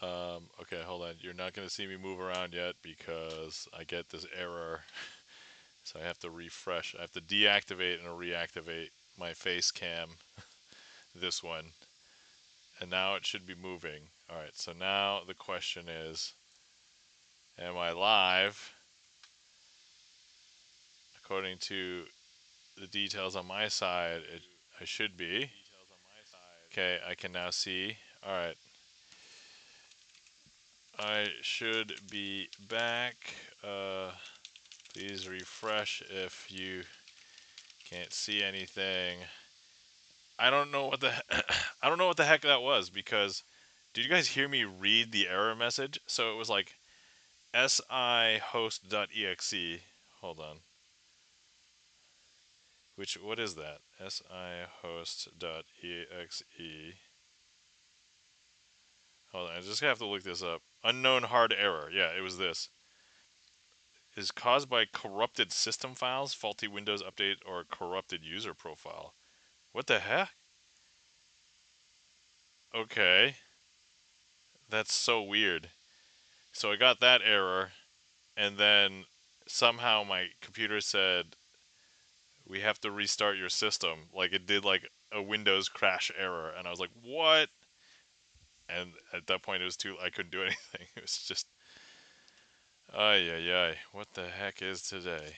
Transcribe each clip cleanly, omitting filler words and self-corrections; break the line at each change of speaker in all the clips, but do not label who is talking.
Okay, hold on. You're not going to see me move around yet because I get this error. So I have to refresh. I have to deactivate and reactivate my face cam, this one. And now it should be moving. Alright, so now the question is, am I live? According to the details on my side, I should be. Okay, I can now see. Alright, I should be back. Please refresh if you can't see anything. I don't know what the I don't know what the heck that was, because did you guys hear me read the error message? So it was like sihost.exe. Hold on. What is that? sihost.exe. Hold on, I just have to look this up. Unknown hard error. Yeah, it was this. Is caused by corrupted system files, faulty Windows update, or corrupted user profile. What the heck? Okay. That's so weird. So I got that error, and then somehow my computer said, we have to restart your system. Like, it did like a Windows crash error, and I was like, what? And at that point, it was I couldn't do anything. It was just, ay, ay, ay. What the heck is today?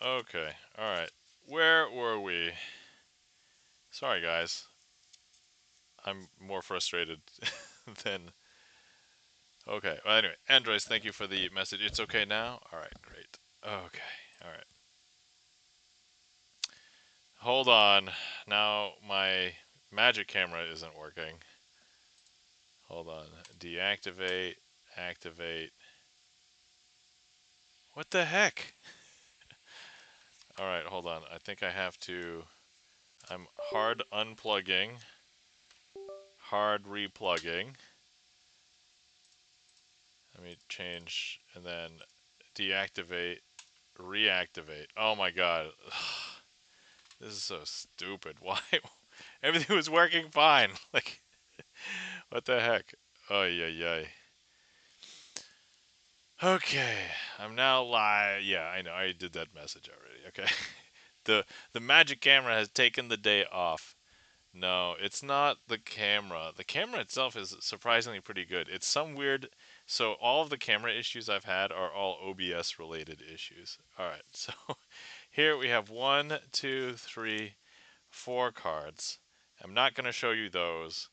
Okay, alright. Where were we? Sorry, guys. I'm more frustrated than. Okay, well, anyway, Andres, thank you for the message. It's okay now? Alright, great. Okay, alright. Hold on. Now my magic camera isn't working. Hold on. Deactivate. Activate. What the heck? Alright, hold on. I think I have to. I'm hard unplugging. Hard replugging. Let me change and then deactivate. Reactivate. Oh my god. This is so stupid. Why? Everything was working fine. Like, what the heck? Oh, yeah, yeah. Okay, I'm now live. Yeah, I know. I did that message already. Okay. The magic camera has taken the day off. No, it's not the camera. The camera itself is surprisingly pretty good. It's some weird. So all of the camera issues I've had are all OBS related issues. All right. So here we have 1, 2, 3, 4 cards. I'm not going to show you those.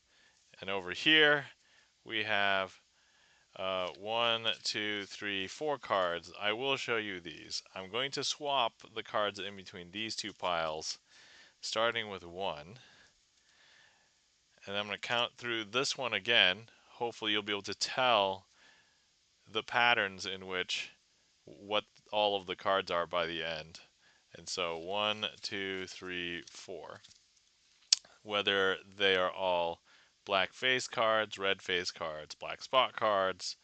And over here we have 1, 2, 3, 4 cards. I will show you these. I'm going to swap the cards in between these two piles, starting with 1. And I'm going to count through this one again. Hopefully you'll be able to tell the patterns in which what all of the cards are by the end. And so 1, 2, 3, 4. Whether they are all black face cards, red face cards, black spot cards,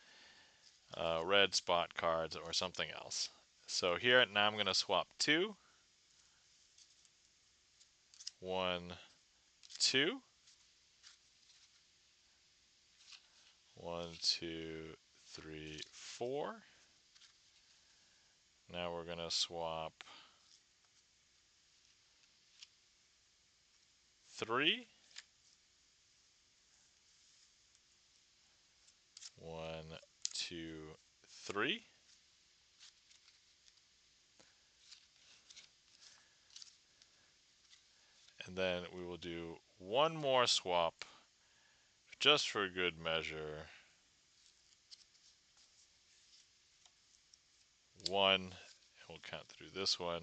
red spot cards, or something else. So here, now I'm going to swap 2, 1, 2, 1, 2, 3, 4. Now we're going to swap 3, 1, 2, 3. And then we will do one more swap just for good measure. 1, and we'll count through this one.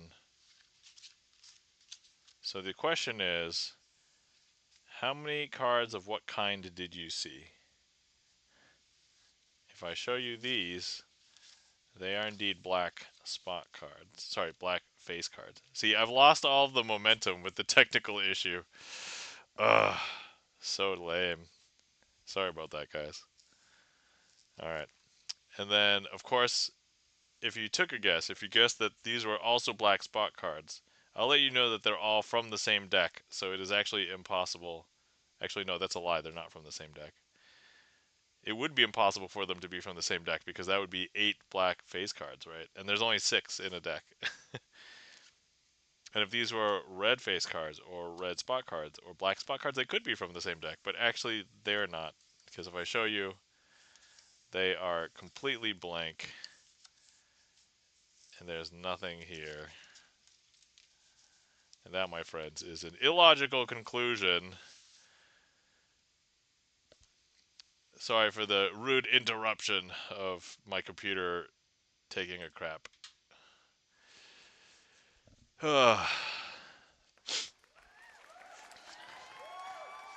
So the question is, how many cards of what kind did you see? If I show you these, they are indeed black spot cards. Sorry, black face cards. See, I've lost all of the momentum with the technical issue. Ugh, so lame. Sorry about that, guys. Alright. And then, of course, if you took a guess, if you guessed that these were also black spot cards, I'll let you know that they're all from the same deck, so it is actually impossible. Actually, no, that's a lie. They're not from the same deck. It would be impossible for them to be from the same deck because that would be 8 black face cards, right? And there's only 6 in a deck. And if these were red face cards or red spot cards or black spot cards, they could be from the same deck, but actually they're not. Because if I show you, they are completely blank and there's nothing here. And that, my friends, is an illogical conclusion. Sorry for the rude interruption of my computer taking a crap.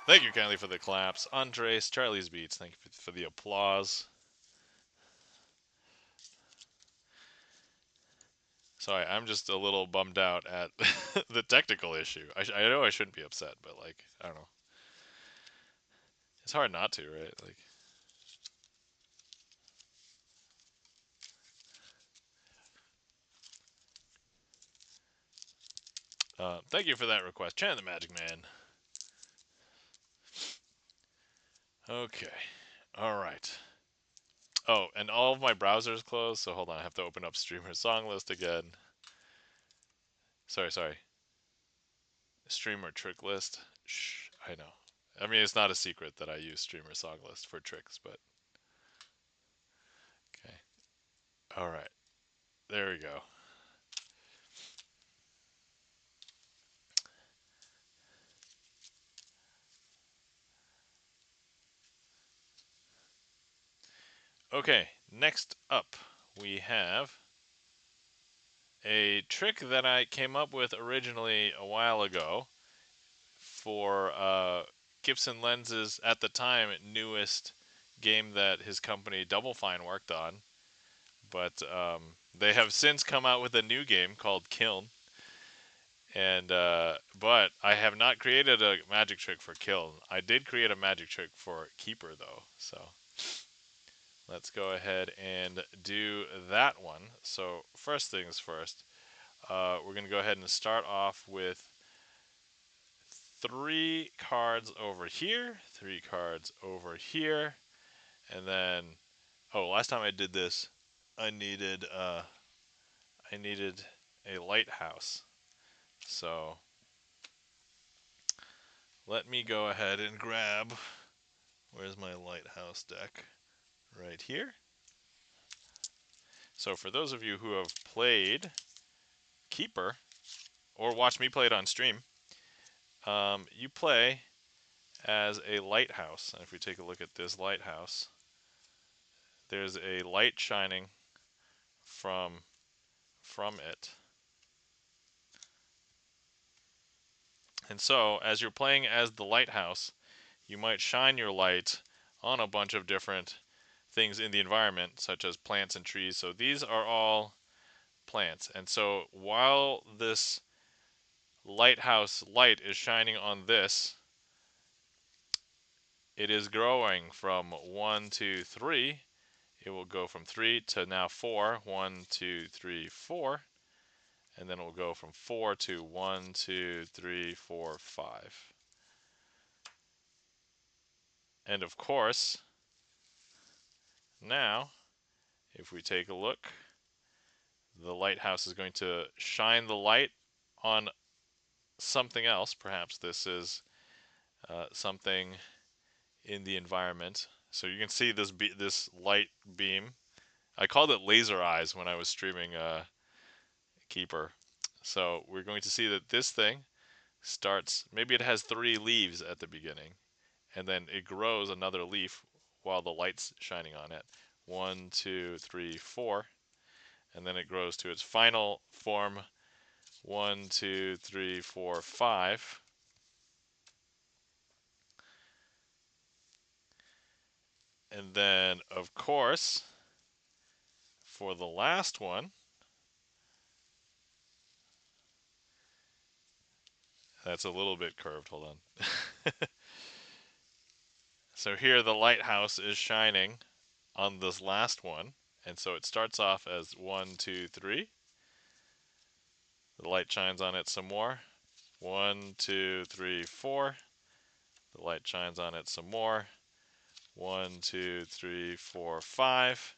Thank you kindly for the claps. Andres, Charlie's Beats, thank you for the applause. Sorry, I'm just a little bummed out at the technical issue. I know I shouldn't be upset, but like, I don't know. It's hard not to, right? Like, thank you for that request, Chan the Magic Man. Okay, all right. Oh, and all of my browsers closed, so hold on, I have to open up StreamerSonglist again. Sorry. Streamer trick list. Shh, I know. I mean, it's not a secret that I use StreamerSonglist for tricks, but okay. All right, there we go. Okay, next up we have a trick that I came up with originally a while ago for GipsonLens's, at the time, newest game that his company Double Fine worked on. But they have since come out with a new game called Kiln. And but I have not created a magic trick for Kiln. I did create a magic trick for Keeper though. So let's go ahead and do that one. So first things first, we're going to go ahead and start off with 3 cards over here, 3 cards over here, and then, oh, last time I did this, I needed a lighthouse. So let me go ahead and grab, where's my lighthouse deck? Right here. So for those of you who have played Keeper or watched me play it on stream, you play as a lighthouse. And if we take a look at this lighthouse, there's a light shining from it. And so, as you're playing as the lighthouse, you might shine your light on a bunch of different things in the environment, such as plants and trees. So these are all plants. And so while this lighthouse light is shining on this, it is growing from 1, 2, 3. It will go from 3 to now 4. 1, 2, 3, 4. And then it will go from 4 to 1, 2, 3, 4, 5. And of course, now, if we take a look, the lighthouse is going to shine the light on something else. Perhaps this is something in the environment. So you can see this light beam. I called it laser eyes when I was streaming Keeper. So we're going to see that this thing starts, maybe it has 3 leaves at the beginning, and then it grows another leaf while the light's shining on it. 1, 2, 3, 4. And then it grows to its final form. 1, 2, 3, 4, 5. And then, of course, for the last one, that's a little bit curved. Hold on. So here the lighthouse is shining on this last one. And so it starts off as 1, 2, 3. The light shines on it some more. 1, 2, 3, 4. The light shines on it some more. 1, 2, 3, 4, 5.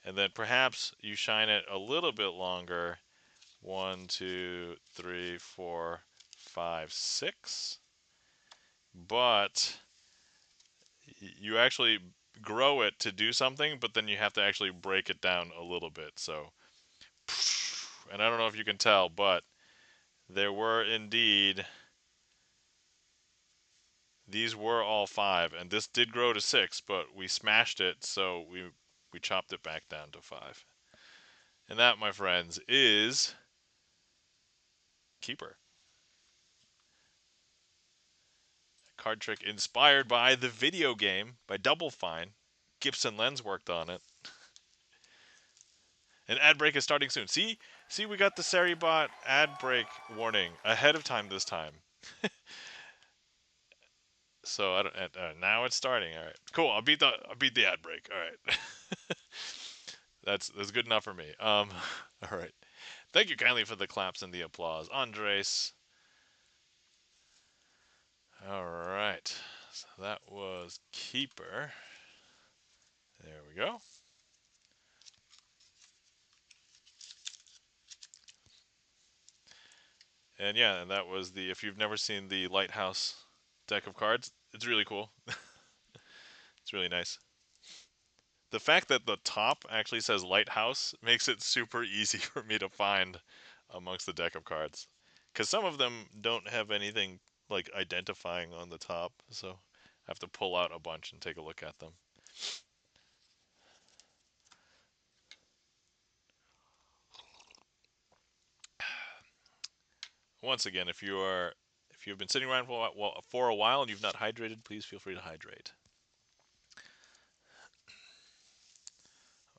And then perhaps you shine it a little bit longer. 1, 2, 3, 4, 5, 6. But you actually grow it to do something, but then you have to actually break it down a little bit. So, and I don't know if you can tell, but there were indeed, these were all 5, and this did grow to 6, but we smashed it, so we chopped it back down to 5. And that, my friends, is Keeper. A card trick inspired by the video game, by Double Fine. GipsonLens worked on it. An ad break is starting soon. See, we got the Seribot ad break warning ahead of time this time. So I don't. Now it's starting. All right, cool. I'll beat the ad break. All right, that's good enough for me. All right. Thank you kindly for the claps and the applause, Andres. All right, so that was Keeper. There we go. And yeah, and that was the. If you've never seen the Lighthouse deck of cards, it's really cool. It's really nice. The fact that the top actually says Lighthouse makes it super easy for me to find amongst the deck of cards. Because some of them don't have anything like identifying on the top, so I have to pull out a bunch and take a look at them. Once again, if you've been sitting around for a while and you've not hydrated, please feel free to hydrate.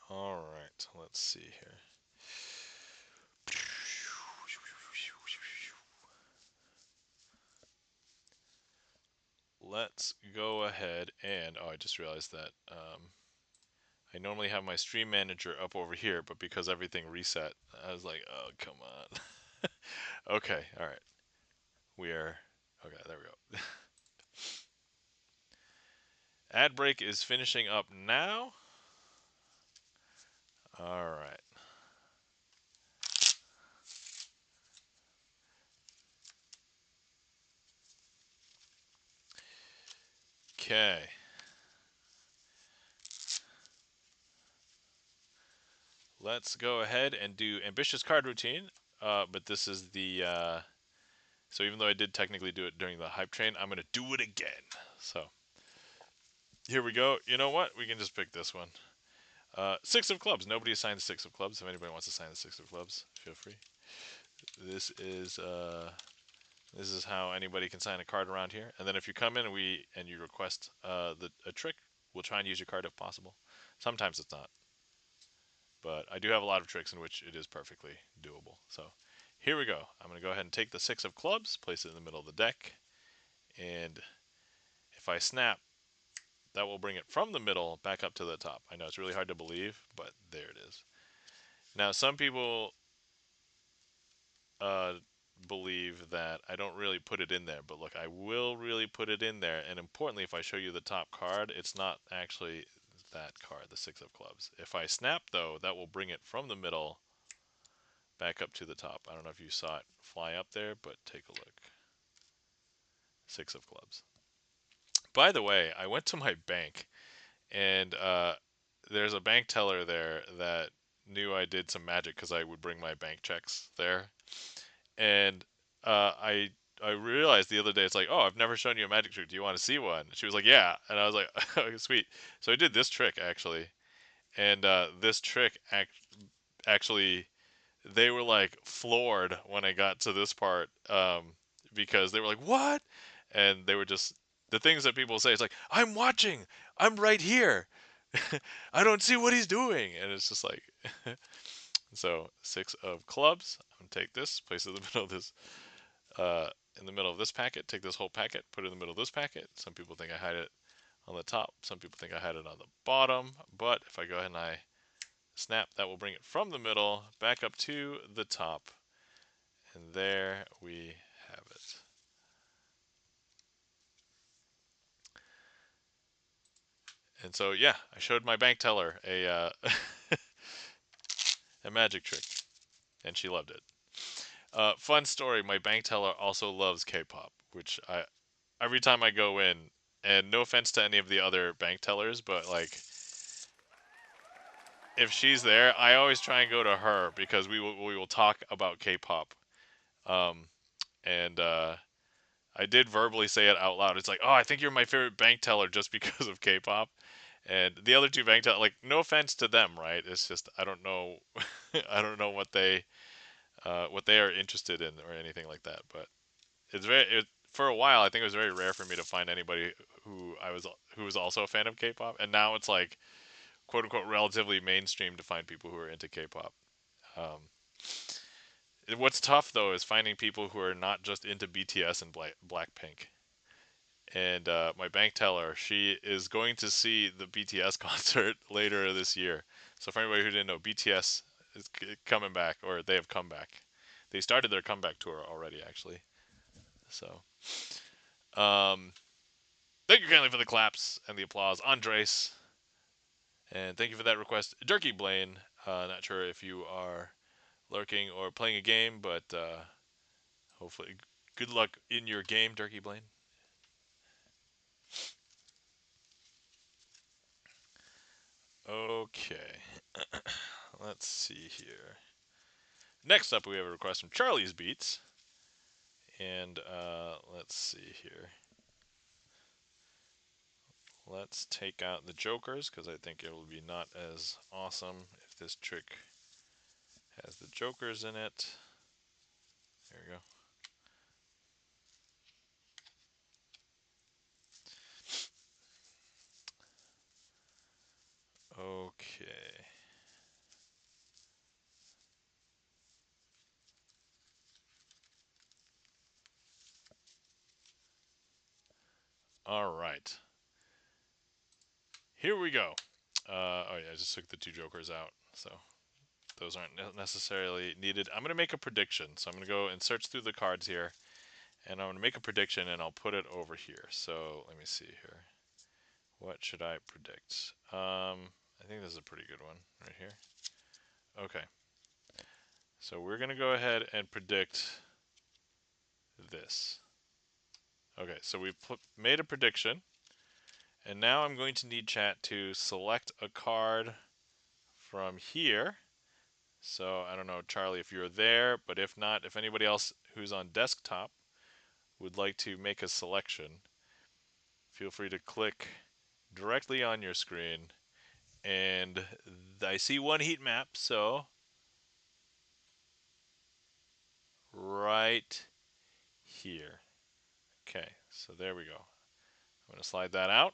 All right, let's see here. Let's go ahead and I just realized that I normally have my stream manager up over here, but because everything reset, I was like, oh, come on. Okay, all right. Okay, there we go. Ad break is finishing up now. All right. Okay. Let's go ahead and do ambitious card routine. But this is the so even though I did technically do it during the hype train, I'm gonna do it again. So here we go. You know what? We can just pick this one. 6 of clubs. Nobody assigned the 6 of clubs. If anybody wants to sign the 6 of clubs, feel free. This is how anybody can sign a card around here. And then if you come in and you request a trick, we'll try and use your card if possible. Sometimes it's not, but I do have a lot of tricks in which it is perfectly doable. So here we go. I'm going to go ahead and take the 6 of clubs, place it in the middle of the deck, and if I snap, that will bring it from the middle back up to the top. I know it's really hard to believe, but there it is. Now, some people believe that I don't really put it in there, but look, I will really put it in there. And importantly, if I show you the top card, it's not actually that card, the 6 of clubs. If I snap, though, that will bring it from the middle back up to the top. I don't know if you saw it fly up there, but take a look. 6 of clubs. By the way, I went to my bank, and there's a bank teller there that knew I did some magic because I would bring my bank checks there. And I realized the other day, it's like, oh, I've never shown you a magic trick. Do you want to see one? She was like, yeah. And I was like, oh, sweet. So I did this trick, actually. And this trick actually, they were like floored when I got to this part because they were like, what? And they were just, the things that people say, it's like, I'm watching. I'm right here. I don't see what he's doing. And it's just like, so 6 of clubs. I'm going to take this, place it in the middle of this in the middle of this packet, take this whole packet, put it in the middle of this packet. Some people think I hide it on the top. Some people think I hide it on the bottom. But if I go ahead and I snap, that will bring it from the middle back up to the top. And there we have it. And so, yeah, I showed my bank teller a magic trick, and she loved it. Fun story, my bank teller also loves K-pop, which every time I go in, and no offense to any of the other bank tellers, but like if she's there, I always try and go to her because we will talk about K-pop. Um, and I did verbally say it out loud. It's like, oh, I think you're my favorite bank teller just because of K-pop. And the other two bank tellers, like, no offense to them, right? It's just I don't know, I don't know what they are interested in or anything like that. But for a while, I think it was very rare for me to find anybody who was also a fan of K-pop, and now it's like quote unquote relatively mainstream to find people who are into K-pop. Um, what's tough though is finding people who are not just into BTS and Blackpink. And my bank teller, she is going to see the BTS concert later this year. So for anybody who didn't know, BTS is coming back, or they have come back. They started their comeback tour already, actually. So, um, thank you kindly for the claps and the applause, Andres, and thank you for that request, Jerky Blaine. Not sure if you are lurking or playing a game, but hopefully, good luck in your game, Jerky Blaine. Okay, let's see here. Next up, we have a request from Charlie's Beats, and let's see here. Let's take out the jokers because I think it will be not as awesome if this trick has the jokers in it. There we go. Okay. All right. Here we go. Oh yeah, I just took the two jokers out, so those aren't necessarily needed. I'm gonna make a prediction, so I'm gonna go and search through the cards here, and I'm gonna make a prediction, and I'll put it over here. So let me see here. What should I predict? I think this is a pretty good one right here. Okay. So we're going to go ahead and predict this. Okay, so we've made a prediction. And now I'm going to need chat to select a card from here. So I don't know, Charlie, if you're there, but if not, if anybody else who's on desktop would like to make a selection, feel free to click directly on your screen. And I see one heat map, so right here. Okay, so there we go. I'm going to slide that out.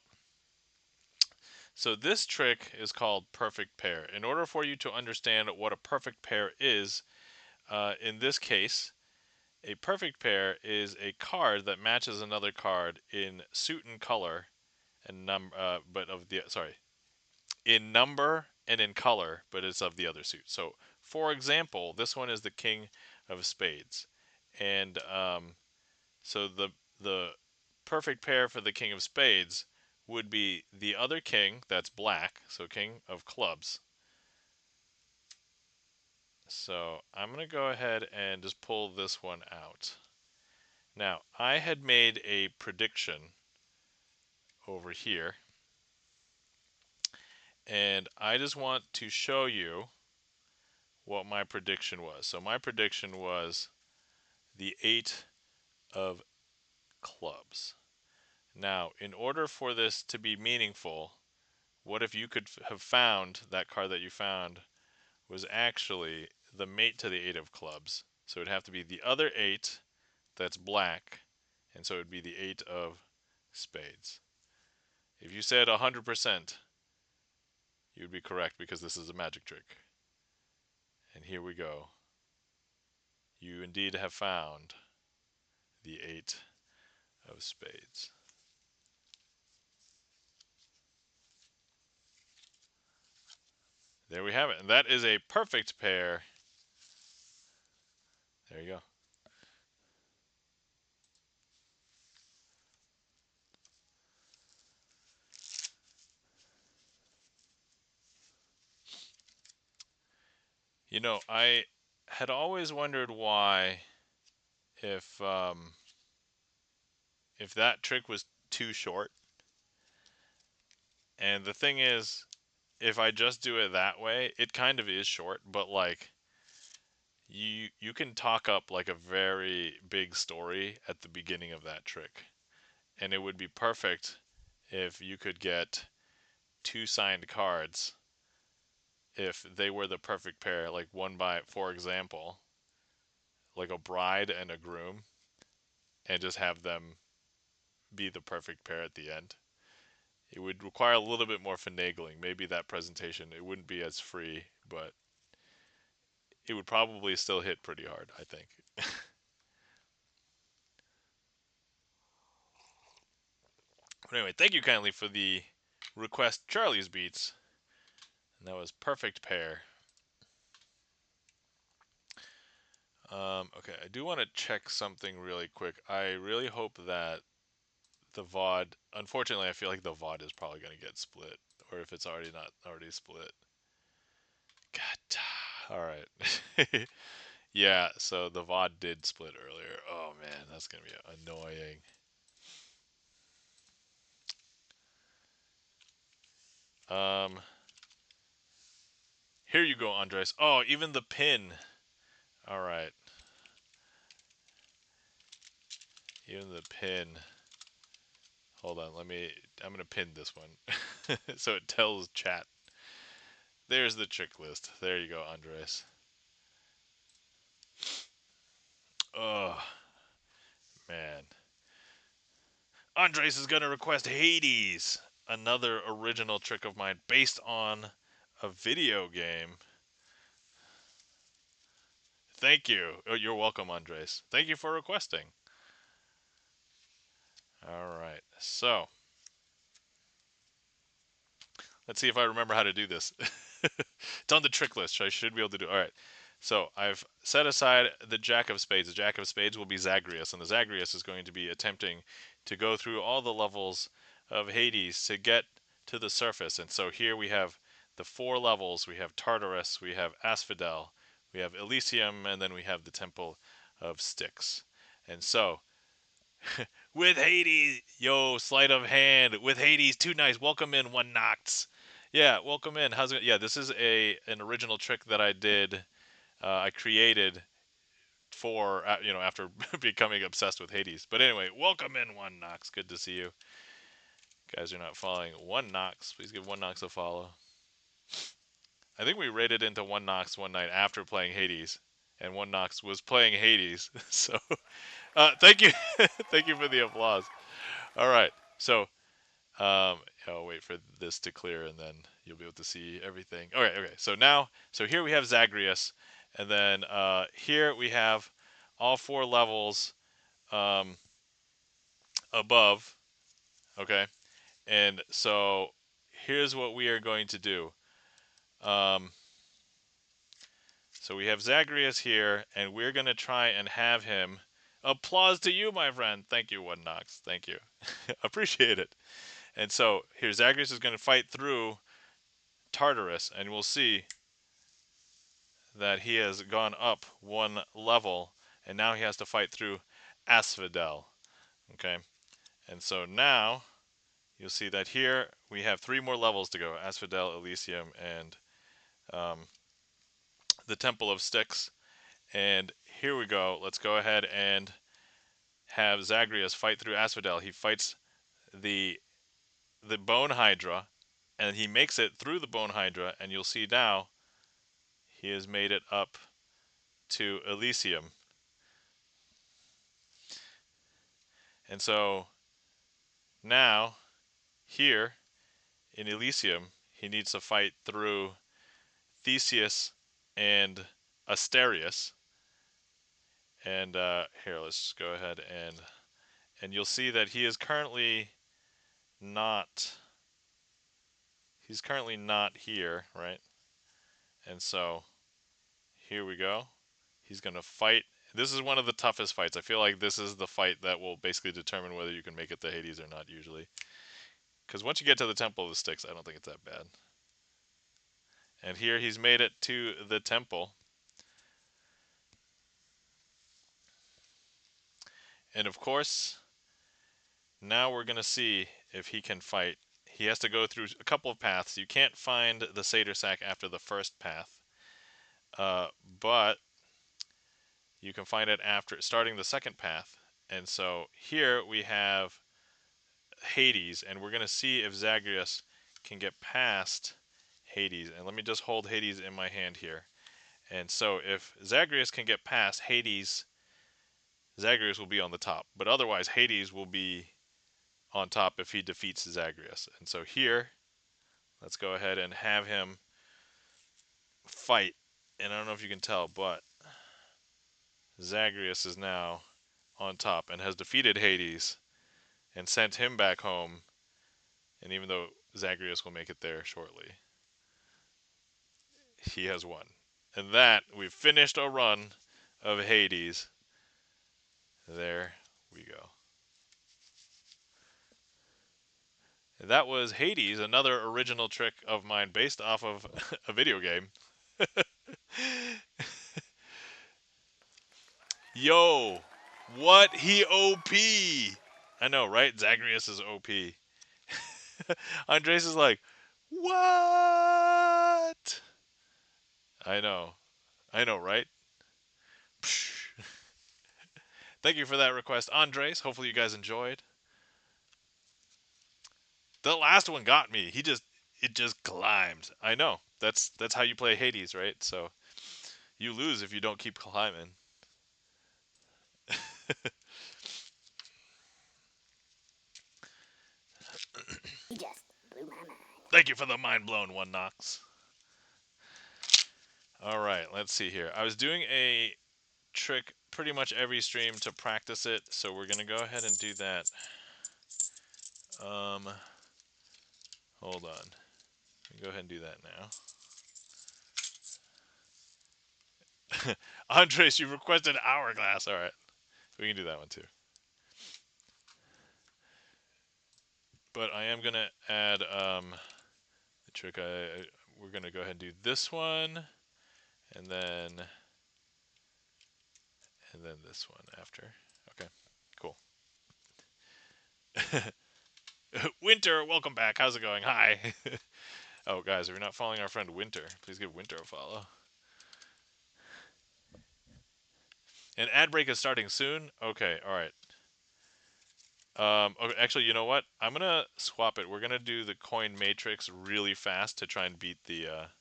So this trick is called perfect pair. In order for you to understand what a perfect pair is, in this case, a perfect pair is a card that matches another card in suit and color and in number and in color, but it's of the other suit. So, for example, this one is the King of Spades, and so the perfect pair for the King of Spades would be the other king that's black, so King of Clubs. So I'm going to go ahead and just pull this one out. Now, I had made a prediction over here, and I just want to show you what my prediction was. So my prediction was the 8 of clubs. Now, in order for this to be meaningful, what if you could have found that card that you found was actually the mate to the 8 of clubs? So it'd have to be the other 8 that's black, and so it'd be the 8 of spades. If you said 100%, you would be correct because this is a magic trick. And here we go. You indeed have found the 8 of spades. There we have it. And that is a perfect pair. There you go. You know, I had always wondered why if um, if that trick was too short. And the thing is, if I just do it that way, it kind of is short, but like you can talk up like a very big story at the beginning of that trick. And it would be perfect if you could get two signed cards if they were the perfect pair, like one by, for example, like a bride and a groom, and just have them be the perfect pair at the end. It would require a little bit more finagling. Maybe that presentation, it wouldn't be as free, but it would probably still hit pretty hard, I think. But anyway, thank you kindly for the request Charlie's Beats. And that was perfect pair. Okay, I do want to check something really quick. I really hope that the VOD, unfortunately, I feel like the VOD is probably going to get split, or if it's already not already split. God, all right. Yeah, so the VOD did split earlier. Oh man, that's going to be annoying. Um, Here you go, Andres. Oh, even the pin. All right. Even the pin. Hold on, I'm going to pin this one. So it tells chat. There's the trick list. There you go, Andres. Oh, man. Andres is going to request Hades. Another original trick of mine based on a video game. Thank you. Oh, you're welcome, Andres. Thank you for requesting. All right. So, let's see if I remember how to do this. It's on the trick list, so I should be able to do it. All right. So I've set aside the Jack of Spades. The Jack of Spades will be Zagreus, and the Zagreus is going to be attempting to go through all the levels of Hades to get to the surface. And so here we have the four levels. We have Tartarus, we have Asphodel, we have Elysium, and then we have the Temple of Styx. And so with Hades, yo, sleight of hand. With Hades, too nice. Welcome in, one Nox. Yeah, welcome in. How's it? Yeah, this is an original trick that I did. I created for after becoming obsessed with Hades. But anyway, welcome in, one Nox. Good to see you. Guys, you're not following one Nox. Please give one Nox a follow. I think we raided into one Nox one night after playing Hades, and one Nox was playing Hades. So, thank you, thank you for the applause. All right, so I'll wait for this to clear and then you'll be able to see everything. Okay. So here we have Zagreus, and then here we have all four levels um, above. Okay, and so here's what we are going to do. Um, so we have Zagreus here, and we're going to try and have him. Applause to you, my friend. Thank you, One Nox. Thank you. Appreciate it. And so here, Zagreus is going to fight through Tartarus, and we'll see that he has gone up one level, and now he has to fight through Asphodel. Okay, and so now you'll see that here we have three more levels to go: Asphodel, Elysium, and um, the Temple of Styx. And here we go. Let's go ahead and have Zagreus fight through Asphodel. He fights the Bone Hydra, and he makes it through the Bone Hydra, and you'll see now he has made it up to Elysium. And so now, here in Elysium, he needs to fight through Theseus and Asterius. And here, let's go ahead and you'll see that he is currently not. He's currently not here, right? And so here we go. He's going to fight. This is one of the toughest fights. I feel like this is the fight that will basically determine whether you can make it to Hades or not usually. Because once you get to the Temple of the Sticks, I don't think it's that bad. And here he's made it to the temple. And of course, now we're going to see if he can fight. He has to go through a couple of paths. You can't find the Satyr Sack after the first path. But you can find it after starting the second path. And so here we have Hades, and we're going to see if Zagreus can get past Hades. And let me just hold Hades in my hand here. And so if Zagreus can get past Hades, Zagreus will be on the top. But otherwise, Hades will be on top if he defeats Zagreus. And so here, let's go ahead and have him fight. And I don't know if you can tell, but Zagreus is now on top and has defeated Hades and sent him back home. And even though Zagreus will make it there shortly, he has won. And that, we've finished a run of Hades. There we go. And that was Hades, another original trick of mine based off of a video game. Yo, what he OP? I know, right? Zagreus is OP. Andres is like, what? I know, right? Thank you for that request, Andres. Hopefully you guys enjoyed. The last one got me. It just climbed. I know. That's how you play Hades, right? So you lose if you don't keep climbing.
He just blew my mind.
Thank you for the mind blown one, Knox. All right, let's see here. I was doing a trick pretty much every stream to practice it, so we're gonna go ahead and do that. Hold on. Go ahead and do that now. Andres, you requested Hourglass. All right, we can do that one too. But I am gonna add the trick. We're gonna go ahead and do this one, and then this one after. Okay, cool. Winter, welcome back. How's it going? Hi. Oh, guys, if you're not following our friend Winter, please give Winter a follow. And ad break is starting soon. Okay, all right. Okay, actually, you know what? I'm gonna swap it. We're gonna do the coin matrix really fast to try and beat the ad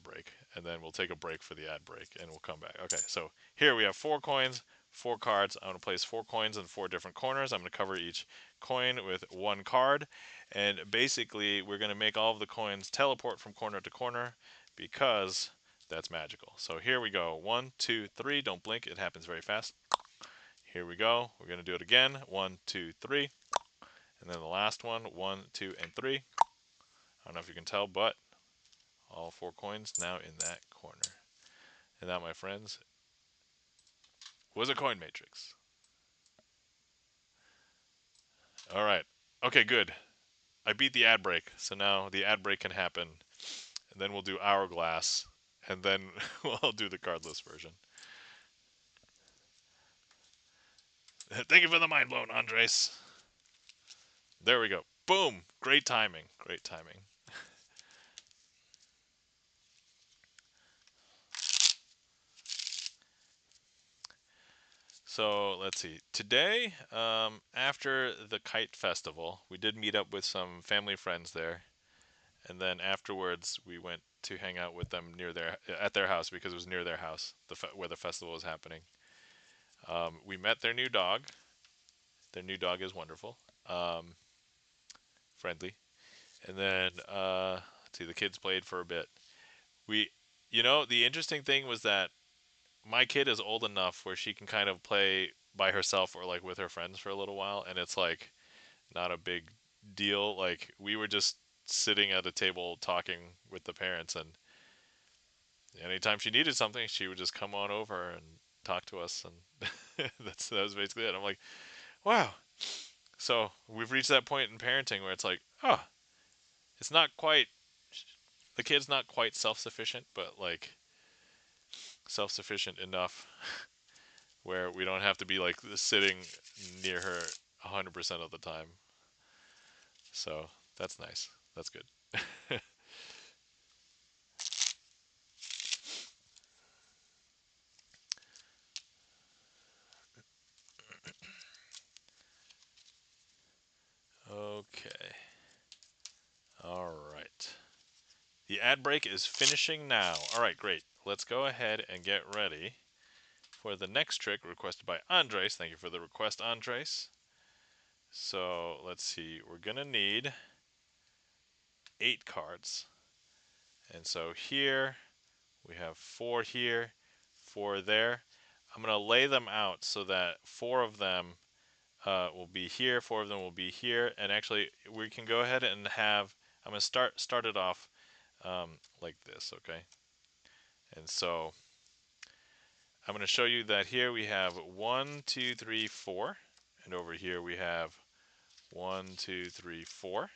break, and then we'll take a break for the ad break, and we'll come back. Okay, so here we have 4 coins, 4 cards. I'm gonna place 4 coins in 4 different corners. I'm gonna cover each coin with 1 card, and basically we're gonna make all of the coins teleport from corner to corner because that's magical. So here we go. 1, 2, 3. Don't blink. It happens very fast. Here we go. We're going to do it again. 1, 2, 3. And then the last one. 1, 2, and 3. I don't know if you can tell, but all 4 coins now in that corner. And that, my friends, was a coin matrix. All right. Okay, good. I beat the ad break. So now the ad break can happen. And then we'll do Hourglass. And then we'll do the cardless version. Thank you for the mind blown, Andres. There we go. Boom. Great timing. Great timing. So let's see. Today, after the Kite Festival, we did meet up with some family friends there, and then afterwards we went to hang out with them at their house because it was near their house, where the festival was happening. We met their new dog. Their new dog is wonderful, friendly, and then let's see. The kids played for a bit. The interesting thing was that my kid is old enough where she can kind of play by herself or like with her friends for a little while, and it's like not a big deal. Like we were just sitting at a table talking with the parents, and anytime she needed something, she would just come on over and talk to us, and that was basically it. I'm like, wow. So we've reached that point in parenting where it's like, oh, it's not quite the kid's not quite self-sufficient, but like self-sufficient enough where we don't have to be like sitting near her 100% of the time. So that's nice. That's good. Okay. All right. The ad break is finishing now. All right, great. Let's go ahead and get ready for the next trick requested by Andres. Thank you for the request, Andres. So let's see. We're going to need 8 cards. And so here we have 4 here, 4 there. I'm going to lay them out so that 4 of them will be here, 4 of them will be here. And actually, we can go ahead and have, I'm going to start it off like this, okay? And so I'm going to show you that here we have 1, 2, 3, 4. And over here we have 1, 2, 3, 4.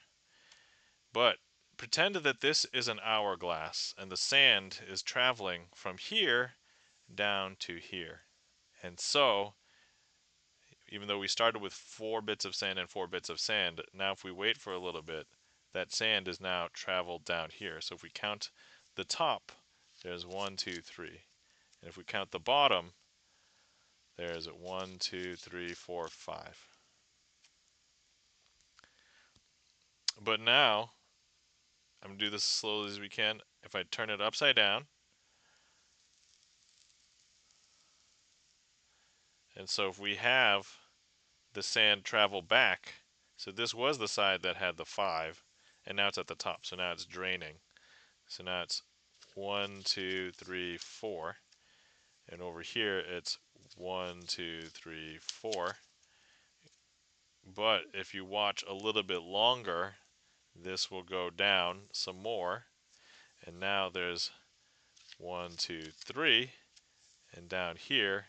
But pretend that this is an hourglass and the sand is traveling from here down to here. And so, even though we started with 4 bits of sand and 4 bits of sand, now if we wait for a little bit, that sand is now traveled down here. So if we count the top, there's 1, 2, 3. And if we count the bottom, there's 1, 2, 3, 4, 5. But now, I'm going to do this as slowly as we can. If I turn it upside down, and so if we have the sand travel back, so this was the side that had the 5, and now it's at the top, so now it's draining. So now it's 1, 2, 3, 4, and over here it's 1, 2, 3, 4. But if you watch a little bit longer, this will go down some more, and now there's 1, 2, 3, and down here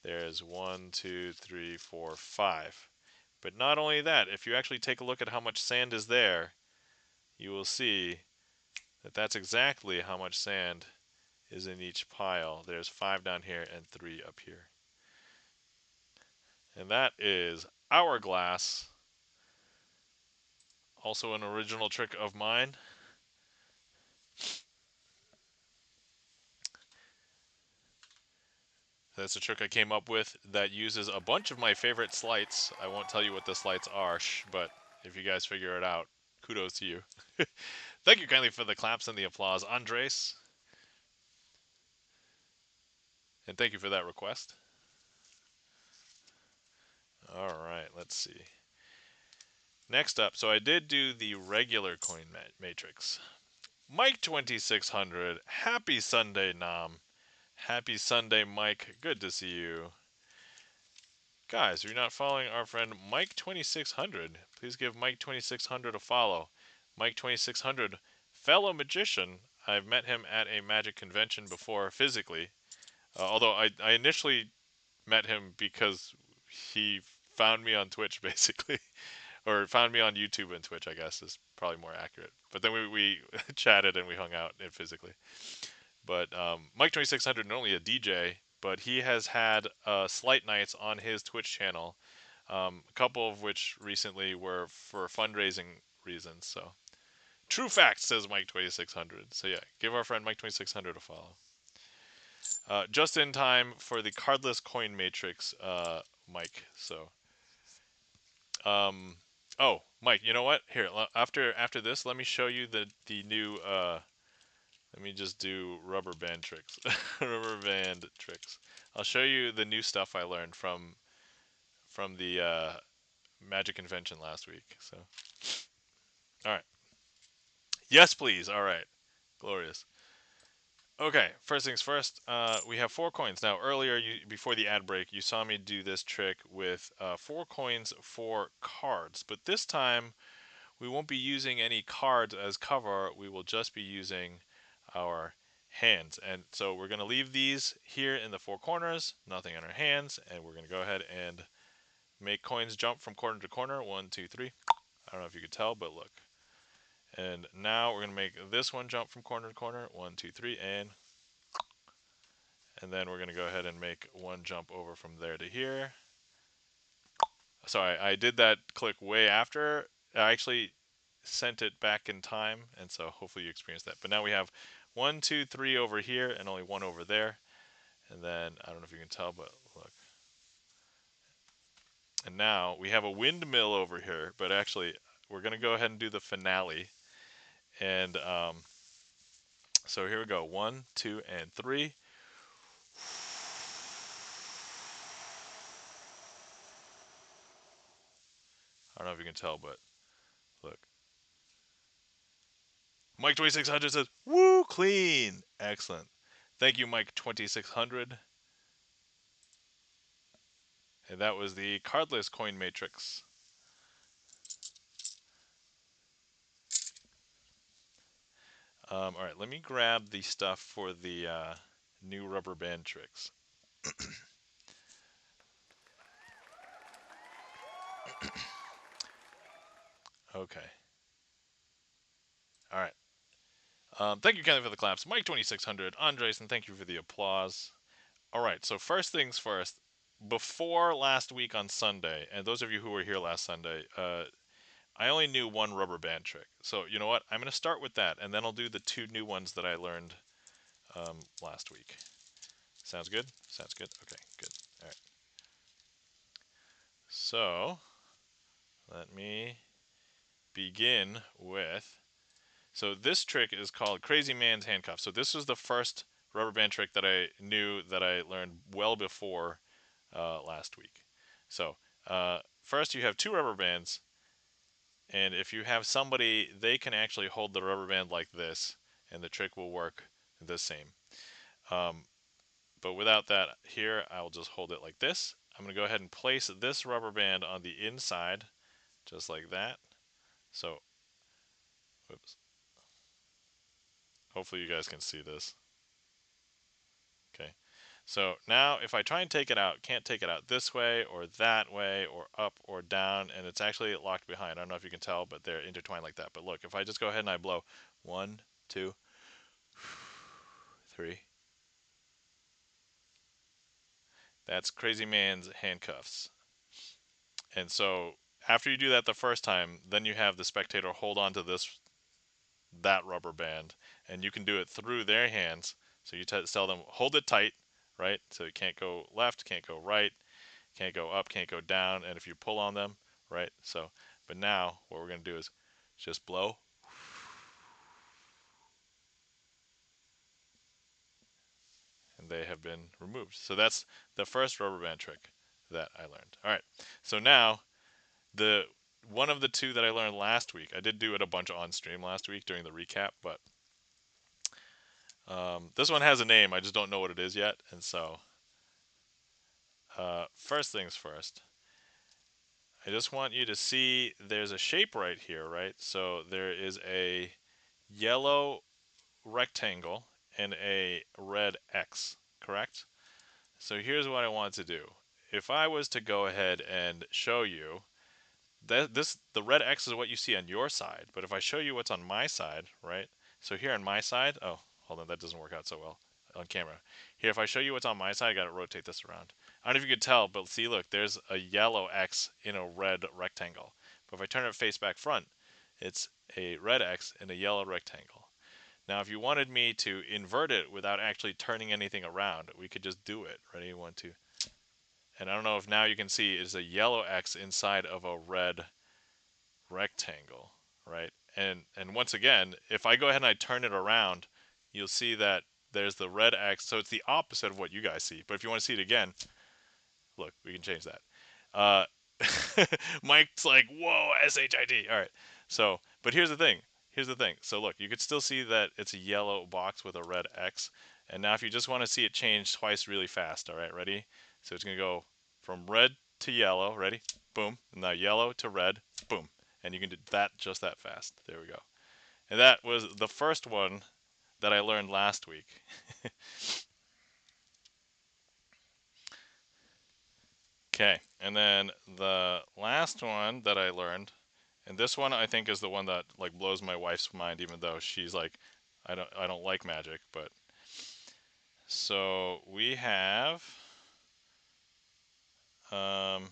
there's 1, 2, 3, 4, 5. But not only that, if you actually take a look at how much sand is there, you will see that that's exactly how much sand is in each pile. There's 5 down here and 3 up here. And that is hourglass, also an original trick of mine. That's a trick I came up with that uses a bunch of my favorite sleights. I won't tell you what the sleights are, but if you guys figure it out, kudos to you. Thank you kindly for the claps and the applause, Andres. And thank you for that request. All right, let's see. Next up, so I did do the regular coin matrix. Mike 2600, happy Sunday, Nam. Happy Sunday, Mike. Good to see you. Guys, if you're not following our friend Mike 2600, please give Mike 2600 a follow. Mike 2600, fellow magician. I've met him at a magic convention before physically. Although I initially met him because he found me on Twitch, basically. Or found me on YouTube and Twitch, I guess, is probably more accurate. But then we chatted and we hung out physically. But Mike 2600 not only a DJ, but he has had Sleight nights on his Twitch channel. A couple of which recently were for fundraising reasons. So true facts, says Mike 2600. So yeah, give our friend Mike 2600 a follow. Just in time for the cardless coin matrix, Mike. So oh, Mike, you know what? Here, after this, let me show you the new. Let me just do rubber band tricks. Rubber band tricks. I'll show you the new stuff I learned from the Magic Convention last week. So, all right. Yes, please. All right. Glorious. Okay. First things first. We have 4 coins. Now, earlier, before the ad break, you saw me do this trick with 4 coins for cards, but this time we won't be using any cards as cover. We will just be using our hands. And so we're going to leave these here in the four corners, nothing on our hands, and we're going to go ahead and make coins jump from corner to corner. 1, 2, 3. I don't know if you could tell, but look. And now we're going to make this one jump from corner to corner. 1, 2, 3, and then we're going to go ahead and make one jump over from there to here. Sorry, I did that click way after. I actually sent it back in time, and so hopefully you experienced that. But now we have 1, 2, 3 over here, and only one over there. And then, I don't know if you can tell, but look. And now we have a windmill over here, but actually we're going to go ahead and do the finale. And so here we go. 1, 2, and 3. I don't know if you can tell, but look. Mike 2600 says, "Woo, clean." Excellent. Thank you, Mike 2600. And that was the cardless coin matrix. All right, let me grab the stuff for the new rubber band tricks. Okay. All right. Thank you, Kelly, for the claps. Mike 2600, Andres, and thank you for the applause. All right. So first things first. Before last week on Sunday, and those of you who were here last Sunday, I only knew one rubber band trick. So you know what? I'm going to start with that, and then I'll do the two new ones that I learned last week. Sounds good? Sounds good? Okay, good. All right. So let me begin with. So this trick is called Crazy Man's Handcuff. So this was the first rubber band trick that I knew that I learned well before last week. So first you have two rubber bands, and if you have somebody, they can actually hold the rubber band like this, and the trick will work the same. Um, but without that here, I'll just hold it like this. I'm going to go ahead and place this rubber band on the inside, just like that. So, whoops. Hopefully you guys can see this. Okay. So now if I try and take it out, can't take it out this way or that way or up or down, and it's actually locked behind. I don't know if you can tell, but they're intertwined like that. But look, if I just go ahead and I blow 1, 2, 3, that's Crazy Man's handcuffs. And so after you do that the first time, then you have the spectator hold on to that rubber band, and you can do it through their hands. So you tell them hold it tight, right? So it can't go left, can't go right, can't go up, can't go down, and if you pull on them, right? So, but now what we're going to do is just blow, and they have been removed. So that's the first rubber band trick that I learned. All right. So now the one of the two that I learned last week, I did do it a bunch on stream last week during the recap, but this one has a name. I just don't know what it is yet, and so first things first. I just want you to see there's a shape right here, right? So there is a yellow rectangle and a red X, correct? So here's what I want to do. If I was to go ahead and show you that the red X is what you see on your side, but if I show you what's on my side, right? So here on my side, oh, hold on, that doesn't work out so well on camera. Here, if I show you what's on my side, I gotta rotate this around. I don't know if you could tell, but see, look, there's a yellow X in a red rectangle. But if I turn it face back front, it's a red X in a yellow rectangle. Now, if you wanted me to invert it without actually turning anything around, we could just do it. Ready? 1, 2. And I don't know if now you can see it's a yellow X inside of a red rectangle, right? And once again, if I go ahead and I turn it around, you'll see that there's the red X. So it's the opposite of what you guys see. But if you want to see it again, look, we can change that. Uh, Mike's like, whoa, SHIT. All right. So, but here's the thing. Here's the thing. So look, you could still see that it's a yellow box with a red X. And now if you just want to see it change twice really fast, all right, ready? So it's going to go from red to yellow, ready? Boom. And now yellow to red, boom. And you can do that just that fast. There we go. And that was the first one that I learned last week. Okay, and then the last one that I learned, and this one I think is the one that like blows my wife's mind, even though she's like, I don't like magic, but so we have um,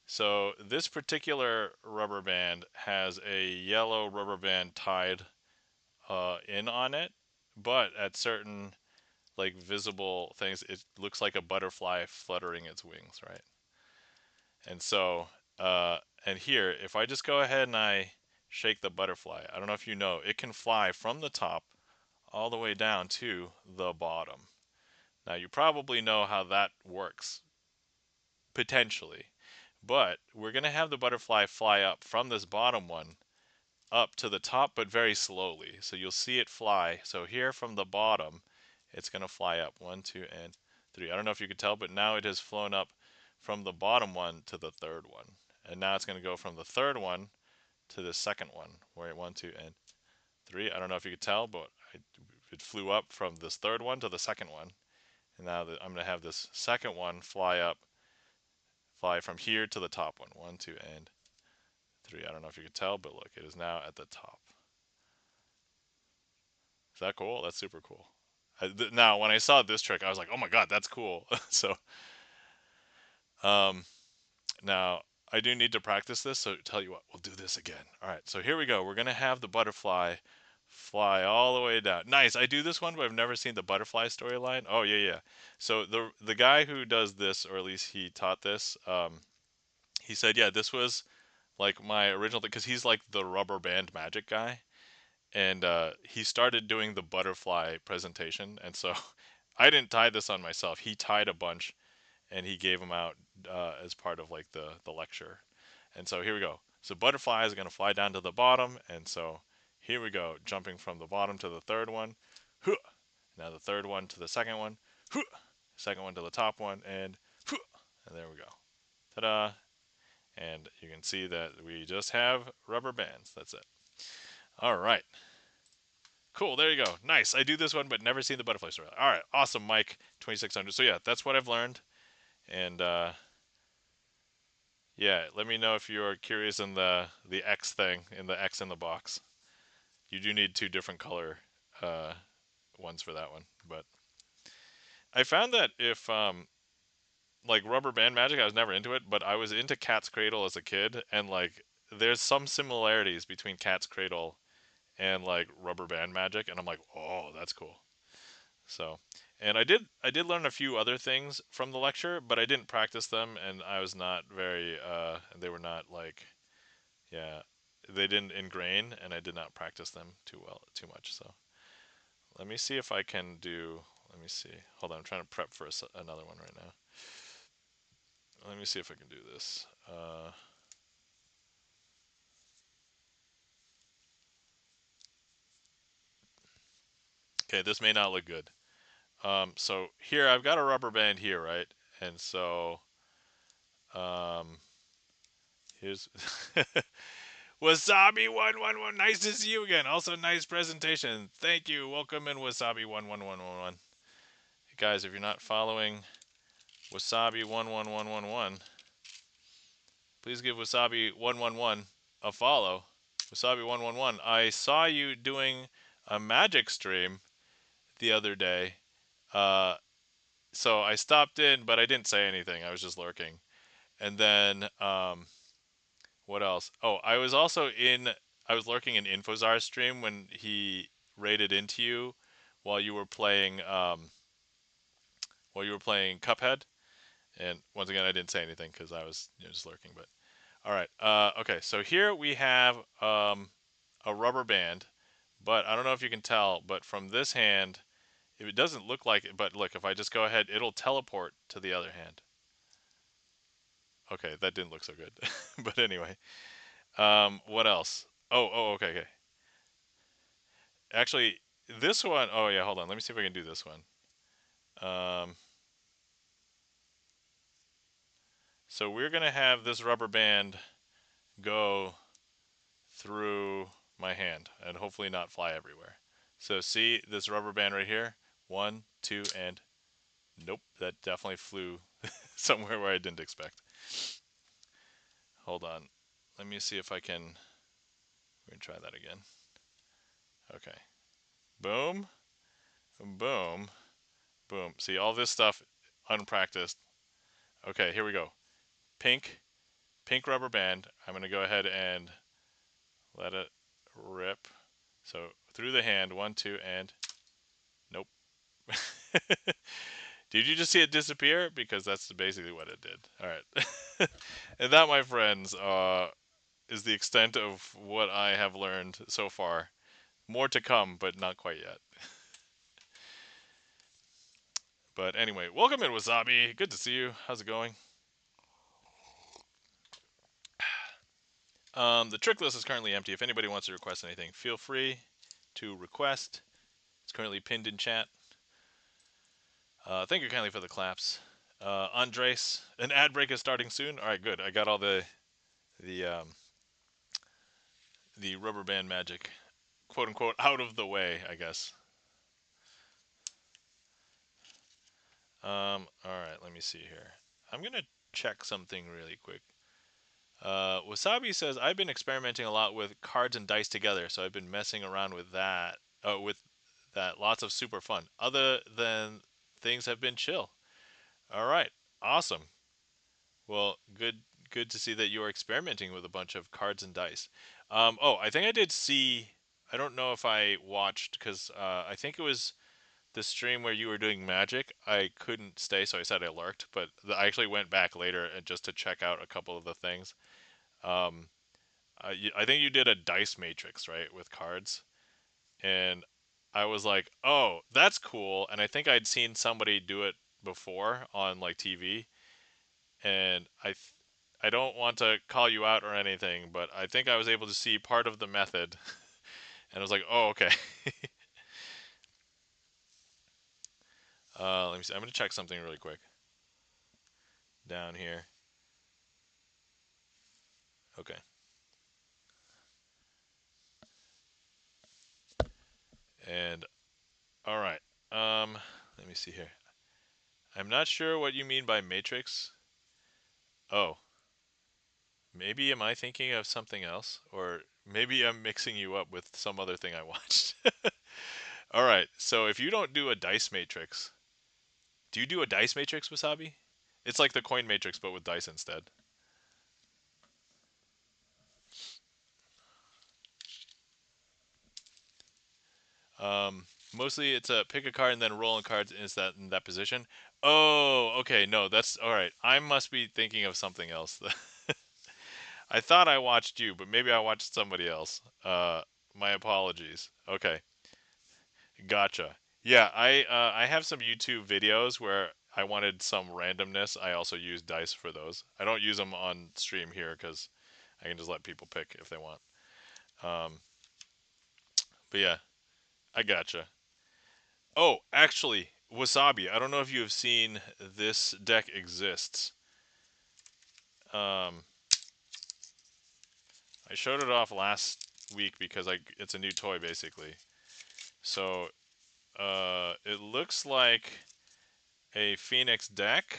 so this particular rubber band has a yellow rubber band tied in on it, but at certain like visible things, it looks like a butterfly fluttering its wings, right? And so, and here, if I just go ahead and I shake the butterfly, I don't know if you know, it can fly from the top all the way down to the bottom. Now, you probably know how that works, potentially, but we're going to have the butterfly fly up from this bottom one up to the top, but very slowly. So you'll see it fly. So here from the bottom, it's going to fly up. One, two, and three. I don't know if you could tell, but now it has flown up from the bottom one to the third one. And now it's going to go from the third one to the second one. Where one, two, and three. I don't know if you could tell, but it flew up from this third one to the second one. And now I'm going to have this second one fly up, fly from here to the top one. One, two, and three. I don't know if you could tell, but look, it is now at the top. Is that cool? That's super cool. Now, when I saw this trick, I was like, "Oh my god, that's cool!" So, um, now I do need to practice this. So, tell you what, we'll do this again. All right. So here we go. We're gonna have the butterfly fly all the way down. Nice. I do this one, but I've never seen the butterfly storyline. Oh yeah, yeah. So the guy who does this, or at least he taught this, he said, yeah, this was like my original thing because he's like the rubber band magic guy, and he started doing the butterfly presentation, and so I didn't tie this on myself. He tied a bunch, and he gave them out as part of like the lecture. And so here we go. So butterflies are going to fly down to the bottom, and so here we go, jumping from the bottom to the third one. Now the third one to the second one. Second one to the top one, and there we go. Ta-da! And you can see that we just have rubber bands. That's it. All right. Cool. There you go. Nice. I do this one, but never seen the butterfly story. All right. Awesome, Mike. 2600. So yeah, that's what I've learned. And yeah, let me know if you're curious in the X thing, in the X in the box. You do need two different color uh, ones for that one. But I found that if like rubber band magic, I was never into it, but I was into Cat's Cradle as a kid, and like there's some similarities between Cat's Cradle and like rubber band magic, and I'm like, oh, that's cool. So, and I did learn a few other things from the lecture, but I didn't practice them, and I was not very they were not like, yeah, they didn't ingrain, and I did not practice them too much. So let me see if I can do. Let me see. Hold on, I'm trying to prep for another one right now. Let me see if I can do this. Okay, this may not look good. So here I've got a rubber band here, right? And so um, here's Wasabi 111. Nice to see you again. Also, nice presentation. Thank you. Welcome in, Wasabi 11111. Hey guys, if you're not following Wasabi 11111, please give Wasabi 111 a follow. Wasabi 111. I saw you doing a magic stream the other day. Uh, so I stopped in, but I didn't say anything. I was just lurking. And then what else? Oh, I was lurking in Infozar's stream when he raided into you while you were playing Cuphead. And once again, I didn't say anything because I was just lurking. But all right, okay. So here we have a rubber band, but I don't know if you can tell, but from this hand, if it doesn't look like it, but look, if I just go ahead, it'll teleport to the other hand. Okay, that didn't look so good, but anyway, what else? Okay, okay. Actually, this one, oh yeah, hold on. Let me see if I can do this one. Um, so we're gonna have this rubber band go through. my hand and hopefully not fly everywhere. So see this rubber band right here? 1, 2, and nope, that definitely flew somewhere where I didn't expect. Hold on. Let me see if I can. We're gonna try that again. Okay. Boom, boom, boom. See all this stuff unpracticed. Okay, here we go. Pink, pink rubber band. I'm gonna go ahead and let it rip. So through the hand, 1, 2, and nope. Did you just see it disappear? Because that's basically what it did. All right. And that, my friends, is the extent of what I have learned so far. More to come, but not quite yet. But anyway, welcome in, Wasabi. Good to see you. How's it going? The trick list is currently empty. If anybody wants to request anything, feel free to request. It's currently pinned in chat. Thank you kindly for the claps. Andres, an ad break is starting soon. All right, good. I got all the the rubber band magic, quote unquote, out of the way, I guess. All right, let me see here. I'm gonna check something really quick. Wasabi says I've been experimenting a lot with cards and dice together, so I've been messing around with that. With that, lots of super fun. Other than things have been chill. All right, awesome. Well, good to see that you are experimenting with a bunch of cards and dice. Oh, I think I did see. I don't know if I watched because I think it was the stream where you were doing magic. I couldn't stay, so I said I lurked. But I actually went back later and just to check out a couple of the things. Um, I think you did a dice matrix, right, with cards, and I was like, oh, that's cool. And I think I'd seen somebody do it before on like TV, and I don't want to call you out or anything, but I think I was able to see part of the method, and I was like, oh, okay. Let me see. I'm gonna check something really quick down here. Okay. And all right. Let me see here. I'm not sure what you mean by matrix. Oh, maybe am I thinking of something else, or maybe I'm mixing you up with some other thing I watched. All right. So if you don't do a dice matrix, do you do a dice matrix, Wasabi? It's like the coin matrix, but with dice instead. Mostly it's a pick a card and then rolling cards is that in that position. Oh, okay, no, that's all right. I must be thinking of something else. I thought I watched you, but maybe I watched somebody else. My apologies. Okay, gotcha. Yeah, I have some YouTube videos where I wanted some randomness. I also use dice for those. I don't use them on stream here because I can just let people pick if they want. Um, but yeah, I gotcha. Oh, actually, Wasabi. I don't know if you have seen this deck exists. Um, I showed it off last week because it's a new toy basically. So it looks like a Phoenix deck,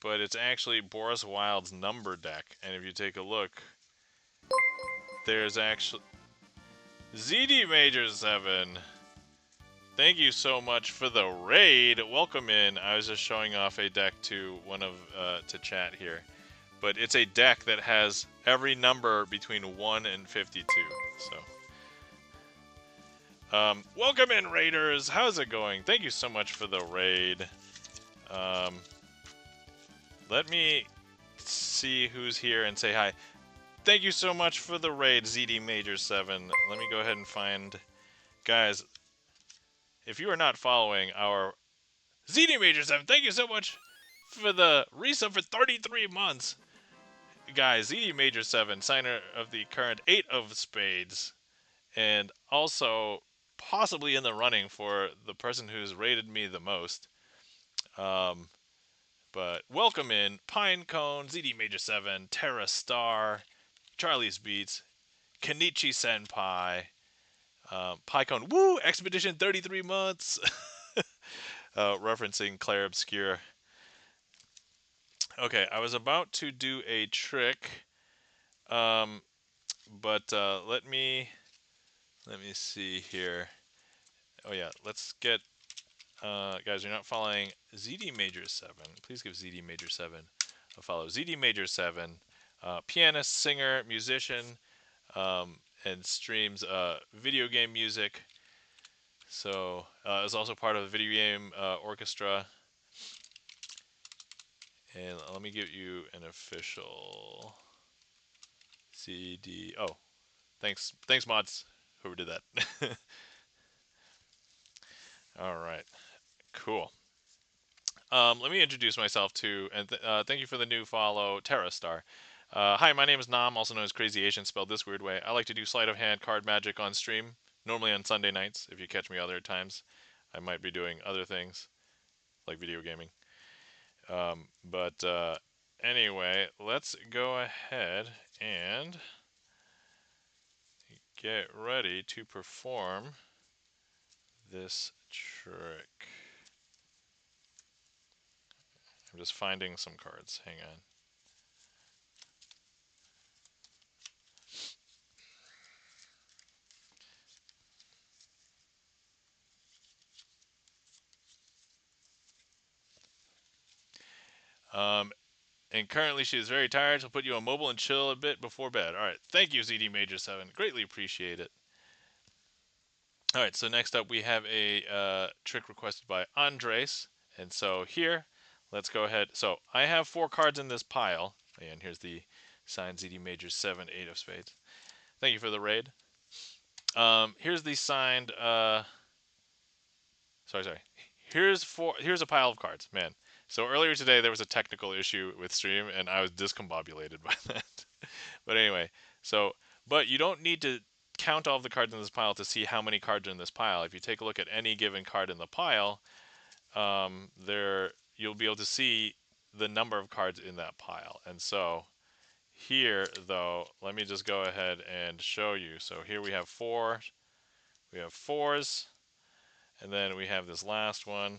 but it's actually Boris Wild's number deck. And if you take a look, there's actually ZD Major 7. Thank you so much for the raid. Welcome in. I was just showing off a deck to one of to chat here, but it's a deck that has every number between 1 and 52. So, welcome in, raiders. How's it going? Thank you so much for the raid. Um, let me see who's here and say hi. Thank you so much for the raid, ZD Major 7. Let me go ahead and find, guys. If you are not following our ZD Major 7, thank you so much for the resub for 33 months. Guys, ZD Major 7, signer of the current 8 of Spades, and also possibly in the running for the person who's rated me the most. But welcome in Pinecone, ZD Major 7, Terra Star, Charlie's Beats, Kenichi Senpai. PyCon, woo! Expedition 33 months! Referencing Claire Obscure. Okay, I was about to do a trick, um, but let me see here. Oh yeah, let's get guys. You're not following ZD Major 7. Please give ZD Major 7 a follow. ZD Major 7, pianist, singer, musician, and streams video game music. So is also part of the video game orchestra. And let me give you an official CD. Oh, thanks mods, whoever did that. All right, cool. Let me introduce myself too, and thank you for the new follow, Terra Star. Hi, my name is Nam, also known as Crazy Asian, spelled this weird way. I like to do sleight of hand card magic on stream, normally on Sunday nights. If you catch me other times, I might be doing other things like video gaming. But anyway, let's go ahead and get ready to perform this trick. I'm just finding some cards. Hang on. And currently she is very tired. She'll put you on mobile and chill a bit before bed. All right. Thank you, ZD Major 7. Greatly appreciate it. All right. So next up, we have a trick requested by Andres. And so here, let's go ahead. So I have 4 cards in this pile. And here's the signed ZD Major 7, 8 of spades. Thank you for the raid. Here's the signed. Sorry. Here's a pile of cards, man. So earlier today there was a technical issue with stream, and I was discombobulated by that. But anyway, but you don't need to count all of the cards in this pile to see how many cards are in this pile. If you take a look at any given card in the pile, there you'll be able to see the number of cards in that pile. And so here, though, let me just go ahead and show you. So here we have 4. We have 4s. And then we have this last one.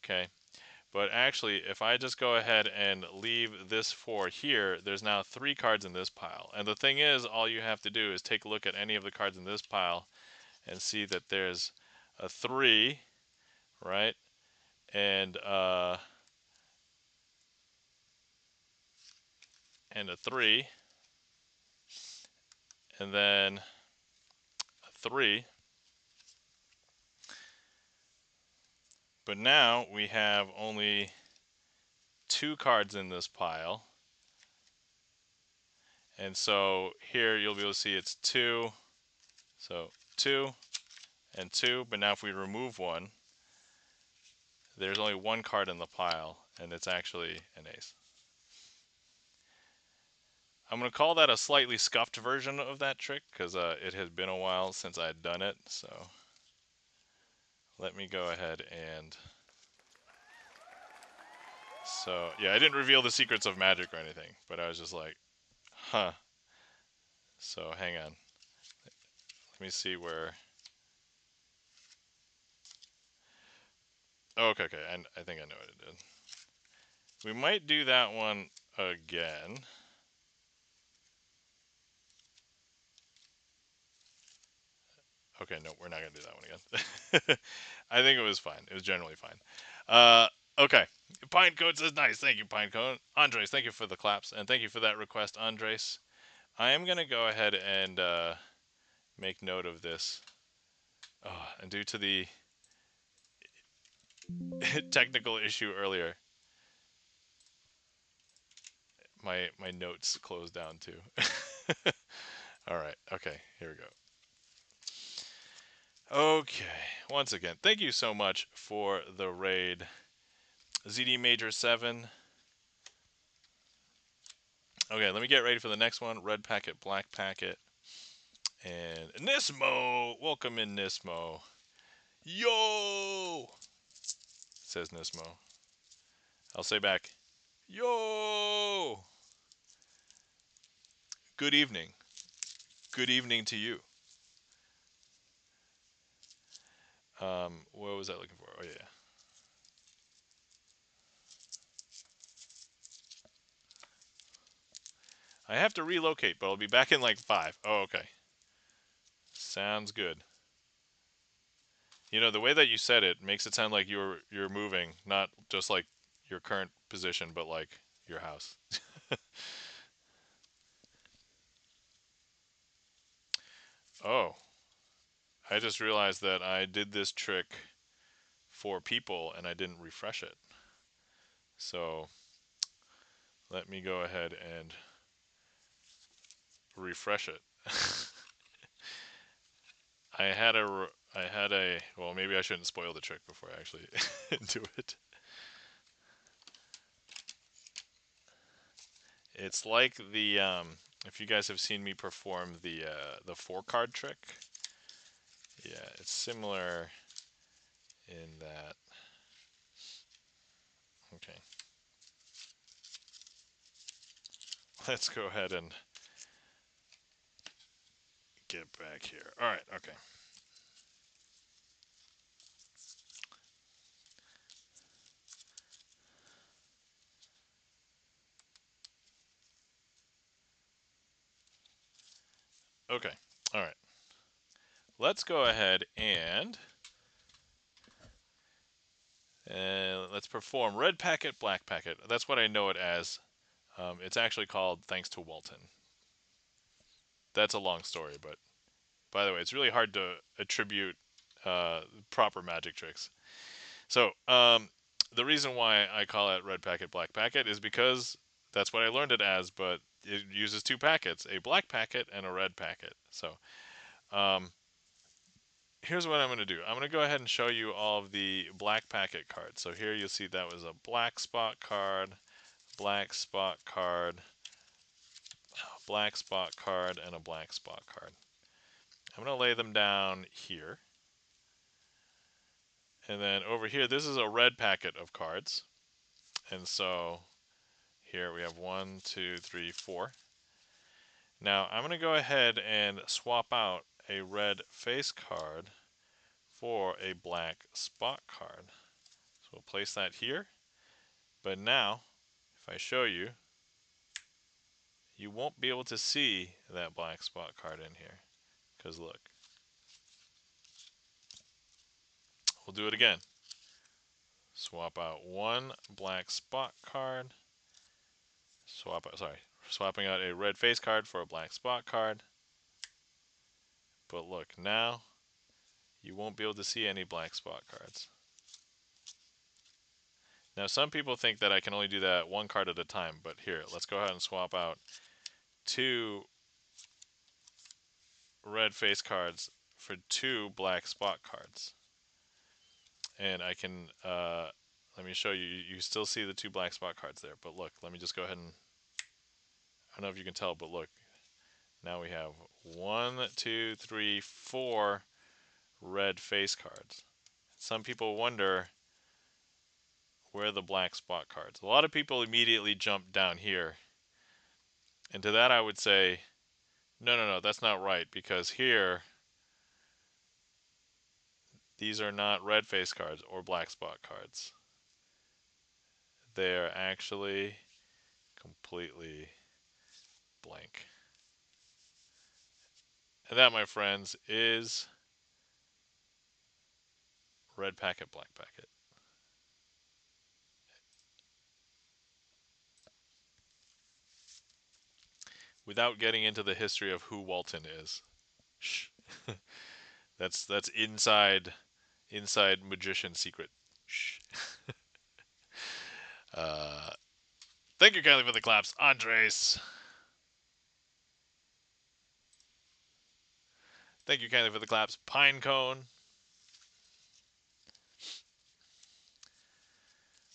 Okay. But actually, if I just go ahead and leave this 4 here, there's now 3 cards in this pile. And the thing is, all you have to do is take a look at any of the cards in this pile and see that there's a 3, right? And a 3, and then a 3. But now we have only 2 cards in this pile. And so here you'll be able to see it's 2. So 2 and 2. But now if we remove 1, there's only 1 card in the pile, and it's actually an ace. I'm going to call that a slightly scuffed version of that trick, because it has been a while since I had done it. So let me go ahead and... So, yeah, I didn't reveal the secrets of magic or anything, but I was just like, huh. So, hang on. Let me see where... Oh, okay. I think I know what it did. We might do that one again. Okay, no, we're not going to do that one again. I think it was fine. It was generally fine. Okay. Pinecone says nice. Thank you, Pinecone. Andres, thank you for the claps. And thank you for that request, Andres. I am going to go ahead and make note of this. Oh, and due to the technical issue earlier, my notes closed down too. All right. Okay. Here we go. Okay. Once again, thank you so much for the raid. ZD Major 7. Okay, let me get ready for the next one. Red packet, black packet. And Nismo! Welcome in, Nismo. Yo! Says Nismo. I'll say back, yo! Good evening. Good evening to you. What was I looking for? Oh yeah. I have to relocate, but I'll be back in like 5. Oh, okay. Sounds good. You know, the way that you said it makes it sound like you're moving, not just like your current position, but like your house. Oh, I just realized that I did this trick for people and I didn't refresh it. So let me go ahead and refresh it. I had a, well, maybe I shouldn't spoil the trick before I actually do it. It's like the, if you guys have seen me perform the 4 card trick, yeah, it's similar in that. Okay, let's go ahead and get back here. All right, okay. Okay, all right. Let's go ahead and let's perform red packet, black packet. That's what I know it as. It's actually called Thanks to Walton. That's a long story, but by the way, it's really hard to attribute proper magic tricks. So, the reason why I call it red packet, black packet is because that's what I learned it as, but it uses 2 packets, a black packet and a red packet. So, um, here's what I'm going to do. I'm going to go ahead and show you all of the black packet cards. So here you'll see that was a black spot card, black spot card, black spot card, and a black spot card. I'm going to lay them down here. And then over here, this is a red packet of cards. And so here we have 1, 2, 3, 4. Now I'm going to go ahead and swap out a red face card for a black spot card. So we'll place that here. But now, if I show you, you won't be able to see that black spot card in here. Because look, we'll do it again. Swap out 1 black spot card. Swapping out a red face card for a black spot card. But look, now you won't be able to see any black spot cards. Now some people think that I can only do that 1 card at a time, but here, let's go ahead and swap out 2 red face cards for 2 black spot cards. And I can, let me show you, you still see the 2 black spot cards there, but look, let me just go ahead and, I don't know if you can tell, but look, now we have 1, 2, 3, 4 red face cards. Some people wonder where are the black spot cards. A lot of people immediately jump down here, and to that I would say, no, no, no, that's not right, because here, these are not red face cards or black spot cards. They're actually completely blank. And that, my friends, is red packet, black packet. Without getting into the history of who Walton is. Shh. That's inside magician secret. Shh. Uh, Thank you kindly for the claps, Andres. Thank you kindly for the claps, Pinecone.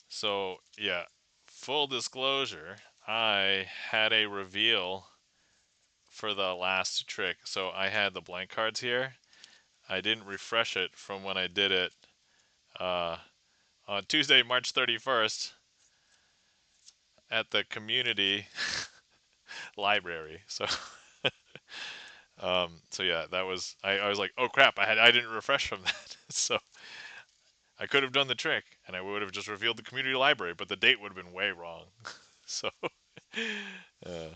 So yeah, full disclosure, I had a reveal for the last trick. So I had the blank cards here. I didn't refresh it from when I did it uh, on Tuesday, March 31st at the community library. So So yeah, that was I was like, oh crap, I didn't refresh from that, so I could have done the trick, and I would have just revealed the community library, but the date would have been way wrong. So uh,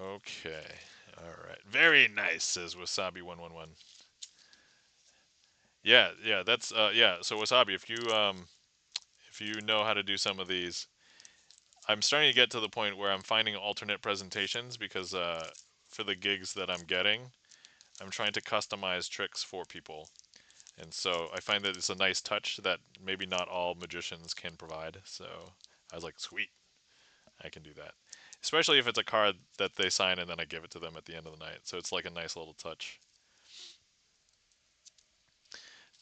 okay, all right, very nice, says Wasabi 111. Yeah, yeah, that's yeah. So Wasabi, if you know how to do some of these, I'm starting to get to the point where I'm finding alternate presentations because for the gigs that I'm getting, I'm trying to customize tricks for people. And so I find that it's a nice touch that maybe not all magicians can provide. So I was like, sweet, I can do that. Especially if it's a card that they sign and then I give it to them at the end of the night. So it's like a nice little touch.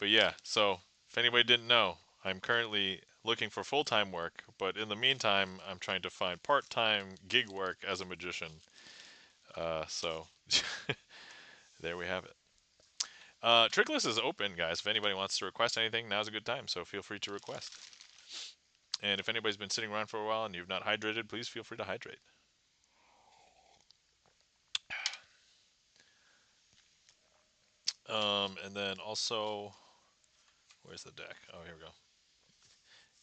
But yeah, so if anybody didn't know, I'm currently looking for full time work, but in the meantime, I'm trying to find part time gig work as a magician. So there we have it. Trick list is open, guys. If anybody wants to request anything, now's a good time. So feel free to request. And if anybody's been sitting around for a while and you've not hydrated, please feel free to hydrate. And then also, where's the deck? Oh, here we go.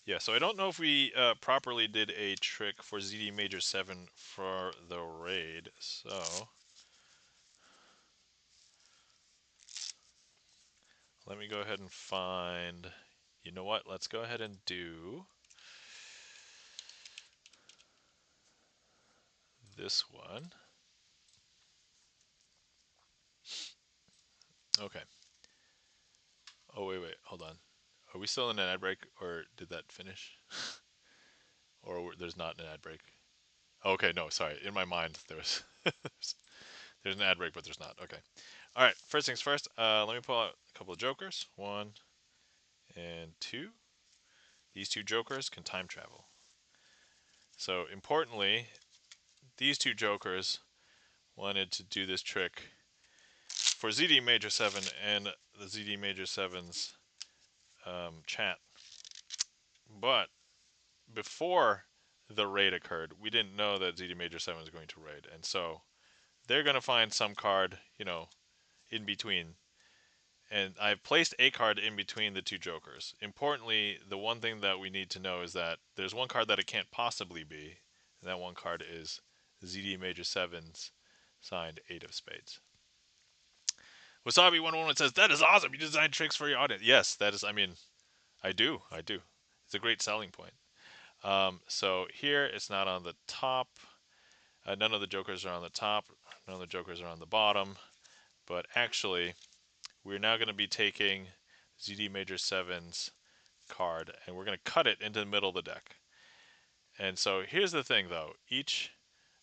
Yeah, so I don't know if we properly did a trick for ZD Major 7 for the raid. So let me go ahead and find. You know what? Let's go ahead and do this one. Okay. Oh, wait. Hold on. Are we still in an ad break, or did that finish? Or there's not an ad break? Okay, no, sorry. In my mind, there's an ad break, but there's not. Okay. All right. First things first. Let me pull out a couple of jokers. One and two. These two jokers can time travel. So importantly, these two jokers wanted to do this trick for ZD Major 7 and the ZD Major 7's chat. But before the raid occurred, we didn't know that ZD Major 7 was going to raid. And so they're going to find some card, in between. And I've placed a card in between the two jokers. Importantly, the one thing that we need to know is that there's one card that it can't possibly be. And that one card is ZD Major 7's signed 8 of Spades. Wasabi111 says, that is awesome. You design tricks for your audience. Yes, that is, I mean, I do. It's a great selling point. So here it's not on the top. None of the jokers are on the top. None of the jokers are on the bottom. But actually, we're now going to be taking ZD Major 7's card and we're going to cut it into the middle of the deck. And so here's the thing, though. Each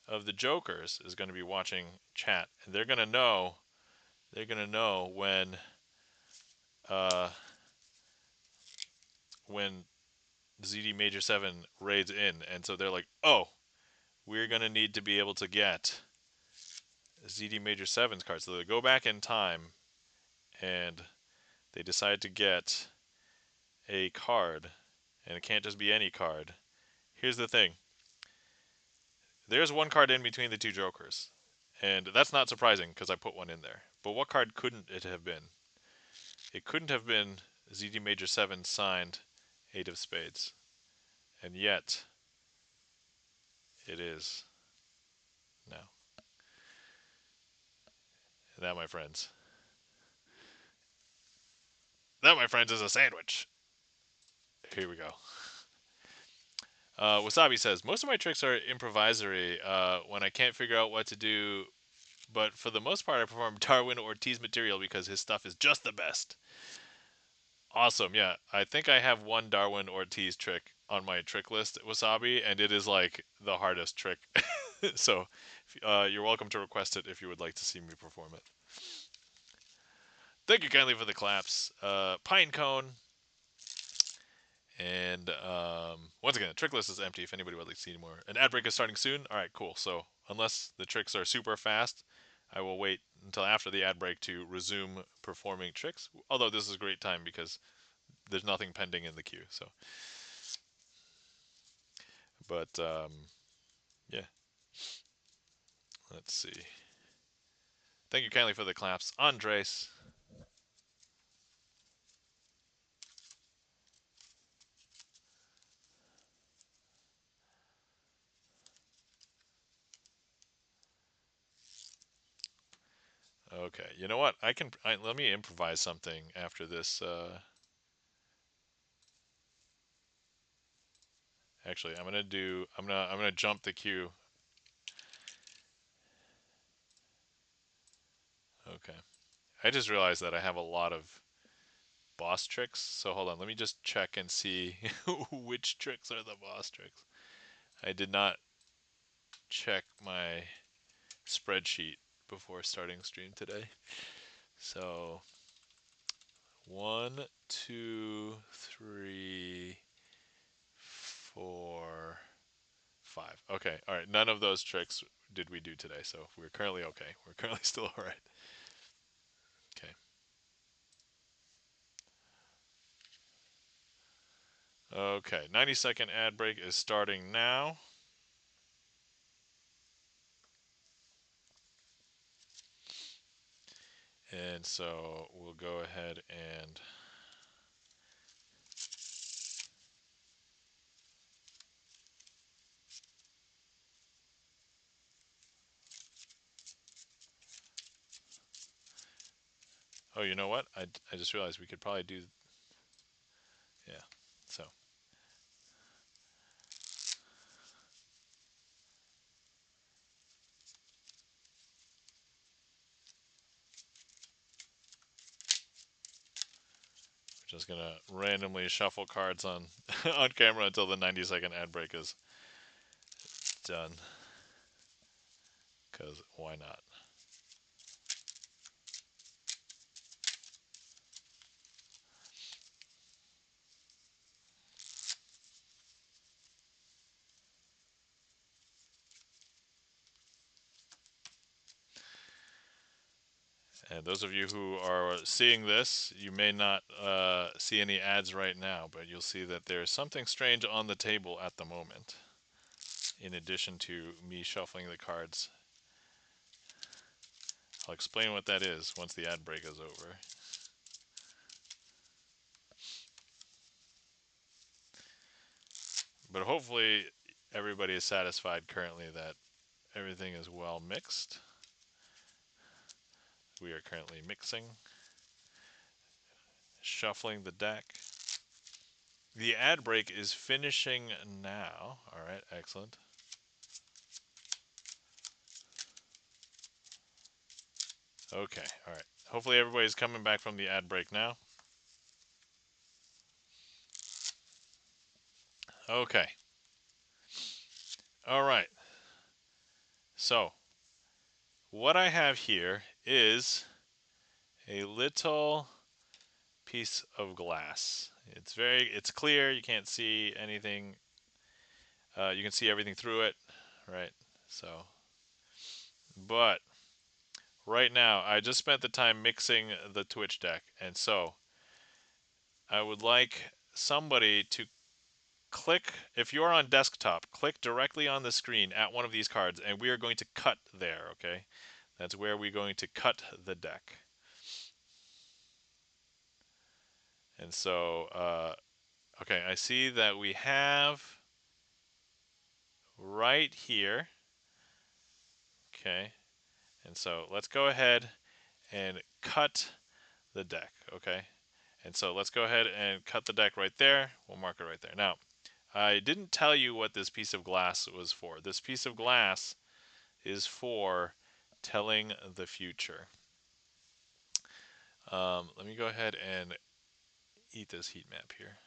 of the jokers is going to be watching chat, and they're going to know. They're going to know uh, when ZD Major 7 raids in, and so they're like, oh, we're going to need to be able to get ZD Major 7's card. So they go back in time and they decide to get a card, and it can't just be any card. Here's the thing. There's one card in between the two jokers, and that's not surprising because I put one in there. But what card couldn't it have been? It couldn't have been ZD Major 7 signed 8 of Spades. And yet, it is now. And that, my friends, is a sandwich. Here we go. Wasabi says, most of my tricks are improvisory when I can't figure out what to do, but for the most part, I perform Darwin Ortiz material because his stuff is just the best. Awesome, yeah. I think I have one Darwin Ortiz trick on my trick list, Wasabi, and it is like the hardest trick. So you're welcome to request it if you would like to see me perform it. Thank you kindly for the claps. Pine Cone. And once again, the trick list is empty if anybody would like to see more. An ad break is starting soon. All right, cool. So unless the tricks are super fast, I will wait until after the ad break to resume performing tricks. Although this is a great time because there's nothing pending in the queue. So, but Yeah. Let's see. Thank you kindly for the claps, Andres. Okay, you know what? Let me improvise something after this. Actually, I'm gonna jump the queue. Okay. I just realized that I have a lot of boss tricks. So hold on, let me just check and see which tricks are the boss tricks. I did not check my spreadsheet before starting stream today. So 1, 2, 3, 4, 5. Okay, all right. None of those tricks did we do today, so we're currently okay. We're currently still all right. Okay. Okay. 90-second ad break is starting now. And so we'll go ahead and oh, you know what? I just realized we could probably do yeah. So we're just gonna randomly shuffle cards on on camera until the 90-second ad break is done. Cause why not? And those of you who are seeing this, you may not see any ads right now, but you'll see that there's something strange on the table at the moment. In addition to me shuffling the cards, I'll explain what that is once the ad break is over. But hopefully, everybody is satisfied currently that everything is well mixed. We are currently mixing, shuffling the deck. The ad break is finishing now. All right, excellent. Okay, all right. Hopefully everybody's coming back from the ad break now. Okay. All right. So, what I have here is a little piece of glass. It's clear. You can't see anything. You can see everything through it, right? So, but right now, I just spent the time mixing the Twitch deck, and so I would like somebody to click, if you're on desktop, click directly on the screen at one of these cards, and we are going to cut there, okay? That's where we're going to cut the deck. And so, okay, I see that we have right here, okay? And so let's go ahead and cut the deck, okay? And so let's go ahead and cut the deck right there. We'll mark it right there. Now, I didn't tell you what this piece of glass was for. This piece of glass is for telling the future. Let me go ahead and eat this heat map here.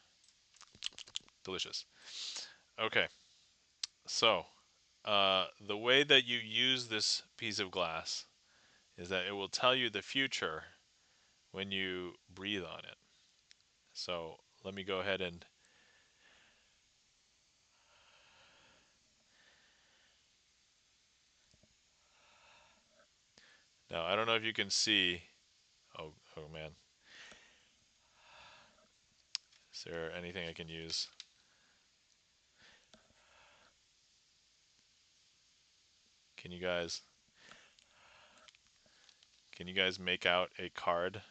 Delicious. Okay, so the way that you use this piece of glass is that it will tell you the future when you breathe on it. So let me go ahead and now I don't know if you can see. Oh man, is there anything I can use? Can you guys make out a card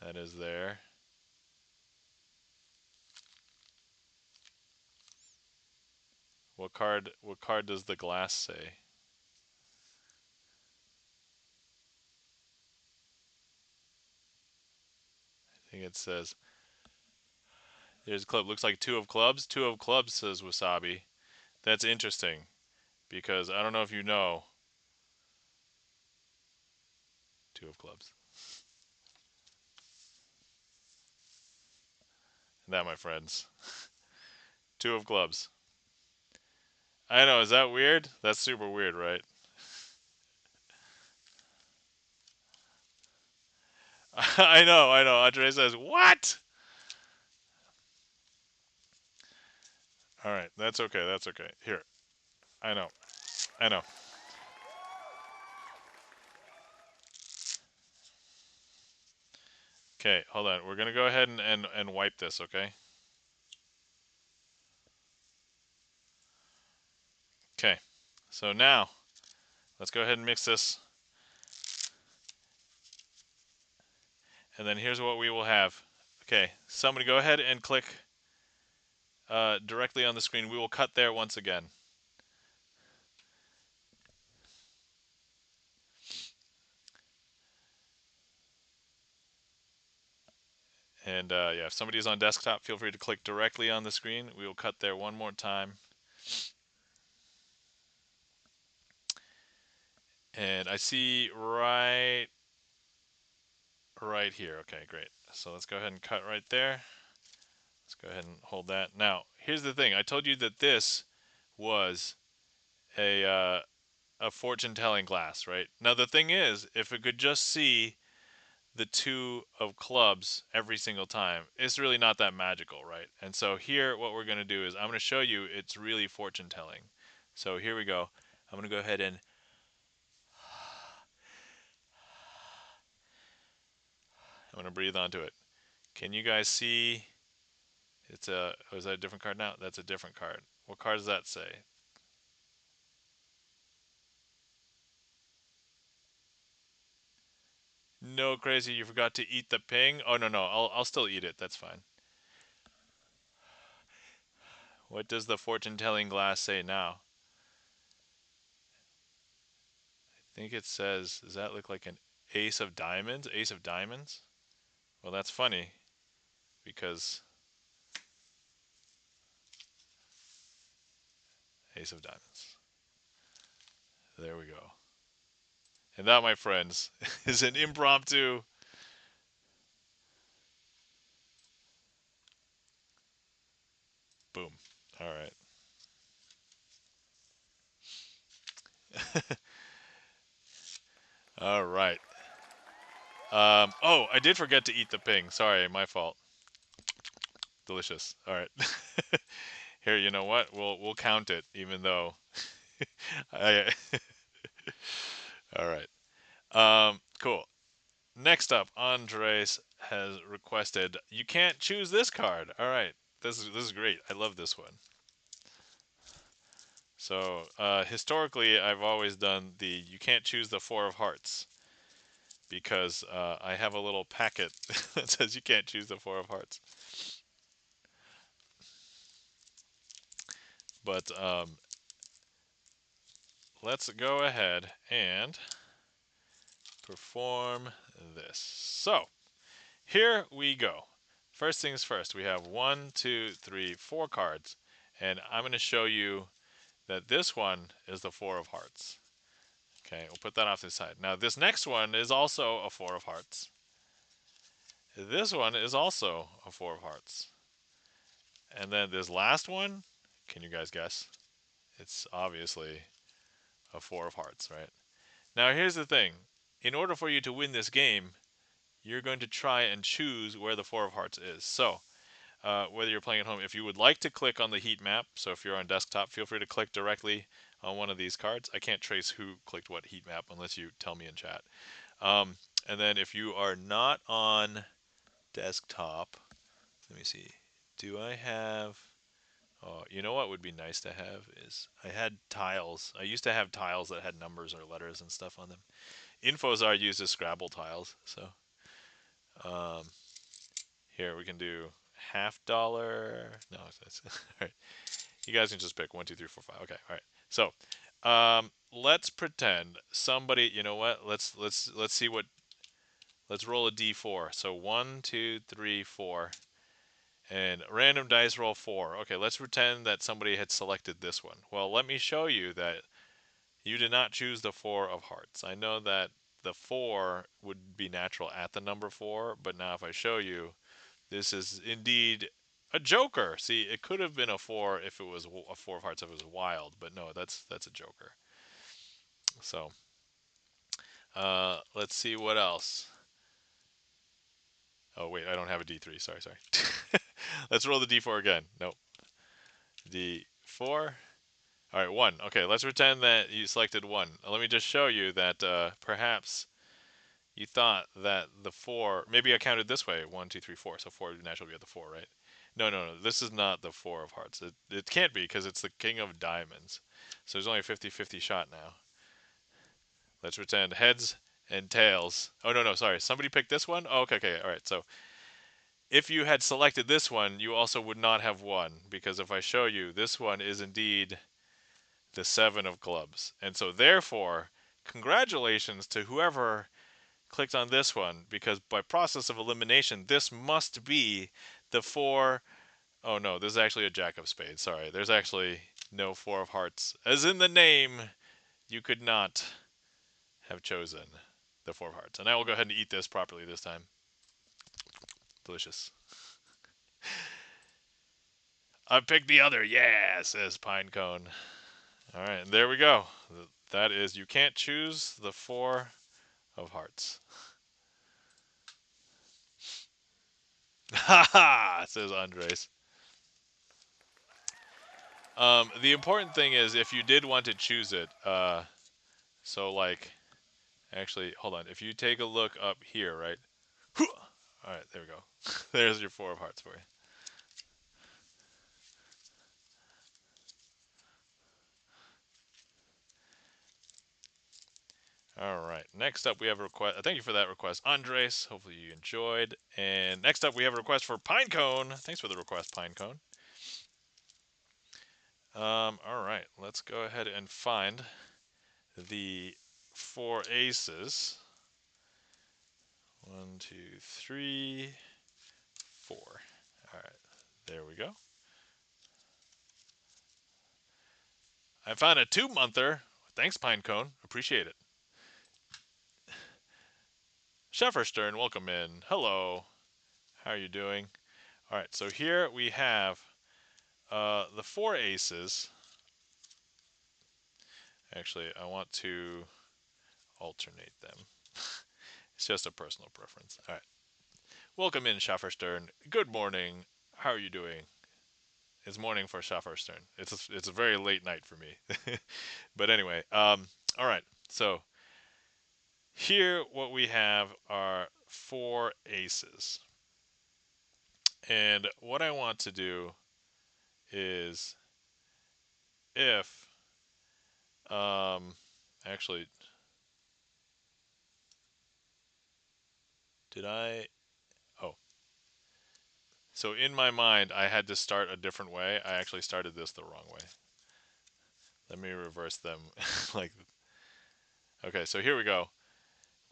that is there? What card does the glass say? I think it says there's a club. Looks like two of clubs. Two of clubs says Wasabi. That's interesting because I don't know if you know two of clubs. And that, my friends, two of clubs. I know. Is that weird? That's super weird, right? I know. I know. Andre says what? All right. That's okay. That's okay. Here. I know. I know. Okay. Hold on. We're gonna go ahead and wipe this. Okay. Okay. So now let's go ahead and mix this. And then here's what we will have. Okay, somebody go ahead and click directly on the screen. We will cut there once again. And yeah, if somebody is on desktop, feel free to click directly on the screen. We will cut there one more time. And I see right here. Okay, great. So let's go ahead and cut right there. Let's go ahead and hold that. Now, here's the thing. I told you that this was a fortune telling glass, right? Now the thing is, if it could just see the two of clubs every single time, it's really not that magical, right? And so here, what we're going to do is I'm going to show you it's really fortune telling. So here we go. I'm going to go ahead and I'm going to breathe onto it. Can you guys see? It's a, oh, is that a different card now? That's a different card. What card does that say? No, crazy, you forgot to eat the ping. Oh no, no, I'll still eat it. That's fine. What does the fortune telling glass say now? I think it says, does that look like an ace of diamonds? Ace of diamonds? Well, that's funny because ace of diamonds. There we go. And that, my friends, is an impromptu. Boom. All right. All right. Oh, I did forget to eat the ping. Sorry, my fault. Delicious. All right. Here, you know what? We'll count it, even though I. All right. Cool. Next up, Andres has requested you can't choose this card. All right. This is great. I love this one. So historically, I've always done the you can't choose the four of hearts because I have a little packet that says you can't choose the four of hearts. But let's go ahead and perform this. So here we go. First things first, we have 4 cards, and I'm going to show you that this one is the four of hearts. Okay, we'll put that off to the side. Now this next one is also a four of hearts. This one is also a four of hearts. And then this last one, can you guys guess? It's obviously a four of hearts, right? Now here's the thing. In order for you to win this game, you're going to try and choose where the four of hearts is. So, whether you're playing at home, if you would like to click on the heat map, so if you're on desktop, feel free to click directly on one of these cards. I can't trace who clicked what heat map unless you tell me in chat. And then if you are not on desktop, let me see. Do I have? Oh, you know what would be nice to have is I had tiles. I used to have tiles that had numbers or letters and stuff on them. Infos are used as Scrabble tiles. So um, here we can do $half. No, that's all right. You guys can just pick 1, 2, 3, 4, 5. Okay, all right. So let's pretend somebody. You know what? Let's see what. Let's roll a d4. So 1, 2, 3, 4. And random dice roll 4. Okay, let's pretend that somebody had selected this one. Well, let me show you that you did not choose the 4 of hearts. I know that the 4 would be natural at the number 4, but now if I show you, this is indeed a joker. See, it could have been a 4 if it was a 4 of hearts if it was wild, but no, that's a joker. So, let's see what else. Oh, wait, I don't have a d3. Sorry. Let's roll the d4 again. Nope. D4. All right, 1. Okay, let's pretend that you selected 1. Let me just show you that perhaps you thought that the 4, maybe I counted this way 1, 2, 3, 4. So 4 would naturally be at the 4, right? No. This is not the 4 of hearts. It can't be because it's the king of diamonds. So there's only a 50-50 shot now. Let's pretend heads and tails. Oh, no, sorry. Somebody picked this one? Oh, okay. All right. So if you had selected this one, you also would not have won because if I show you, this one is indeed the 7 of clubs. And so therefore, congratulations to whoever clicked on this one because by process of elimination, this must be the 4. Oh no, this is actually a jack of spades. Sorry, there's actually no 4 of hearts. As in the name, you could not have chosen the 4 of hearts. And I will go ahead and eat this properly this time. Delicious. I picked the other. Yeah, says Pinecone. All right, there we go. That is, you can't choose the 4 of hearts. Ha ha, says Andres. The important thing is if you did want to choose it, so like, actually, hold on. If you take a look up here, right? All right, there we go. There's your 4 of hearts for you. All right. Next up, we have a request. Thank you for that request, Andres. Hopefully you enjoyed. And next up, we have a request for Pinecone. Thanks for the request, Pinecone. All right. Let's go ahead and find the 4 aces. 1, 2, 3, 4. All right. There we go. I found a 2-monther. Thanks, Pinecone. Appreciate it. Shefferstern, welcome in. Hello. How are you doing? All right, so here we have the 4 aces. Actually, I want to alternate them. It's just a personal preference. All right. Welcome in, Shefferstern. Good morning. How are you doing? It's morning for Shefferstern. It's a very late night for me. But anyway, all right. So here, what we have are 4 aces. And what I want to do is if, actually, did I, oh, so in my mind, I had to start a different way. I actually started this the wrong way. Let me reverse them. Like, okay, so here we go.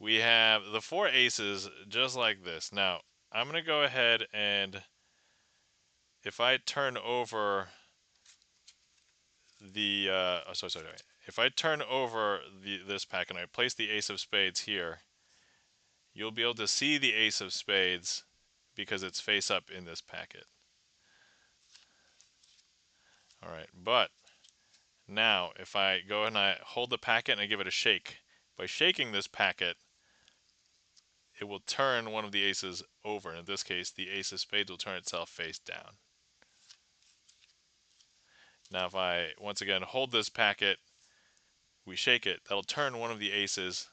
We have the 4 aces just like this. Now, I'm going to go ahead and if I turn over the, sorry. If I turn over this pack and I place the ace of spades here, you'll be able to see the ace of spades because it's face up in this packet. All right, but now if I go and I hold the packet and I give it a shake, by shaking this packet, it will turn one of the aces over. In this case, the ace of spades will turn itself face down. Now if I, once again, hold this packet, we shake it, that'll turn one of the aces,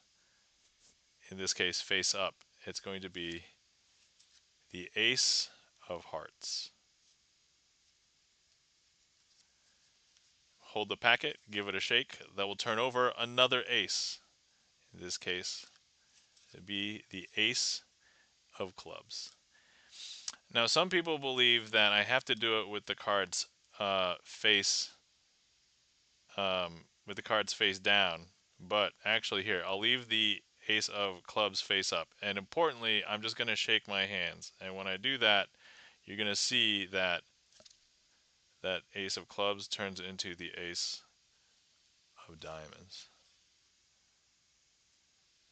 in this case, face up. It's going to be the ace of hearts. hold the packet, give it a shake. That will turn over another ace. In this case, it'd be the ace of clubs. Now, some people believe that I have to do it with the cards face with the cards face down, but actually here I'll leave the ace of clubs face up. And importantly, I'm just going to shake my hands. And when I do that, you're going to see that that ace of clubs turns into the ace of diamonds.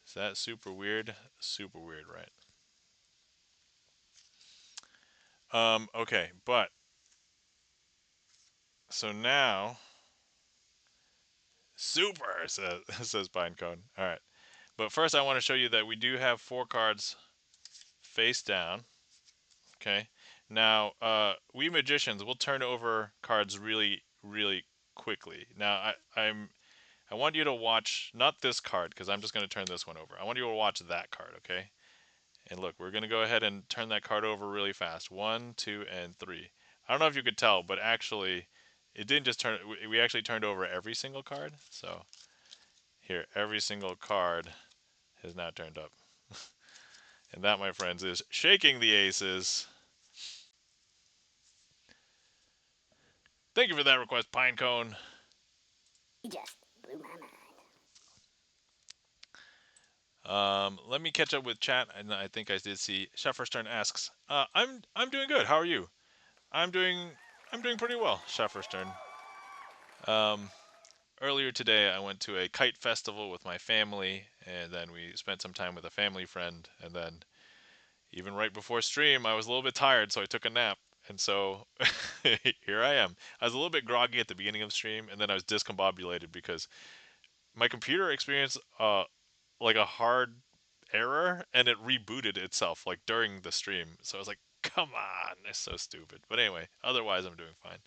Is that super weird? Super weird, right? Okay, but so now super says Pinecone. All right, but first I want to show you that we do have 4 cards face down. Okay, now we magicians will turn over cards really, really quickly. Now I want you to watch not this card because I'm just going to turn this one over. I want you to watch that card. Okay, and look, we're going to go ahead and turn that card over really fast. 1, 2, and 3. I don't know if you could tell, but actually, it didn't just turn. We actually turned over every single card. So here, every single card has now turned up. And that, my friends, is shaking the aces. Thank you for that request, Pinecone.
You just blew my mind.
Let me catch up with chat, and I think I did see Shefferstern asks, I'm doing good. How are you? I'm doing I'm doing pretty well, Shefferstern. Um, Earlier today, I went to a kite festival with my family, and then we spent some time with a family friend, and then even right before stream, I was a little bit tired, so I took a nap. And so here I am. I was a little bit groggy at the beginning of the stream, and then I was discombobulated because my computer experienced like a hard error, and it rebooted itself like during the stream. So I was like, "Come on, it's so stupid." But anyway, otherwise I'm doing fine.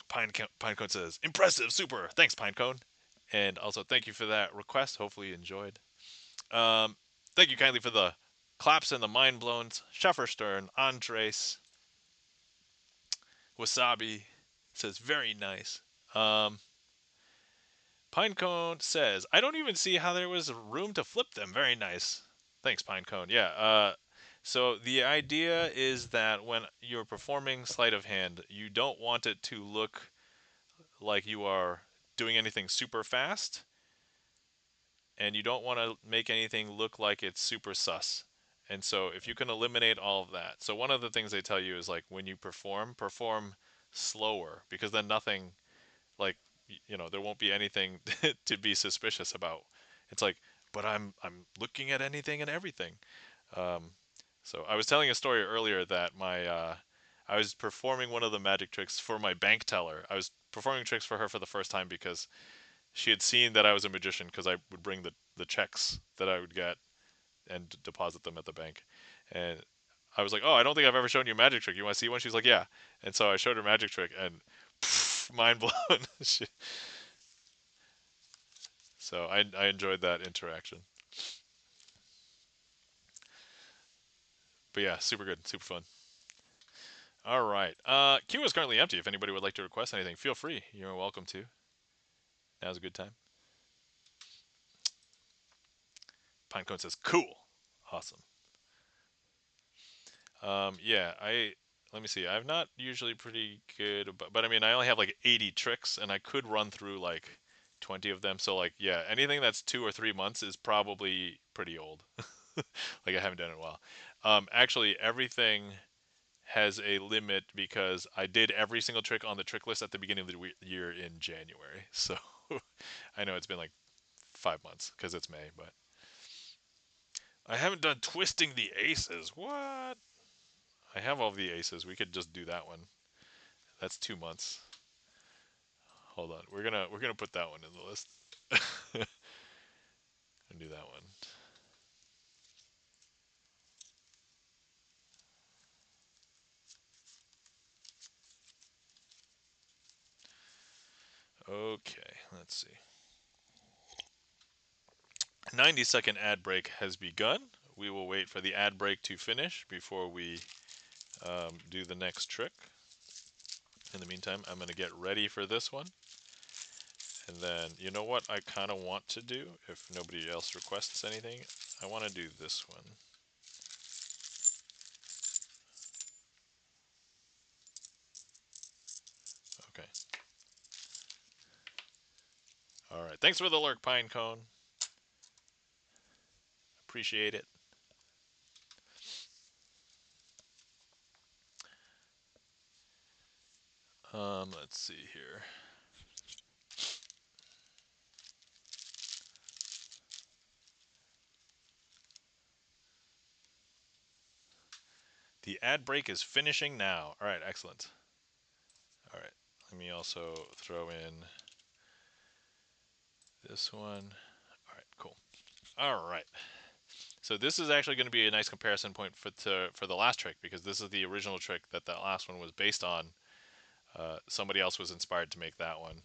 Pinecone says, "Impressive, super. Thanks, Pinecone." And also, thank you for that request. Hopefully, you enjoyed. Um, Thank you kindly for the claps and the mind blowns. Shefferstern, Andres, Wasabi says, "Very nice." Um, Pinecone says, "I don't even see how there was room to flip them. Very nice." Thanks, Pinecone. Yeah. So the idea is that when you're performing sleight of hand, you don't want it to look like you are doing anything super fast, and you don't want to make anything look like it's super sus. And so if you can eliminate all of that. So one of the things they tell you is like when you perform slower because then nothing like there won't be anything to be suspicious about. It's like, but I'm looking at anything and everything. Um, so I was telling a story earlier that my I was performing one of the magic tricks for my bank teller. I was performing tricks for her for the first time because she had seen that I was a magician because I would bring the checks that I would get and deposit them at the bank. And I was like, "Oh, I don't think I've ever shown you a magic trick. You want to see one?" She's like, "Yeah." And so I showed her magic trick, and pff, mind blown. So I enjoyed that interaction. But yeah, super good, super fun. All right. Queue is currently empty. If anybody would like to request anything, feel free. You're welcome to. Now's a good time. Pinecone says, "Cool, awesome." Yeah, let me see. I'm not usually pretty good, but I mean, I only have like 80 tricks, and I could run through like 20 of them. So like, yeah, anything that's 2 or 3 months is probably pretty old. Like I haven't done it in a while. Actually, everything has a limit because I did every single trick on the trick list at the beginning of the year in January. So I know it's been like 5 months because it's May, but I haven't done twisting the aces. What? I have all the aces. We could just do that one. That's 2 months. Hold on. We're gonna put that one in the list. And do that one. Okay, let's see. 90-second ad break has begun. We will wait for the ad break to finish before we do the next trick. In the meantime, I'm going to get ready for this one. And then, you know what I kind of want to do, if nobody else requests anything? I want to do this one. Okay. All right. Thanks for the lurk, Pinecone. Appreciate it. Let's see here. The ad break is finishing now. All right, excellent. All right, let me also throw in this one. All right, cool. All right. So this is actually going to be a nice comparison point for the last trick, because this is the original trick that last one was based on. Somebody else was inspired to make that one,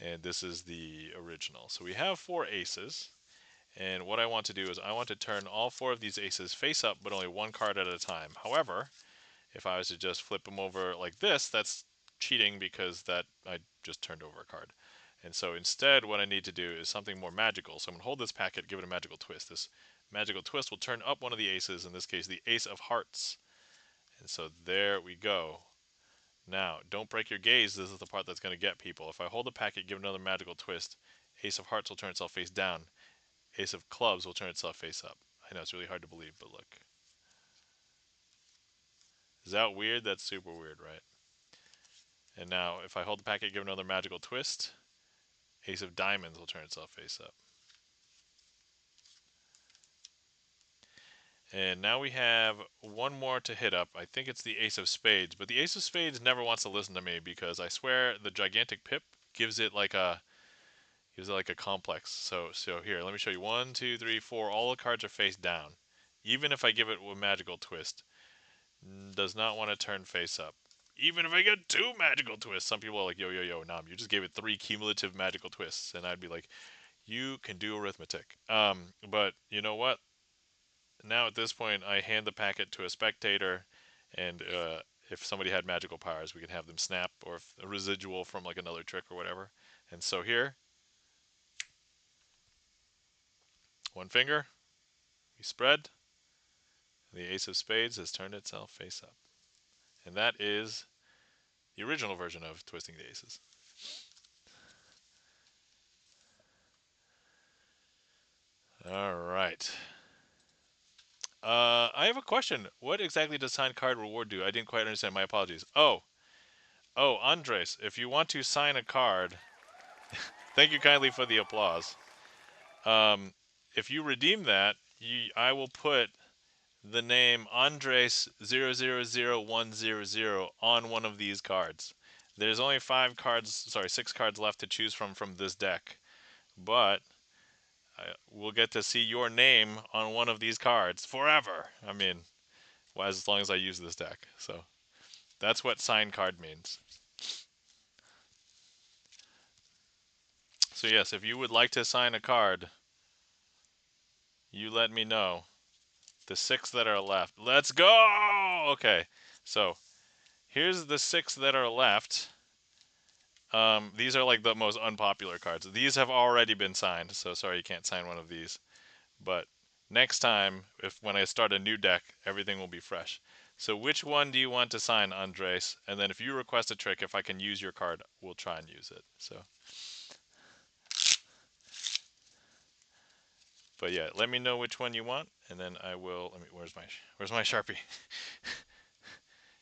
and this is the original. So we have 4 aces, and what I want to do is I want to turn all 4 of these aces face up, but only one card at a time. However, if I was to just flip them over like this, that's cheating, because that I just turned over a card. And so instead, what I need to do is something more magical. So I'm going to hold this packet, give it a magical twist. This magical twist will turn up one of the aces, in this case the ace of hearts. And so there we go. Now, don't break your gaze. This is the part that's going to get people. If I hold the packet, give it another magical twist, ace of hearts will turn itself face down. Ace of clubs will turn itself face up. I know it's really hard to believe, but look. Is that weird? That's super weird, right? And now, if I hold the packet, give another magical twist, ace of diamonds will turn itself face up. And now we have one more to hit up. I think it's the ace of spades, but the ace of spades never wants to listen to me, because I swear the gigantic pip gives it like a complex. So here, let me show you. 1, 2, 3, 4. All the cards are face down. Even if I give it a magical twist, does not want to turn face up. Even if I get 2 magical twists, some people are like, yo, yo, yo, Nam, you just gave it 3 cumulative magical twists. And I'd be like, you can do arithmetic. But you know what? Now at this point, I hand the packet to a spectator, and if somebody had magical powers, we could have them snap, or if a residual from like another trick or whatever. And so here, one finger, we spread. The ace of spades has turned itself face up. And that is the original version of twisting the aces. All right. I have a question. What exactly does sign card reward do? I didn't quite understand. My apologies. Oh, Andres, if you want to sign a card, thank you kindly for the applause. Um, if you redeem that, I will put the name Andres000100 on one of these cards. There's only 6 cards left to choose from this deck, but we'll get to see your name on one of these cards forever. I mean, well, as long as I use this deck. So that's what sign card means. So yes, if you would like to sign a card, you let me know. The 6 that are left. Let's go! Okay, so here's the 6 that are left. These are like the most unpopular cards. These have already been signed, so sorry you can't sign one of these. But next time, when I start a new deck, everything will be fresh. So which one do you want to sign, Andres? And then if you request a trick, if I can use your card, we'll try and use it. So, but yeah, let me know which one you want, and then I will. Where's my Sharpie?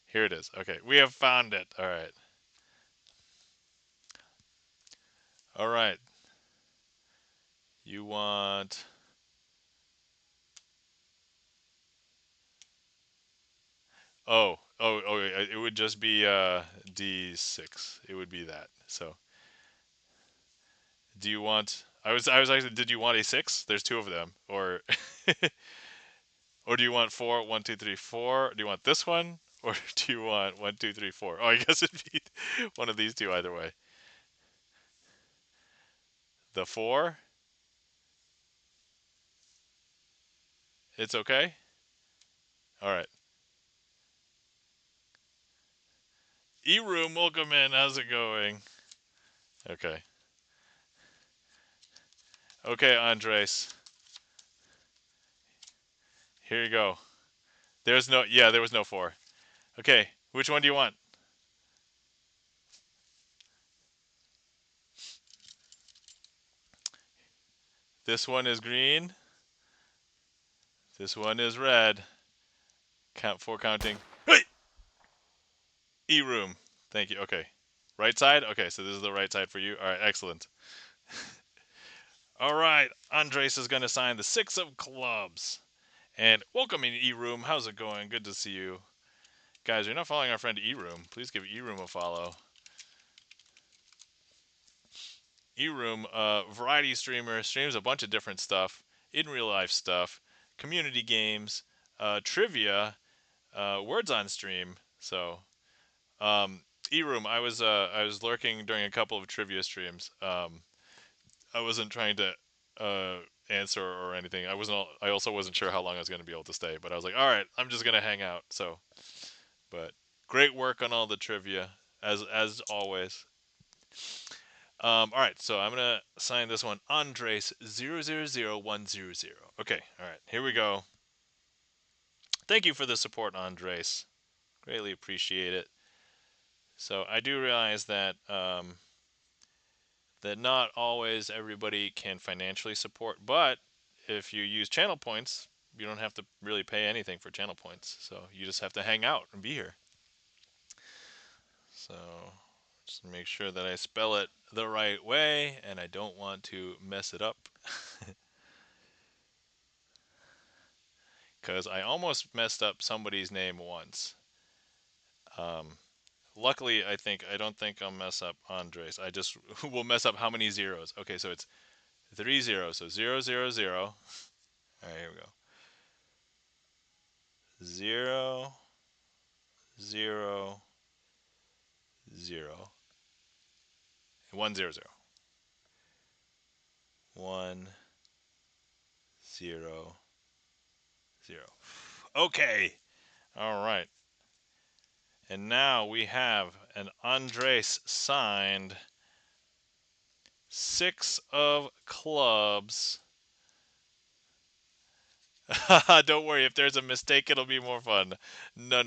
Here it is. Okay, we have found it. All right. All right. You want. Oh, it would just be D6. It would be that. So, do you want I was actually did you want a 6? There's 2 of them. Or or do you want 4? 1 2 3 4? Do you want this one? Or do you want 1 2 3 4? Oh, I guess it'd be one of these 2 either way. The 4? It's okay? All right. E-Room, welcome in. How's it going? Okay. Okay, Andres. Here you go. There's no, yeah, there was no 4. Okay, which one do you want? This one is green. This one is red. Count 4 counting. Hey! E-Room. Thank you. Okay. Right side? Okay, so this is the right side for you. All right, excellent. All right, Andres is going to sign the 6 of clubs. And welcome in E-Room. How's it going? Good to see you. Guys, you're not following our friend E-Room. Please give E-Room a follow. E-Room, variety streamer, streams a bunch of different stuff, in real life stuff, community games, trivia, words on stream. So, um, E-Room, I was lurking during a couple of trivia streams. I wasn't trying to uh, answer or anything. I also wasn't sure how long I was going to be able to stay, but I was like, all right, I'm just going to hang out. So, but great work on all the trivia as always. All right, so I'm gonna sign this one, Andres 000100. Okay, all right, here we go. Thank you for the support, Andres. Greatly appreciate it. So I do realize that not always everybody can financially support, but if you use channel points, you don't have to really pay anything for channel points. So you just have to hang out and be here. So just make sure that I spell it the right way, and I don't want to mess it up. Because I almost messed up somebody's name once. Um, Luckily, I don't think I'll mess up Andres. I just will mess up how many zeros. Okay, so it's 3 zeros. So 000. All right, here we go. 0 0 0 100 100. Okay. All right. And now we have an Andres signed 6 of clubs. Don't worry, if there's a mistake, it'll be more fun. No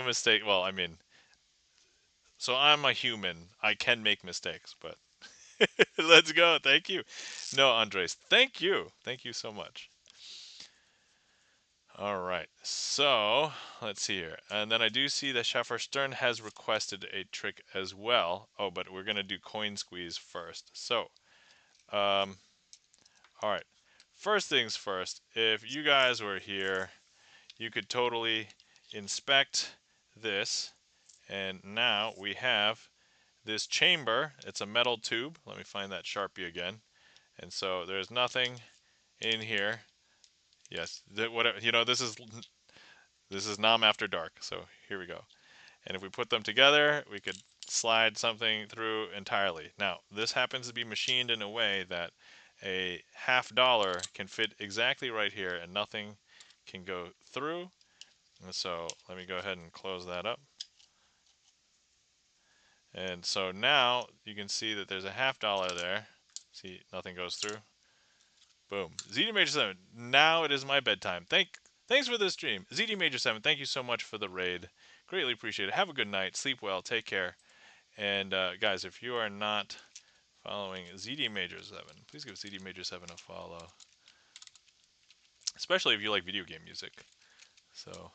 mistake. Well, I mean, so I'm a human. I can make mistakes, but let's go. Thank you. No, Andres, thank you so much. All right, so let's see here, and then I do see that Schaffer Stern has requested a trick as well. Oh, but we're gonna do coin squeeze first. So, um, all right. First things first. If you guys were here, you could totally inspect this. And now we have this chamber. It's a metal tube. Let me find that Sharpie again. And so there's nothing in here. Yes, whatever, this is Nam After Dark. So here we go. And if we put them together, we could slide something through entirely. Now, this happens to be machined in a way that a $half can fit exactly right here and nothing can go through. And so let me go ahead and close that up. And so now you can see that there's a $half there. See, nothing goes through. Boom. ZD Major 7. Now it is my bedtime. Thanks for the stream. ZD Major 7, thank you so much for the raid. Greatly appreciate it. Have a good night. Sleep well. Take care. And guys, if you are not following ZD Major 7, please give ZD Major 7 a follow. Especially if you like video game music. So,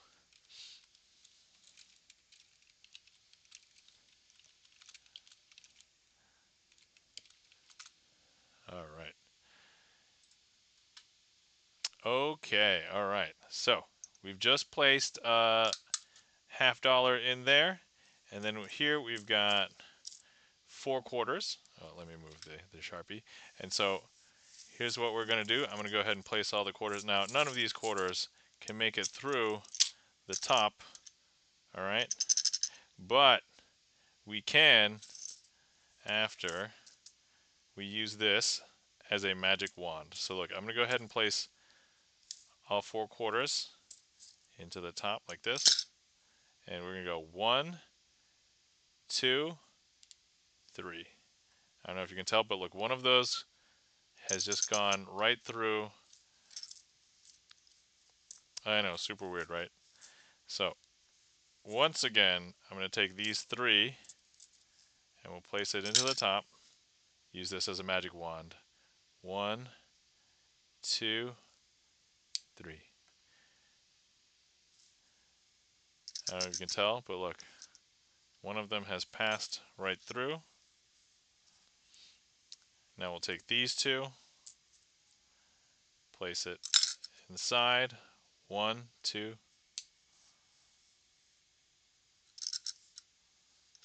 all right. Okay, all right. So, we've just placed $half in there. And then here we've got 4/4. Oh, let me move the Sharpie. And so here's what we're going to do. I'm going to go ahead and place all the quarters. Now, none of these quarters can make it through the top. All right. But we can, after we use this as a magic wand. So look, I'm going to go ahead and place all 4/4 into the top like this. And we're going to go 1, 2, 3. I don't know if you can tell, but look, one of those has just gone right through. I know, super weird, right? So, once again, I'm going to take these 3 and we'll place it into the top. Use this as a magic wand. 1, 2, 3. I don't know if you can tell, but look, one of them has passed right through. Now we'll take these 2, place it inside. 1, 2.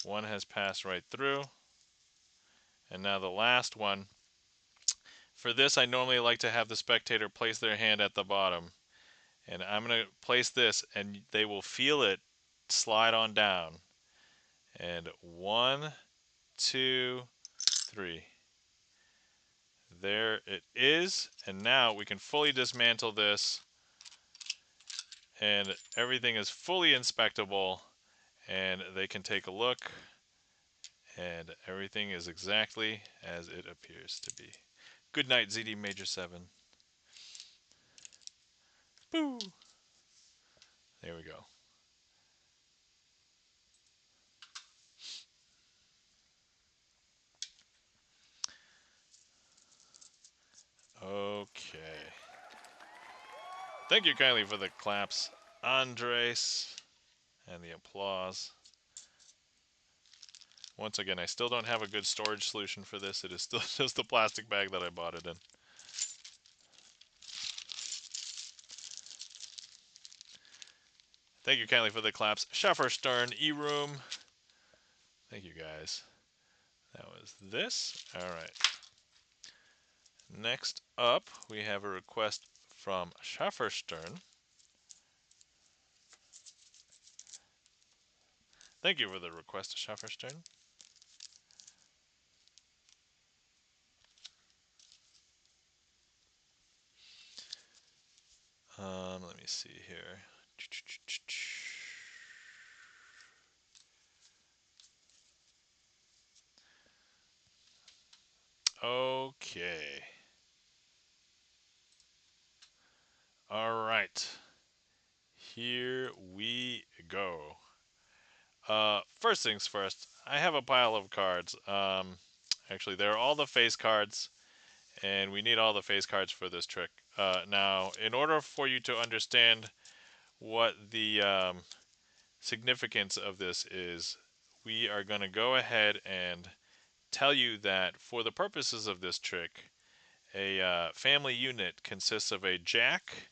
One has passed right through. And now the last one. For this, I normally like to have the spectator place their hand at the bottom. And I'm going to place this, and they will feel it slide on down. And 1, 2, 3. There it is. And now we can fully dismantle this. And everything is fully inspectable. And they can take a look. And everything is exactly as it appears to be. Good night, ZD Major 7. Boo! There we go. Okay. Thank you kindly for the claps, Andres, and the applause. Once again, I still don't have a good storage solution for this. It is still just the plastic bag that I bought it in. Thank you kindly for the claps, Schaffer Stern, E-Room. Thank you guys. That was this. All right. Next up, we have a request from Schaffer Stern. Thank you for the request, Schaffer Stern. Let me see here. Okay. All right. Here we go. First things first, I have a pile of cards. Actually, they're all the face cards, and we need all the face cards for this trick. Now, in order for you to understand what the significance of this is, we are going to go ahead and tell you that for the purposes of this trick, a family unit consists of a jack,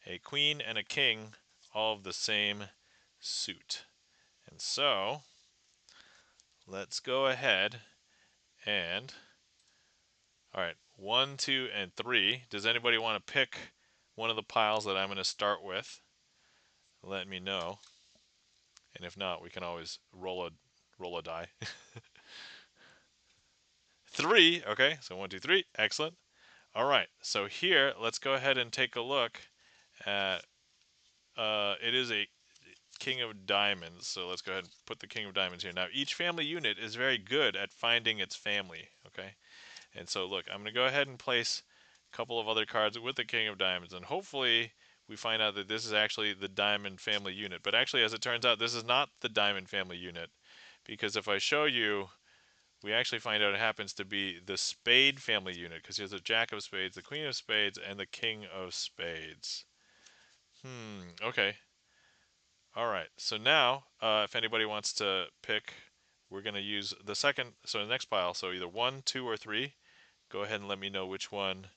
a queen, and a king, all of the same suit. And so, let's go ahead and, all right, 1, 2, and 3. Does anybody want to pick one of the piles that I'm going to start with? Let me know. And if not, we can always roll a die. 3, okay, so 1, 2, 3, excellent. All right, so here, let's go ahead and take a look at, it is a King of Diamonds, so let's go ahead and put the King of Diamonds here. Now, each family unit is very good at finding its family, okay? And so, look, I'm going to go ahead and place a couple of other cards with the King of Diamonds, and hopefully we find out that this is actually the Diamond family unit. But actually, as it turns out, this is not the Diamond family unit, because if I show you, we actually find out it happens to be the Spade family unit, because here's the Jack of Spades, the Queen of Spades, and the King of Spades. Okay. All right. So now, if anybody wants to pick, we're going to use the second, so the next pile, so either 1, 2, or 3. Go ahead and let me know which one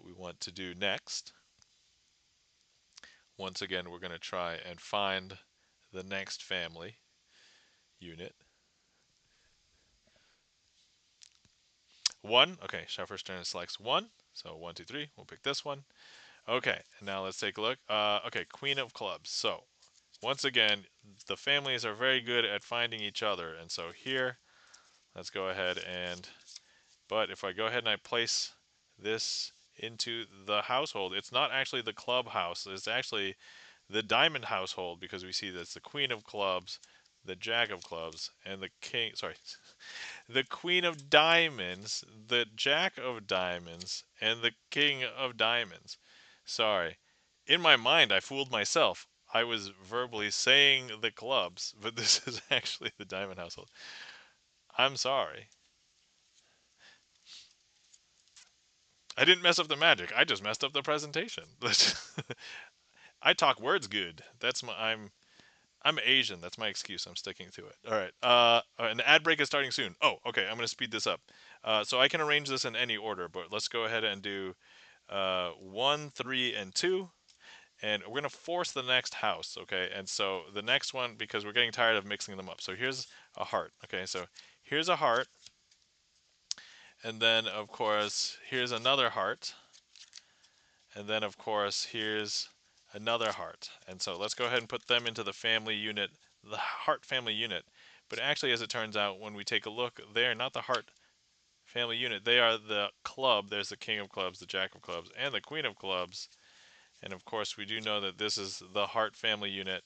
we want to do next. Once again, we're going to try and find the next family unit. 1, okay, Shuffler Stern selects 1, so 1, 2, 3, we'll pick this one. Okay, and now let's take a look. Okay, Queen of Clubs. So, once again, the families are very good at finding each other, and so here, let's go ahead and, but if I go ahead and I place this into the household, it's not actually the club house, it's actually the diamond household, because we see that's the Queen of Clubs, the jack of clubs, and the king. Sorry, the queen of diamonds, the jack of diamonds, and the king of diamonds. Sorry. In my mind, I fooled myself. I was verbally saying the clubs, but this is actually the diamond household. I'm sorry. I didn't mess up the magic. I just messed up the presentation. I talk words good. That's my I'm Asian. That's my excuse. I'm sticking to it. All right. And the ad break is starting soon. Oh, okay. I'm going to speed this up. So I can arrange this in any order, but let's go ahead and do 1, 3, and 2. And we're going to force the next house, okay? And so the next one, because we're getting tired of mixing them up. So here's a heart, okay? So here's a heart. And then, of course, here's another heart. And then, of course, here's another heart. And so let's go ahead and put them into the family unit, the heart family unit. But actually, as it turns out, when we take a look, they're not the heart family unit. They are the club. There's the king of clubs, the jack of clubs, and the queen of clubs. And of course, we do know that this is the heart family unit.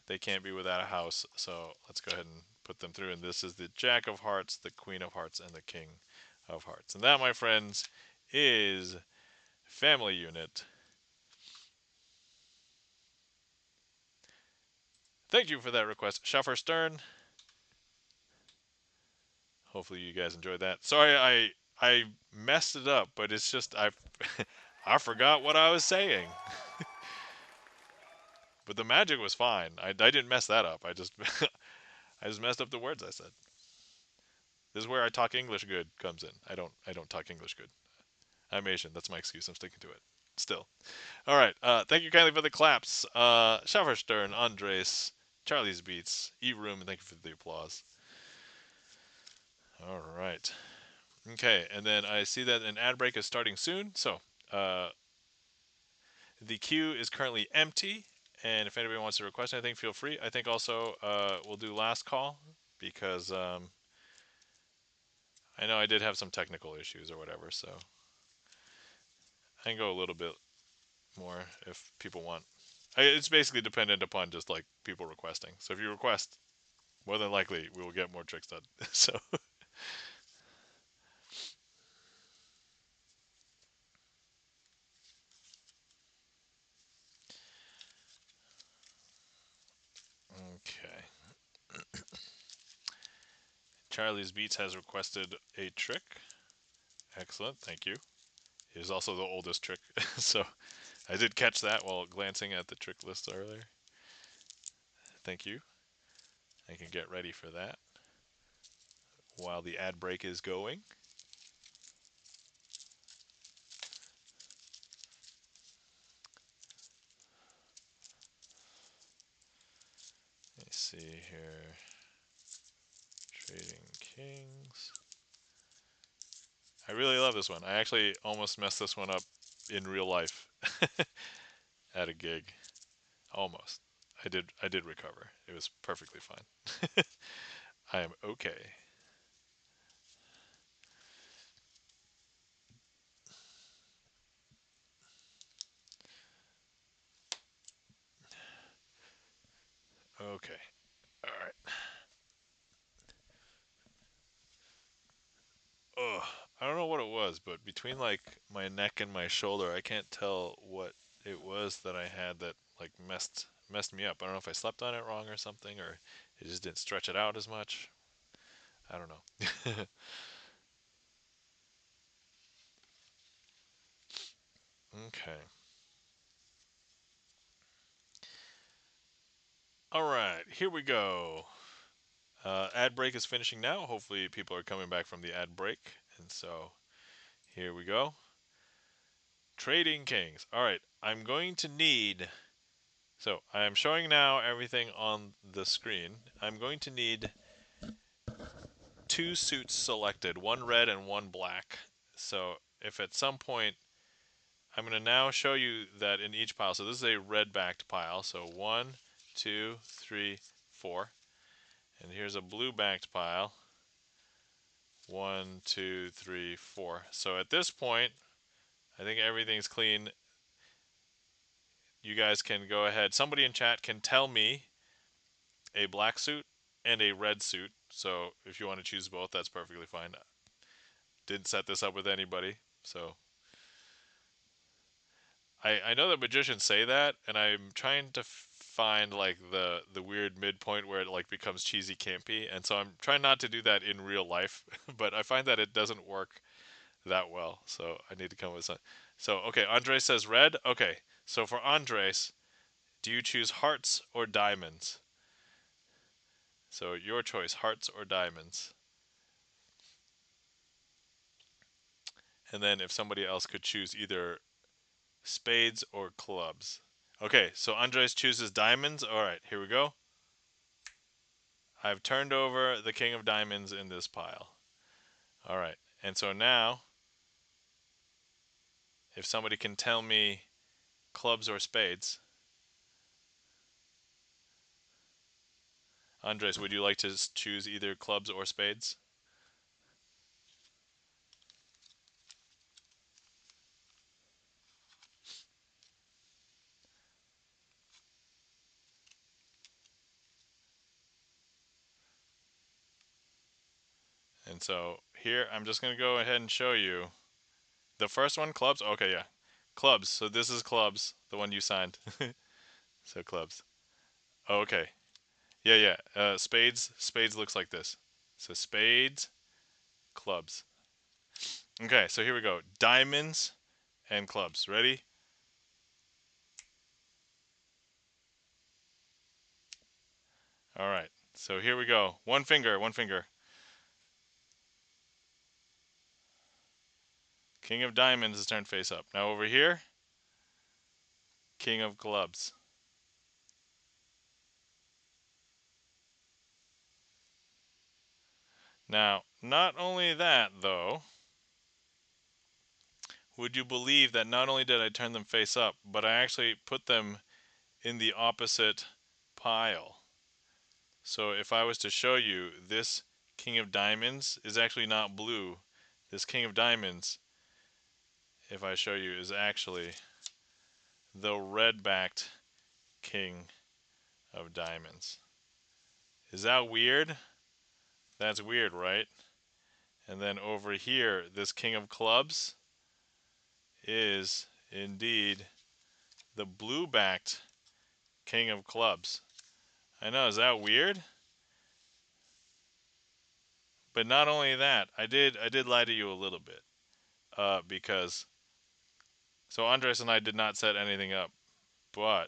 They can't be without a house. So let's go ahead and put them through. And this is the jack of hearts, the queen of hearts, and the king of hearts. And that, my friends, is family unit. Thank you for that request, Schaffer Stern. Hopefully you guys enjoyed that. Sorry, I messed it up, but it's just I I forgot what I was saying. But the magic was fine. I didn't mess that up. I just I just messed up the words I said. This is where I talk English good comes in. I don't talk English good. I'm Asian. That's my excuse. I'm sticking to it. Still. All right. Thank you kindly for the claps. Schaffer Stern, Andres, Charlie's Beats, E Room, and thank you for the applause. All right. Okay, and then I see that an ad break is starting soon. So uh, the queue is currently empty, and if anybody wants to request anything, feel free. I think also we'll do last call because I know I did have some technical issues or whatever. So I can go a little bit more if people want. It's basically dependent upon just like people requesting. So if you request, more than likely we will get more tricks done. So okay, Charlie's Beats has requested a trick. Excellent, thank you. It is also the oldest trick, so I did catch that while glancing at the trick list earlier. Thank you. I can get ready for that while the ad break is going. Let me see here. Trading Kings. I really love this one. I actually almost messed this one up in real life at a gig. Almost. I did recover. It was perfectly fine. I am okay. Okay. All right. Ugh. I don't know what it was, but between like my neck and my shoulder, I can't tell what it was that I had that like messed me up. I don't know if I slept on it wrong or something, or it just didn't stretch it out as much. I don't know. Okay. All right. Here we go. Ad break is finishing now. Hopefully, people are coming back from the ad break, and so here we go. Trading Kings. All right. I'm going to need. So I am showing now everything on the screen. I'm going to need two suits selected, one red and one black. So if at some point I'm going to now show you that in each pile. So this is a red backed pile. So 1, 2, 3, 4. And here's a blue backed pile. 1, 2, 3, 4. So at this point, I think everything's clean. You guys can go ahead. Somebody in chat can tell me a black suit and a red suit. So if you want to choose both, that's perfectly fine. Didn't set this up with anybody, so I know that magicians say that, and I'm trying to find like the weird midpoint where it like becomes cheesy campy, and so I'm trying not to do that in real life, but I find that it doesn't work that well, so I need to come up with something. So okay, Andres says red. Okay, so for Andres, do you choose hearts or diamonds? So your choice, hearts or diamonds. And then if somebody else could choose either spades or clubs. Okay, so Andres chooses diamonds. All right, here we go. I've turned over the king of diamonds in this pile. All right, and so now, if somebody can tell me clubs or spades, Andres, would you like to choose either clubs or spades? And so here, I'm just going to go ahead and show you. The first one, clubs? Okay, yeah. Clubs. So this is clubs, the one you signed. So clubs. Oh, okay. Yeah, yeah. Spades. Spades looks like this. So spades, clubs. Okay, so here we go. Diamonds and clubs. Ready? All right. So here we go. One finger, one finger. King of diamonds is turned face up. Now over here, king of clubs. Now, not only that though, would you believe that not only did I turn them face up, but I actually put them in the opposite pile. So if I was to show you, this king of diamonds is actually not blue. This king of diamonds, if I show you, is actually the red-backed king of diamonds. Is that weird? That's weird, right? And then over here, this king of clubs is indeed the blue-backed king of clubs. I know, is that weird? But not only that, I did lie to you a little bit. Because so Andres and I did not set anything up, but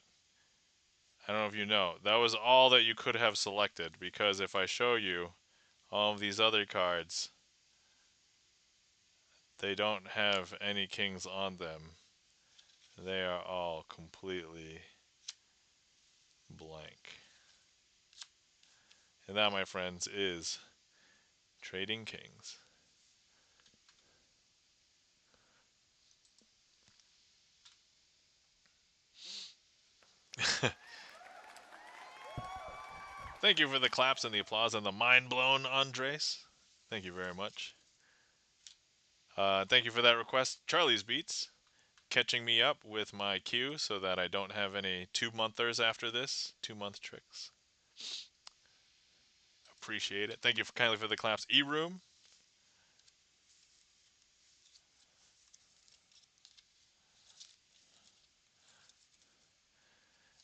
I don't know if you know, that was all that you could have selected, because if I show you all of these other cards, they don't have any kings on them. They are all completely blank. And that, my friends, is Trading Kings. Thank you for the claps and the applause and the mind blown, Andres. Thank you very much. Thank you for that request, Charlie's Beats, catching me up with my cue so that I don't have any 2-monthers after this. 2-month tricks. Appreciate it. Thank you for kindly for the claps, E-Room.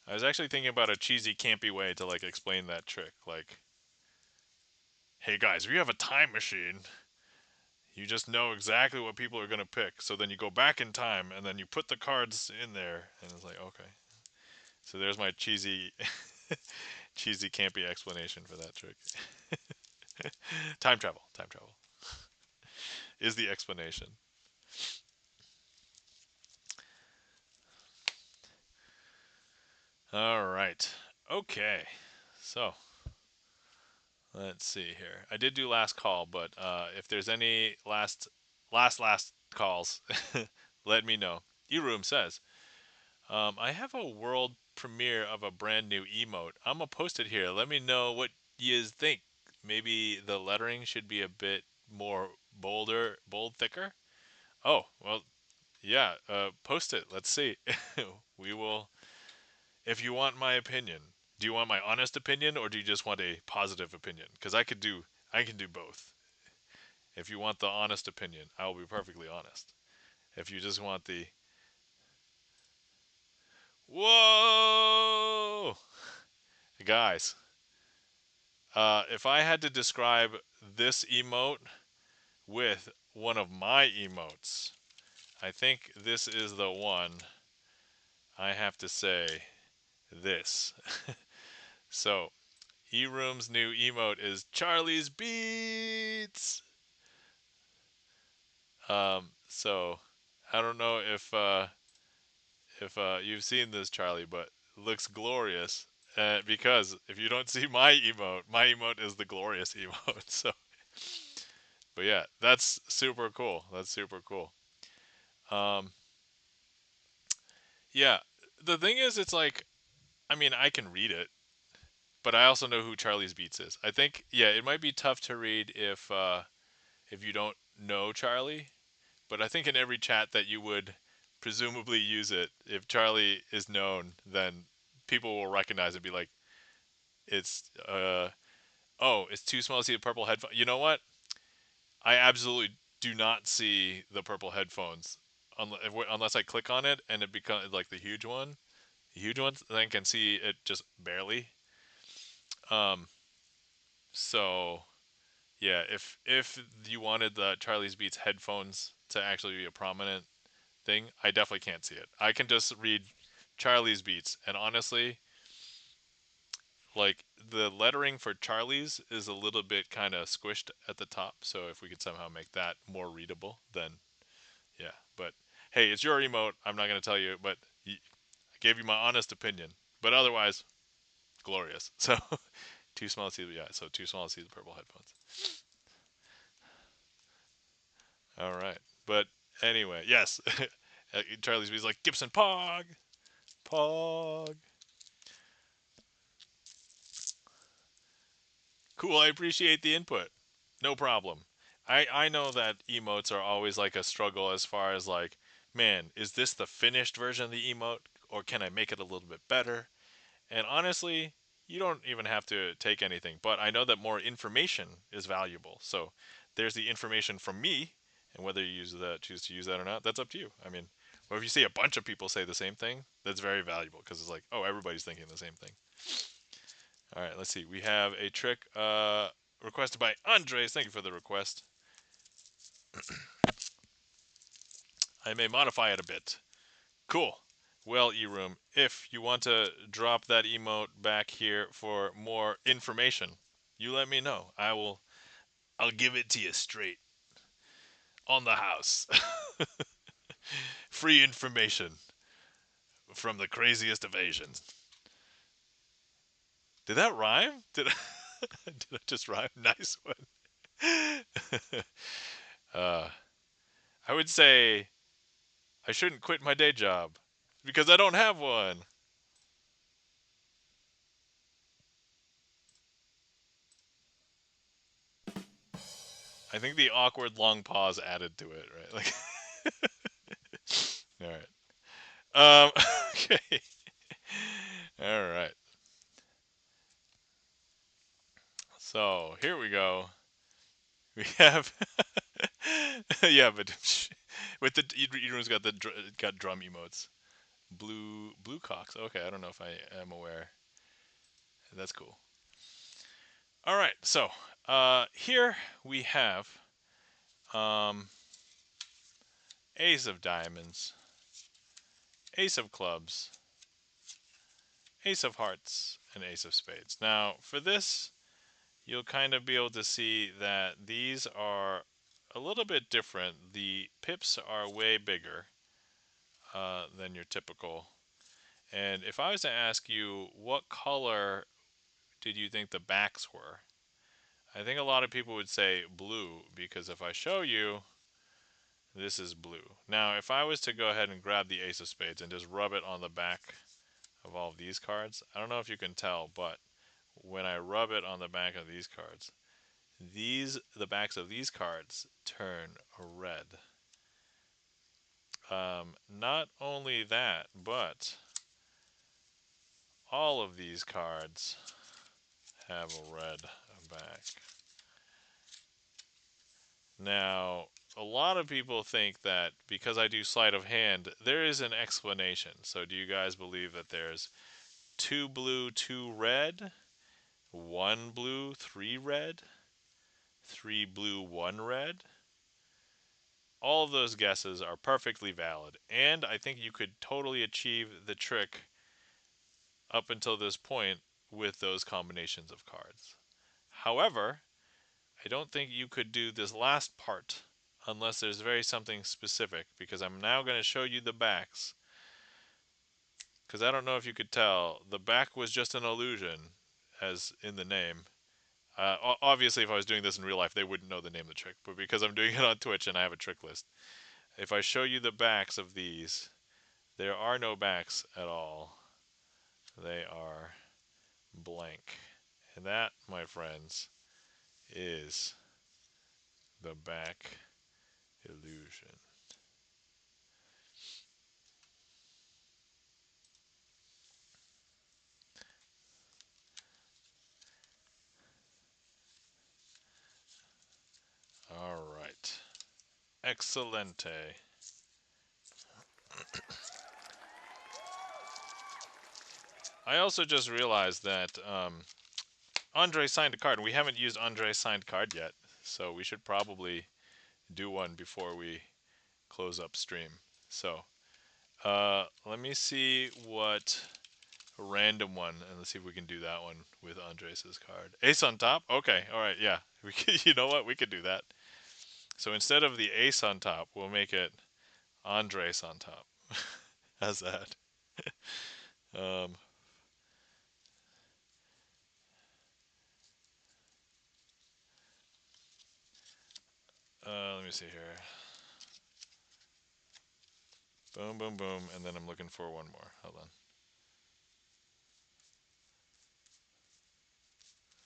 I was actually thinking about a cheesy, campy way to like explain that trick. Like, hey guys, if you have a time machine, you just know exactly what people are gonna pick. So then you go back in time and then you put the cards in there, and it's like, okay. So there's my cheesy, cheesy, campy explanation for that trick. Time travel. Time travel is the explanation. All right. Okay. So let's see here. I did do last call, but if there's any last calls, let me know. E-Room says, I have a world premiere of a brand new emote. I'm gonna post it here. Let me know what you think. Maybe the lettering should be a bit more bold, thicker. Oh, well, yeah. Post it. Let's see. We will. If you want my opinion. Do you want my honest opinion or do you just want a positive opinion? Because I can do both. If you want the honest opinion, I will be perfectly honest. If you just want the whoa, guys, if I had to describe this emote with one of my emotes, I think this is the one. I have to say this. So, eRoom's new emote is Charlie's Beats. So I don't know if you've seen this, Charlie, but it looks glorious. Because if you don't see my emote is the glorious emote. So, but yeah, that's super cool. That's super cool. Um, yeah, the thing is, it's like, I mean, I can read it, but I also know who Charlie's Beats is. I think, yeah, it might be tough to read if you don't know Charlie, but I think in every chat that you would presumably use it, if Charlie is known, then people will recognize it and be like, it's oh, it's too small to see the purple headphone. You know what? I absolutely do not see the purple headphones unless I click on it and it becomes like the huge one. The huge ones, then I can see it just barely. Um, so yeah, if you wanted the Charlie's Beats headphones to actually be a prominent thing, I definitely can't see it. I can just read Charlie's Beats, and honestly, like the lettering for Charlie's is a little bit kind of squished at the top. So if we could somehow make that more readable, then yeah. But hey, it's your emote. I'm not gonna tell you, but I gave you my honest opinion. But otherwise, glorious. So too small to see. Yeah, so too small to see the purple headphones. All right, but anyway, yes. Charlie's Beats like Gibson Pog, Pog. Cool, I appreciate the input. No problem. I know that emotes are always like a struggle as far as like, man, is this the finished version of the emote or can I make it a little bit better? And honestly, you don't even have to take anything, but I know that more information is valuable. So there's the information from me, and whether you choose to use that or not, that's up to you. I mean, or if you see a bunch of people say the same thing, that's very valuable because it's like, oh, everybody's thinking the same thing. All right, let's see. We have a trick requested by Andres. Thank you for the request. I may modify it a bit. Cool. Well, eRoom, if you want to drop that emote back here for more information, you let me know. I'll give it to you straight on the house. Free information from the craziest of Asians. Did that rhyme? Did I just rhyme? Nice one. uh, I would say I shouldn't quit my day job because I don't have one. I think the awkward long pause added to it, right? Like, all right. Okay. All right. So here we go. We have, yeah, but with the everyone's got got drum emotes. Blue cocks. Okay, I don't know if I am aware. That's cool. All right. So here we have um, Ace of Diamonds, Ace of Clubs, Ace of Hearts, and Ace of Spades. Now for this, you'll kind of be able to see that these are a little bit different. The pips are way bigger than your typical. And if I was to ask you what color did you think the backs were, I think a lot of people would say blue because if I show you, this is blue. Now, if I was to go ahead and grab the Ace of Spades and just rub it on the back of all of these cards, I don't know if you can tell, but when I rub it on the back of these cards, the backs of these cards turn red. Not only that, but all of these cards have a red back. Now, a lot of people think that because I do sleight of hand, there is an explanation. So, do you guys believe that there's 2 blue, 2 red, 1 blue, 3 red, 3 blue, 1 red? All of those guesses are perfectly valid, and I think you could totally achieve the trick up until this point with those combinations of cards. However, I don't think you could do this last part unless there's very something specific, because I'm now going to show you the backs. Because I don't know if you could tell, the back was just an illusion, as in the name. Obviously, if I was doing this in real life, they wouldn't know the name of the trick, but because I'm doing it on Twitch and I have a trick list, if I show you the backs of these, there are no backs at all. They are blank. And that, my friends, is the back illusion. All right. Excelente. I also just realized that Andre signed a card. We haven't used Andre's signed card yet, so we should probably do one before we close up stream. So, let me see what a random one, and let's see if we can do that one with Andres' card. Ace on top? Okay, all right, yeah. We could, you know what? We could do that. So instead of the ace on top, we'll make it Andres on top. How's that? Um, let me see here. Boom, boom, boom, and then I'm looking for one more. Hold on.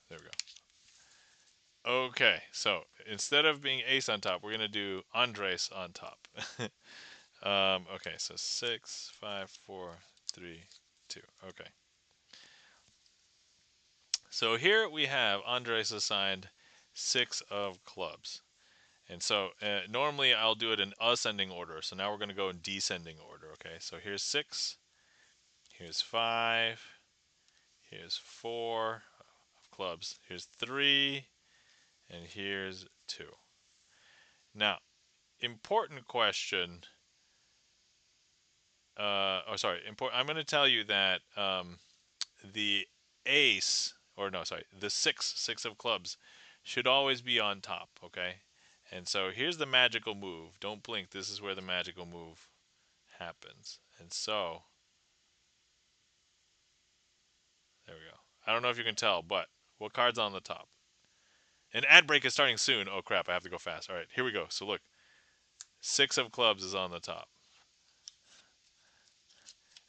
There we go. Okay, so instead of being ace on top, we're gonna do Andres on top. Okay, so 6, 5, 4, 3, 2. Okay. So here we have Andres assigned 6 of clubs. And so normally I'll do it in ascending order. So now we're going to go in descending order. Okay, so here's 6, here's 5, here's 4 of clubs, here's 3, and here's 2. Now, important question. I'm going to tell you that the ace, or no, sorry, the six of clubs should always be on top, okay? And so here's the magical move. Don't blink. This is where the magical move happens. And so, there we go. I don't know if you can tell, but what card's on the top? An ad break is starting soon. Oh crap, I have to go fast. All right, here we go. So look, 6 of clubs is on the top.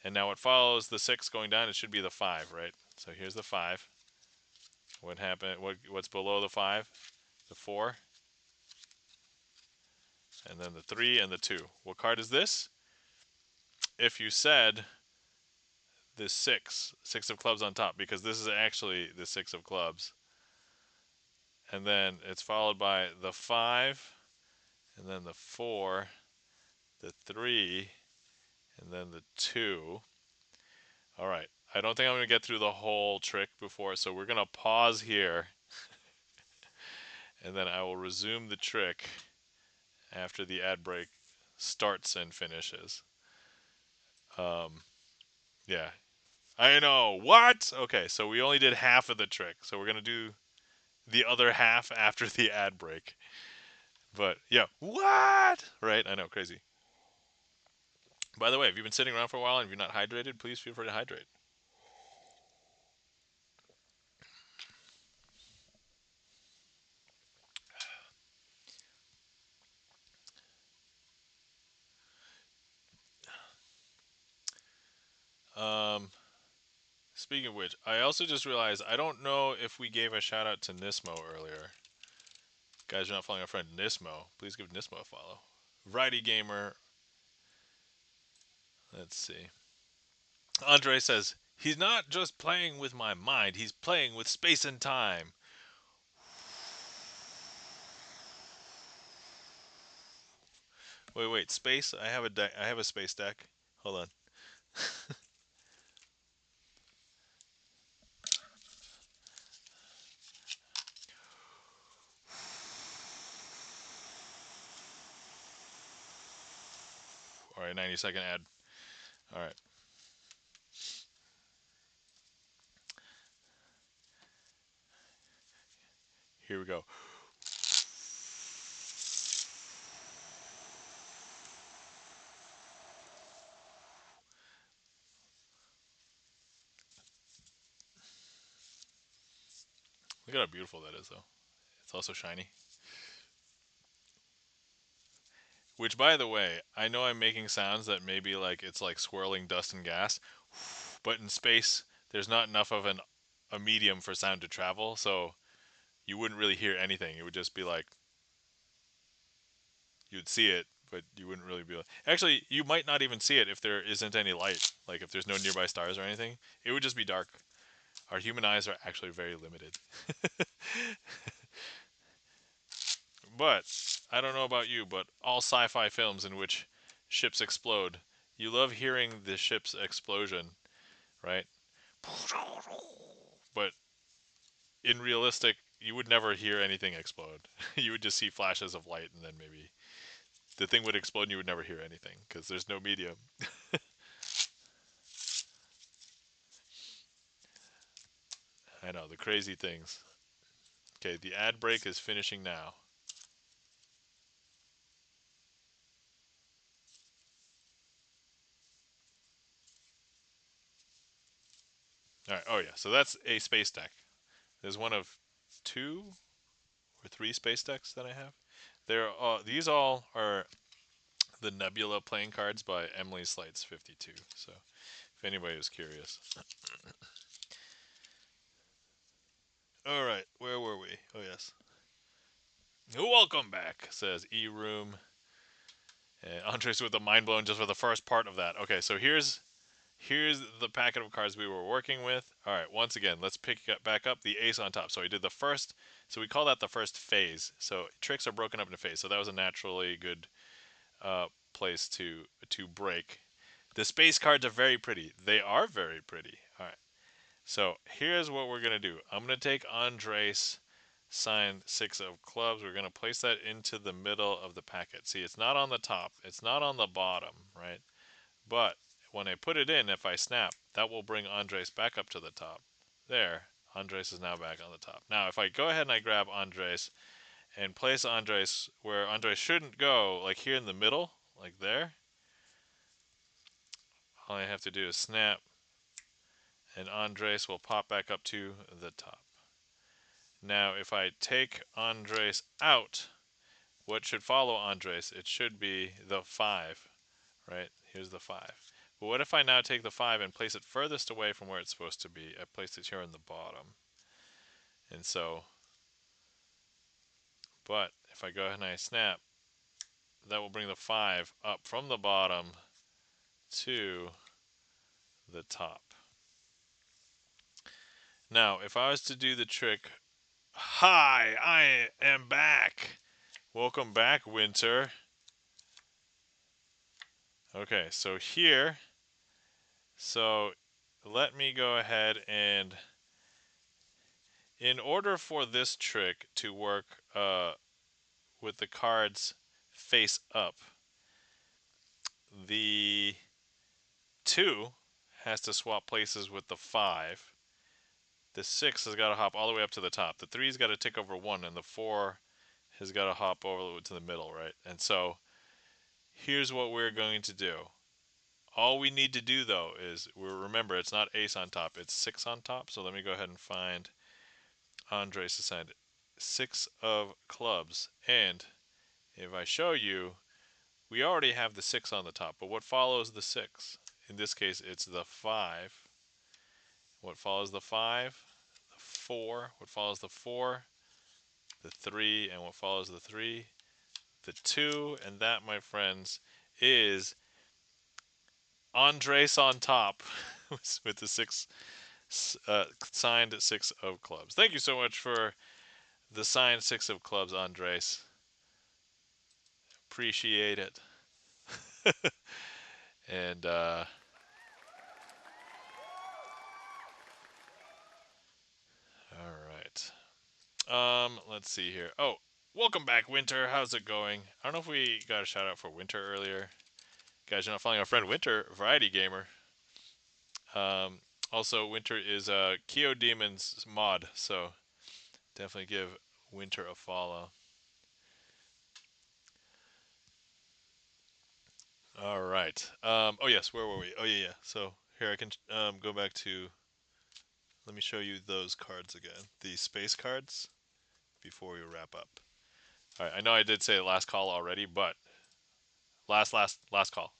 And now what follows the 6 going down, it should be the 5, right? So here's the 5. What happened? What's below the 5? The 4. And then the 3 and the 2. What card is this? If you said the 6 of clubs on top, because this is actually the 6 of clubs. And then it's followed by the 5, and then the 4, the 3, and then the 2. All right. I don't think I'm going to get through the whole trick before, so we're going to pause here, and then I will resume the trick after the ad break starts and finishes. Yeah. I know. What? Okay, so we only did half of the trick, so we're going to do the other half after the ad break. But yeah, what? Right? I know, crazy. By the way, if you've been sitting around for a while and you're not hydrated, please feel free to hydrate. Um, Speaking of which, I also just realized I don't know if we gave a shout out to Nismo earlier. Guys, you're not following our friend Nismo. Please give Nismo a follow. Variety Gamer. Let's see. Andre says He's not just playing with my mind, he's playing with space and time. Wait, space? I have a deck. I have a space deck. Hold on. All right, 90-second ad. All right, here we go. Look at how beautiful that is, though. It's also shiny. Which, by the way, I know I'm making sounds that maybe like it's like swirling dust and gas, but in space, there's not enough of a medium for sound to travel, so you wouldn't really hear anything. It would just be like you'd see it, but you wouldn't really be like. Actually, you might not even see it if there isn't any light. Like if there's no nearby stars or anything, it would just be dark. Our human eyes are actually very limited. But I don't know about you, but all sci-fi films in which ships explode, you love hearing the ship's explosion, right? But in realistic, you would never hear anything explode. You would just see flashes of light, and then maybe the thing would explode, and you would never hear anything because there's no medium. I know the crazy things. Okay, the ad break is finishing now. All right. Oh yeah. So that's a space deck. There's one of two or three space decks that I have. These all are the Nebula playing cards by Emily Sleights 52. So if anybody was curious. All right, where were we? Oh yes. Welcome back, says E Room. And Andres with the mind blown just for the first part of that. Okay, so here's the packet of cards we were working with. All right, once again, let's pick back up the ace on top. So we did the first. So we call that the first phase. So tricks are broken up into phase. So that was a naturally good place to break. The space cards are very pretty. They are very pretty. All right. So here's what we're gonna do. I'm gonna take Andres signed 6 of clubs. We're gonna place that into the middle of the packet. See, it's not on the top. It's not on the bottom, right? But when I put it in, if I snap, that will bring Andres back up to the top. There. Andres is now back on the top. Now, if I go ahead and I grab Andres and place Andres where Andres shouldn't go, like here in the middle, like there, all I have to do is snap, and Andres will pop back up to the top. Now, if I take Andres out, what should follow Andres? It should be the 5, right? Here's the 5. But what if I now take the 5 and place it furthest away from where it's supposed to be? I placed it here in the bottom. And so, but if I go ahead and I snap, that will bring the 5 up from the bottom to the top. Now, if I was to do the trick, hi, I am back. Welcome back, Winter. Okay, so here, so let me go ahead and, in order for this trick to work with the cards face up, the 2 has to swap places with the 5. The 6 has got to hop all the way up to the top. The 3's got to tick over 1, and the 4 has got to hop over to the middle, right? And so here's what we're going to do. All we need to do, though, is remember it's not ace on top, it's 6 on top. So let me go ahead and find Andres assigned 6 of clubs. And if I show you, we already have the 6 on the top. But what follows the 6? In this case, it's the 5. What follows the 5? The 4. What follows the 4? The 3. And what follows the 3? The 2. And that, my friends, is Andres on top. with the signed six of clubs. Thank you so much for the signed six of clubs, Andres. Appreciate it. And all right. Let's see here. Oh, welcome back, Winter. How's it going? I don't know if we got a shout out for Winter earlier. Guys, you're not following our friend Winter, Variety Gamer. Um, Also, Winter is Keo Demon's mod, so definitely give Winter a follow. All right. Oh yes, where were we? Oh yeah, yeah. So here I can go back to. Let me show you those cards again. The space cards before we wrap up. All right. I know I did say last call already, but last call.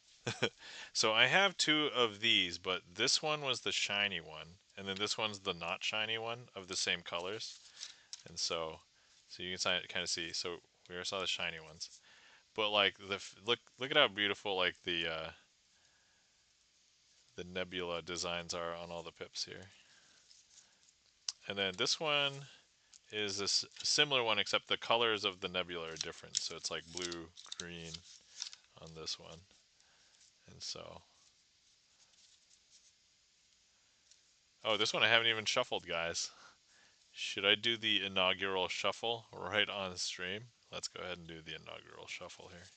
So I have two of these, but this one was the shiny one, and then this one's the not shiny one of the same colors. And so you can kind of see. So we already saw the shiny ones, but like look at how beautiful like the nebula designs are on all the pips here. And then this one is this similar one, except the colors of the nebula are different. So it's like blue, green on this one, and so. Oh, this one I haven't even shuffled, guys. Should I do the inaugural shuffle right on stream? Let's go ahead and do the inaugural shuffle here.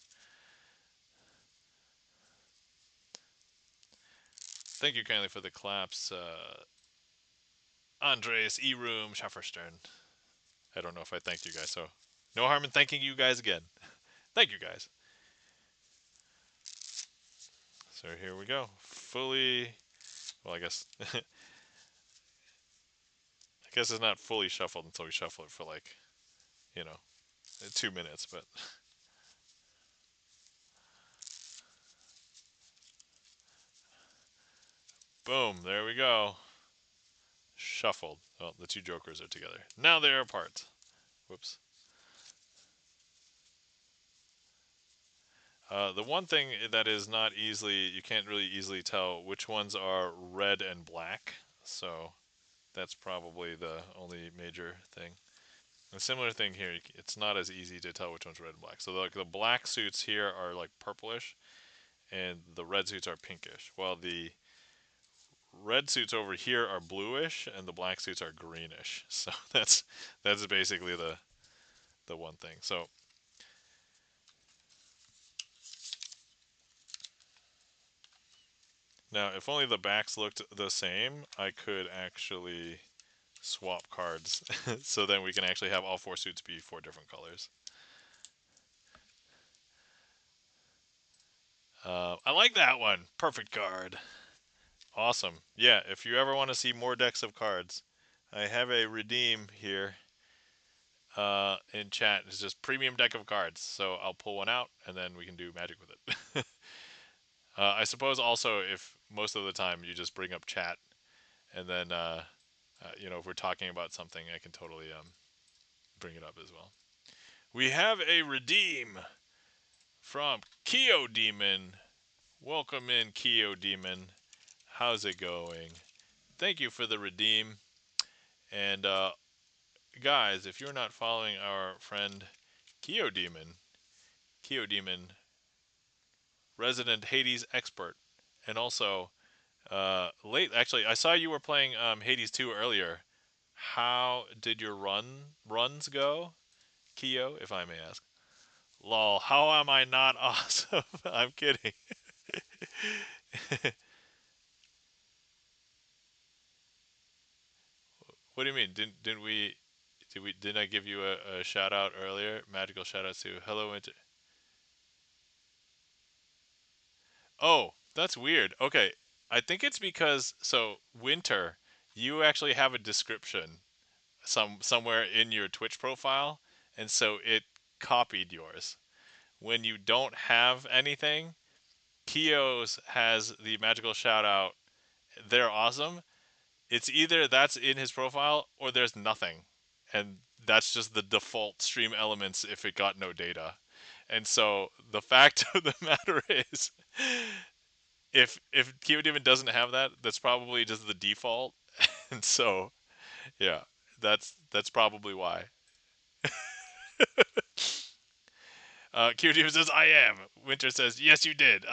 Thank you kindly for the claps, Andres, E-Room, Schafferstern. I don't know if I thanked you guys, so no harm in thanking you guys again. Thank you guys. So here we go. Fully, well, I guess, I guess it's not fully shuffled until we shuffle it for like, you know, 2 minutes, but boom, there we go. Shuffled. Well, the two jokers are together. Now they're apart. Whoops. The one thing that is not easily, you can't really easily tell which ones are red and black. So that's probably the only major thing. A similar thing here, it's not as easy to tell which one's red and black. So like the black suits here are like purplish, and the red suits are pinkish, while the red suits over here are bluish, and the black suits are greenish. So that's basically the one thing. So now, if only the backs looked the same, I could actually swap cards. So then we can actually have all four suits be four different colors. I like that one. Perfect card. Awesome. Yeah, if you ever want to see more decks of cards, I have a redeem here in chat. It's just premium deck of cards. So I'll pull one out and then we can do magic with it. I suppose also if most of the time you just bring up chat and then, if we're talking about something, I can totally bring it up as well. We have a redeem from Keo Demon. Welcome in, Keo Demon. How's it going? Thank you for the redeem. And guys, if you're not following our friend Keo Demon, resident Hades expert, and also late. Actually, I saw you were playing Hades 2 earlier. How did your runs go, Keo, if I may ask? Lol, how am I not awesome? I'm kidding. What do you mean? Didn't I give you a shout out earlier? Magical shout outs to Hello Winter. Oh, that's weird. Okay. I think it's because so Winter, you actually have a description somewhere in your Twitch profile, and so it copied yours. When you don't have anything, Kios has the magical shout out. They're awesome. It's either that's in his profile or there's nothing. And that's just the default stream elements if it got no data. And so the fact of the matter is if Kyoto doesn't have that, that's probably just the default, and so yeah, that's probably why. Kyoto says I am. Winter says yes you did.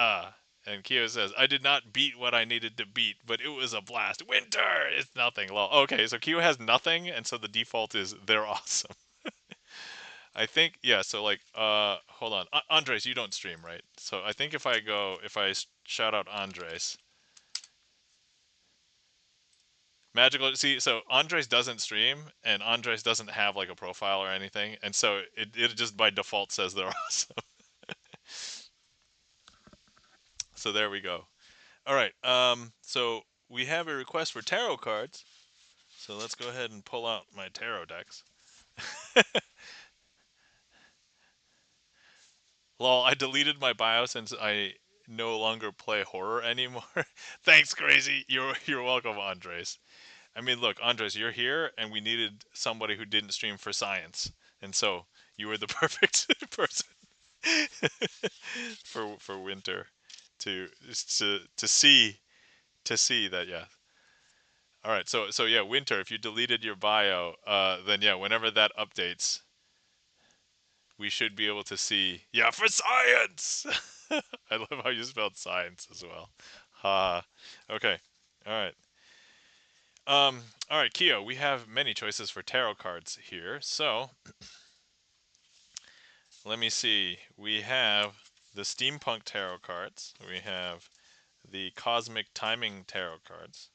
And Kyo says I did not beat what I needed to beat, but it was a blast. Winter, it's nothing. Lol. Okay, so Kyo has nothing, and so the default is they're awesome. I think yeah. So like hold on, Andres, you don't stream right? So I think if I shout out Andres, Magical. See, so Andres doesn't stream, and Andres doesn't have like a profile or anything, and so it just by default says they're awesome. So there we go. All right. So we have a request for tarot cards. So let's go ahead and pull out my tarot decks. Lol, I deleted my bio since I no longer play horror anymore. Thanks, crazy. You're welcome, Andres. I mean, look, Andres, you're here, and we needed somebody who didn't stream for science, and so you were the perfect person for winter to to see that. Yeah. All right. So yeah, winter. If you deleted your bio, then yeah, whenever that updates, we should be able to see. Yeah, for science. I love how you spelled science as well. Ha. Okay. All right. All right, Keo. We have many choices for tarot cards here. So let me see. We have the steampunk tarot cards. We have the cosmic timing tarot cards.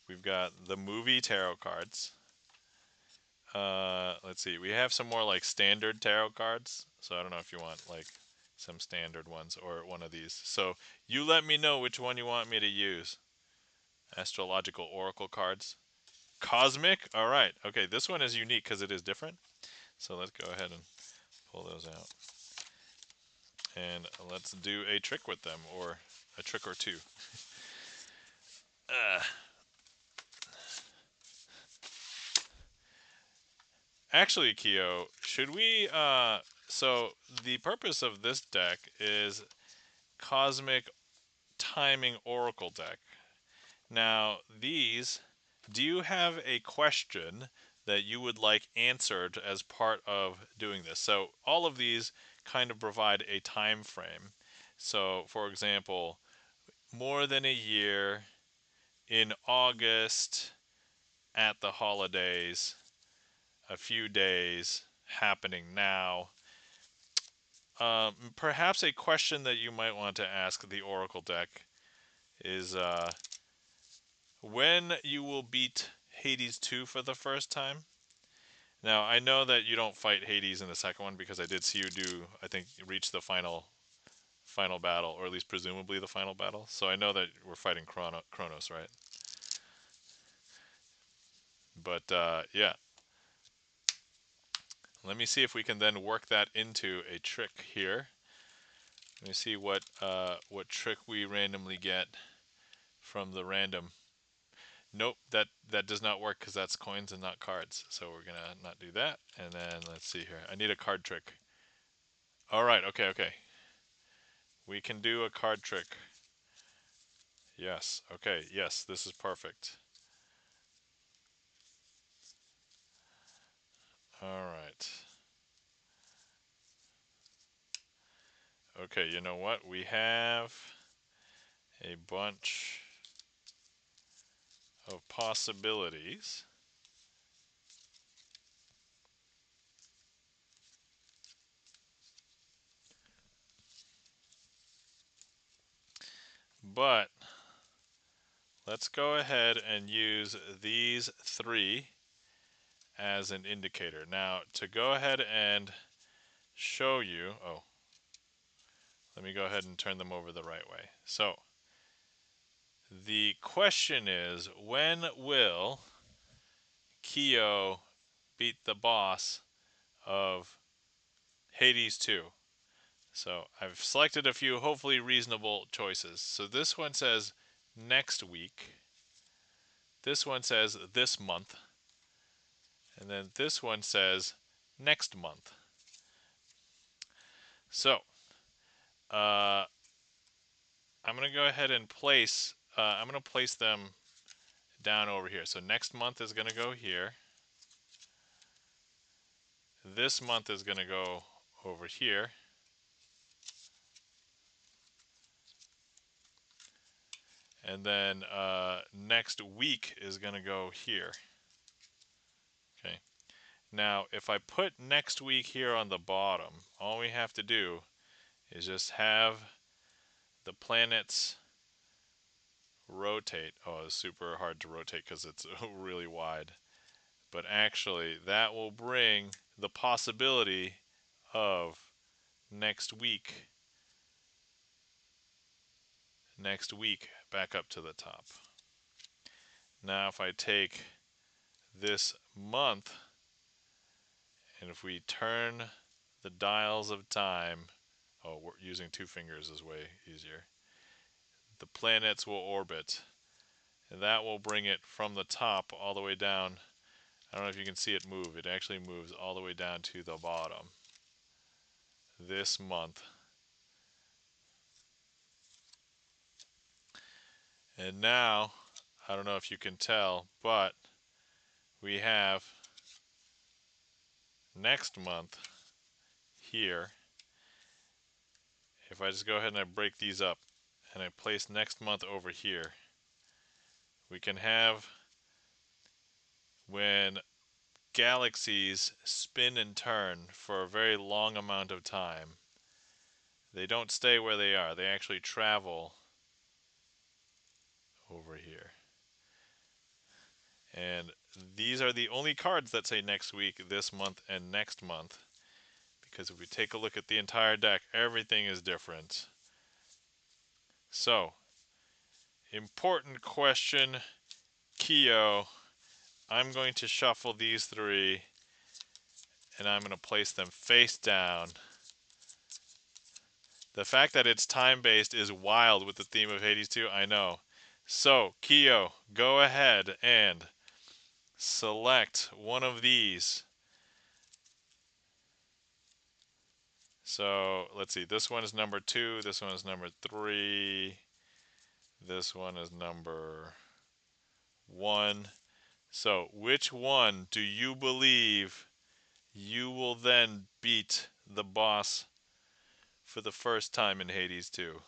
We've got the movie tarot cards. Let's see. We have some more like standard tarot cards. So I don't know if you want like some standard ones or one of these. So you let me know which one you want me to use. Astrological oracle cards. Cosmic. All right. Okay. This one is unique because it is different. So let's go ahead and pull those out. And let's do a trick with them, or a trick or two. Uh, Actually, Keo, should we? So the purpose of this deck is Cosmic Timing Oracle deck. Now, these, do you have a question that you would like answered as part of doing this? So all of these kind of provide a time frame. So, for example, more than a year, in August, at the holidays, a few days, happening now. Perhaps a question that you might want to ask the Oracle deck is when you will beat Hades 2 for the first time. Now, I know that you don't fight Hades in the second one because I did see you do, I think, reach the final battle, or at least presumably the final battle. So I know that we're fighting Kronos, right? But yeah, let me see if we can then work that into a trick here. Let me see what trick we randomly get from the random. Nope, that does not work because that's coins and not cards. So we're gonna not do that. And then let's see here. I need a card trick. All right. Okay. Okay. We can do a card trick. Yes. Okay. Yes. This is perfect. All right. Okay. You know what? We have a bunch of possibilities. But let's go ahead and use these three as an indicator. Now, to go ahead and show you, oh, let me go ahead and turn them over the right way. So, the question is, when will Kyo beat the boss of Hades 2? So, I've selected a few hopefully reasonable choices. So, this one says next week. This one says this month. And then this one says next month. So, uh, I'm gonna go ahead and place. I'm gonna place them down over here. So next month is gonna go here. This month is gonna go over here. And then next week is gonna go here. Okay. Now, if I put next week here on the bottom, all we have to do is just have the planets rotate. Oh, it's super hard to rotate because it's really wide. But actually, that will bring the possibility of next week back up to the top. Now, if I take this month and if we turn the dials of time, oh, we're using two fingers is way easier. The planets will orbit, and that will bring it from the top all the way down. I don't know if you can see it move. It actually moves all the way down to the bottom this month. And now, I don't know if you can tell, but we have next month here. If I just go ahead and I break these up and I place next month over here, we can have when galaxies spin and turn for a very long amount of time. They don't stay where they are. They actually travel over here. And these are the only cards that say next week, this month, and next month. Because if we take a look at the entire deck, everything is different. So, important question, Kyo. I'm going to shuffle these three, and I'm going to place them face down. The fact that it's time-based is wild with the theme of Hades 2, I know. So, Kyo, go ahead and select one of these. So, let's see. This one is number 2. This one is number 3. This one is number 1. So, which one do you believe you will then beat the boss for the first time in Hades 2?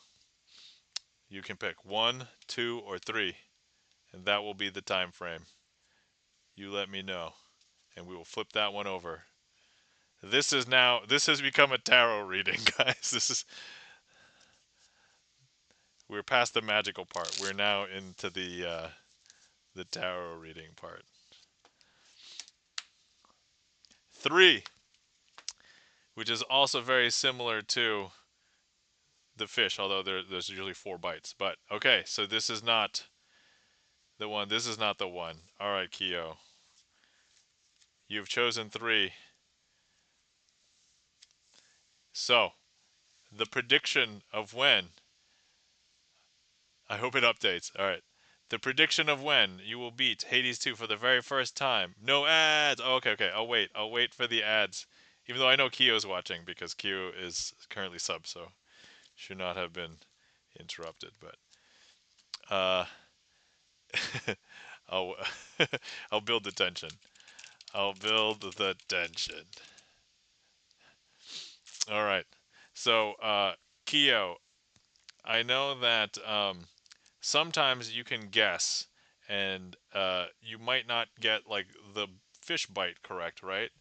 You can pick 1, 2, or 3, and that will be the time frame. You let me know, and we will flip that one over. This has become a tarot reading, guys. We're past the magical part. We're now into the tarot reading part. 3, which is also very similar to the fish, although there's usually 4 bites. But okay, so this is not the one. This is not the one. All right, Kyo. You've chosen 3. So, the prediction of when. I hope it updates. All right. The prediction of when you will beat Hades 2 for the very first time. No ads. Oh, okay, okay. I'll wait. I'll wait for the ads. Even though I know Kyo's watching because Kyo is currently sub, so should not have been interrupted. But I'll I'll build the tension. I'll build the tension. All right. So Kyo, I know that sometimes you can guess, and you might not get like the fish bite correct, right?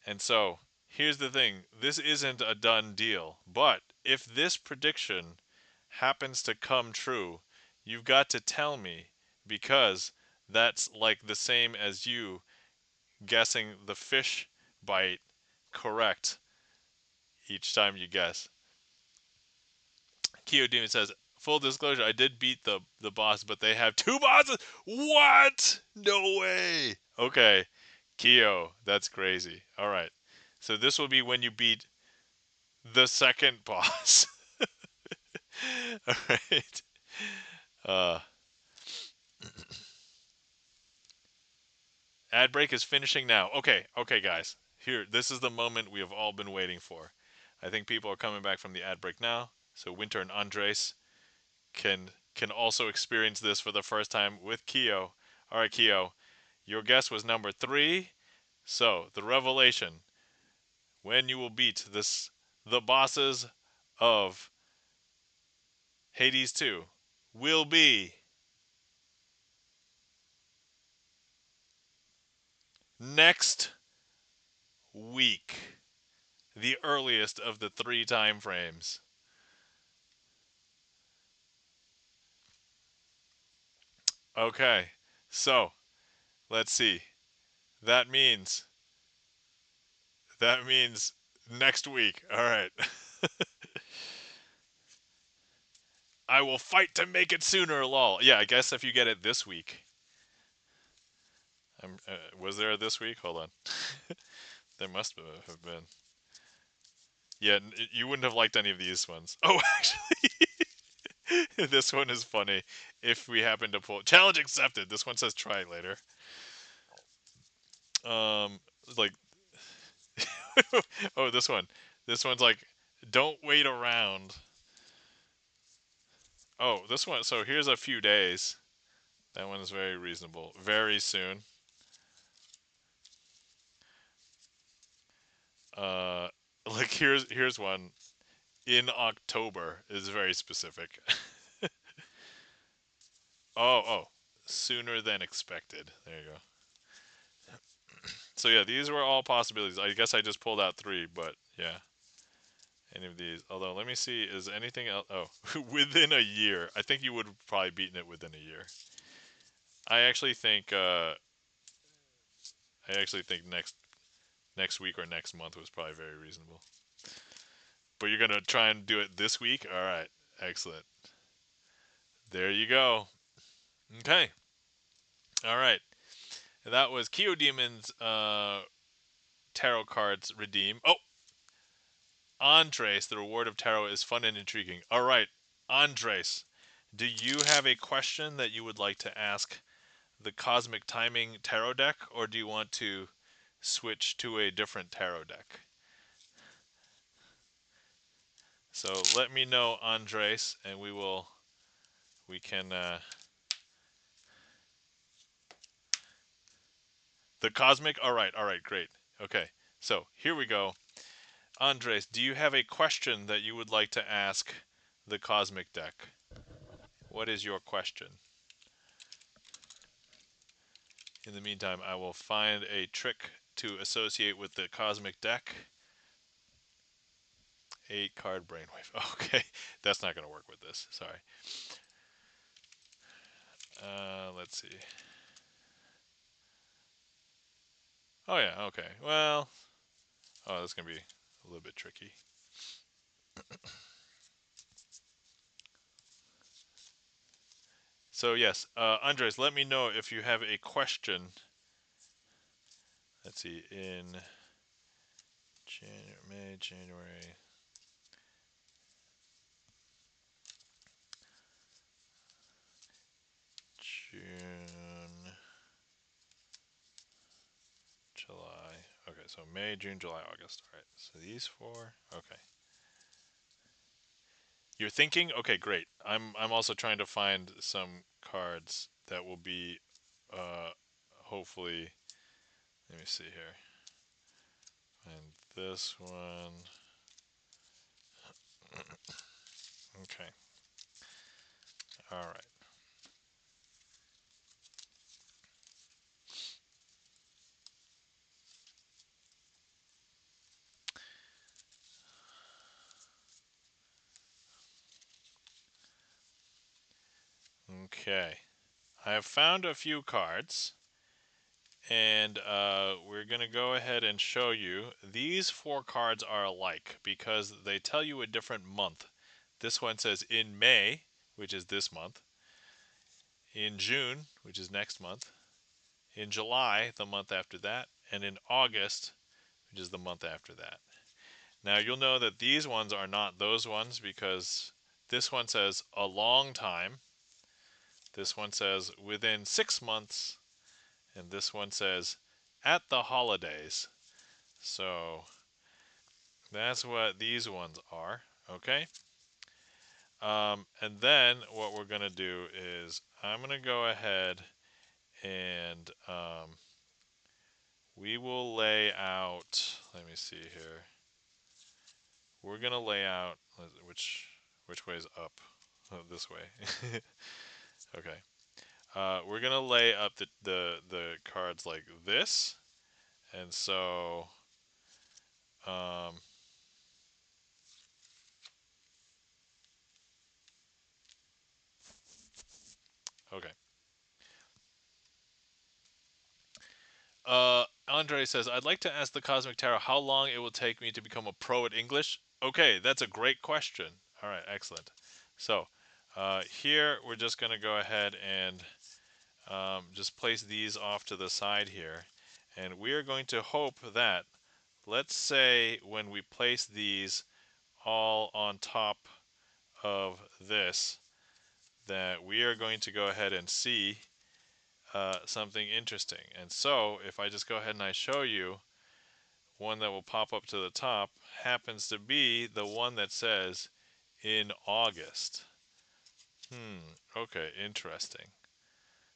And so here's the thing: this isn't a done deal. But if this prediction happens to come true, you've got to tell me because that's like the same as you guessing the fish bite correct each time you guess. Kyo Demon says, full disclosure, I did beat the boss, but they have 2 bosses. What? No way. Okay, Kyo, that's crazy. All right, so this will be when you beat the second boss. All right. Uh, ad break is finishing now. Okay, okay, guys. Here, this is the moment we have all been waiting for. I think people are coming back from the ad break now. So Winter and Andres, can also experience this for the first time with Keo. All right, Keo, your guess was number 3. So the revelation when you will beat the bosses of Hades 2 will be next week, the earliest of the 3 time frames. Okay, so let's see. That means that means next week. All right. I will fight to make it sooner, lol. Yeah, I guess if you get it this week. Was there a this week? Hold on. There must have been. Yeah, you wouldn't have liked any of these ones. Oh, actually, this one is funny. If we happen to pull challenge accepted, this one says try later. Um, like, oh, this one. This one's like, don't wait around. Oh, this one. So here's a few days. That one is very reasonable. Very soon. Uh, like here's one. In October is very specific. Oh, sooner than expected. There you go. So yeah, these were all possibilities. I guess I just pulled out 3, but yeah, any of these. Although let me see, is anything else? Oh, within a year. I think you would have probably beaten it within a year. I actually think. I actually think next week or next month was probably very reasonable. But you're gonna try and do it this week. All right, excellent. There you go. Okay. All right. That was Keo Demon's tarot cards redeem. Oh, Andres, the reward of tarot is fun and intriguing. All right, Andres, do you have a question that you would like to ask the Cosmic Timing tarot deck, or do you want to switch to a different tarot deck? So let me know, Andres, and we can the Cosmic. All right, great. Okay, so here we go. Andres, do you have a question that you would like to ask the Cosmic deck? What is your question? In the meantime, I will find a trick to associate with the Cosmic deck. 8-card brainwave. Okay, that's not going to work with this. Sorry. Let's see. Oh, yeah, okay. Well, oh, that's going to be a little bit tricky. So, yes, Andres, let me know if you have a question. Let's see, in May, January, June, July. Okay, so May, June, July, August. All right, so these 4. Okay. You're thinking? Okay, great. I'm also trying to find some cards that will be uh hopefully, let me see here. And this one. Okay. All right. Okay. I have found a few cards, and we're going to go ahead and show you. These 4 cards are alike because they tell you a different month. This one says in May, which is this month, in June, which is next month, in July, the month after that, and in August, which is the month after that. Now you'll know that these ones are not those ones because this one says a long time, this one says within 6 months, and this one says at the holidays. So that's what these ones are, okay? And then what we're gonna do is I'm gonna go ahead and we will lay out. Let me see here. We're gonna lay out which way is up. Oh, this way. Okay. We're gonna lay up the cards like this, and so um, okay. Andre says, I'd like to ask the Cosmic Tarot how long it will take me to become a pro at English. Okay, that's a great question. All right, excellent. So, here we're just going to go ahead and just place these off to the side here. And we are going to hope that, let's say, when we place these all on top of this, that we are going to go ahead and see something interesting. And so, if I just go ahead and I show you, one that will pop up to the top happens to be the one that says in August. Okay, interesting.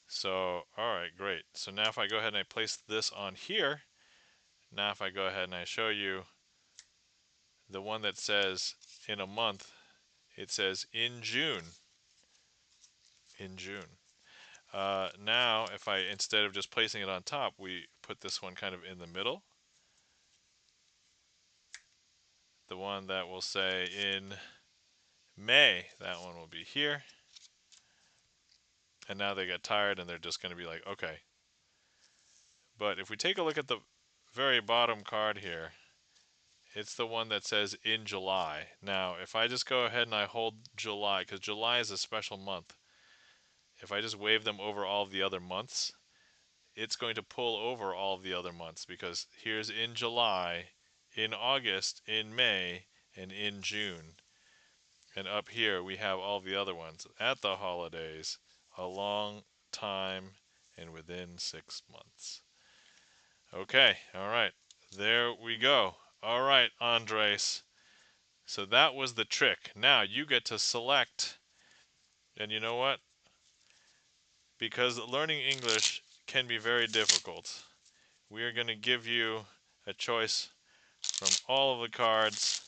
So, all right, great. So now if I go ahead and I place this on here, now if I go ahead and I show you the one that says in a month, it says in June. In June. Now, if I, instead of just placing it on top, we put this one kind of in the middle. The one that will say in May, that one will be here. And now they get tired and they're just going to be like, okay. But if we take a look at the very bottom card here, it's the one that says in July. Now, if I just go ahead and I hold July, because July is a special month, if I just wave them over all of the other months, it's going to pull over all of the other months, because here's in July, in August, in May, and in June. And up here we have all the other ones. At the holidays, a long time, and within 6 months. Okay, all right. There we go. All right, Andres. So that was the trick. Now you get to select, and you know what? Because learning English can be very difficult, we are going to give you a choice from all of the cards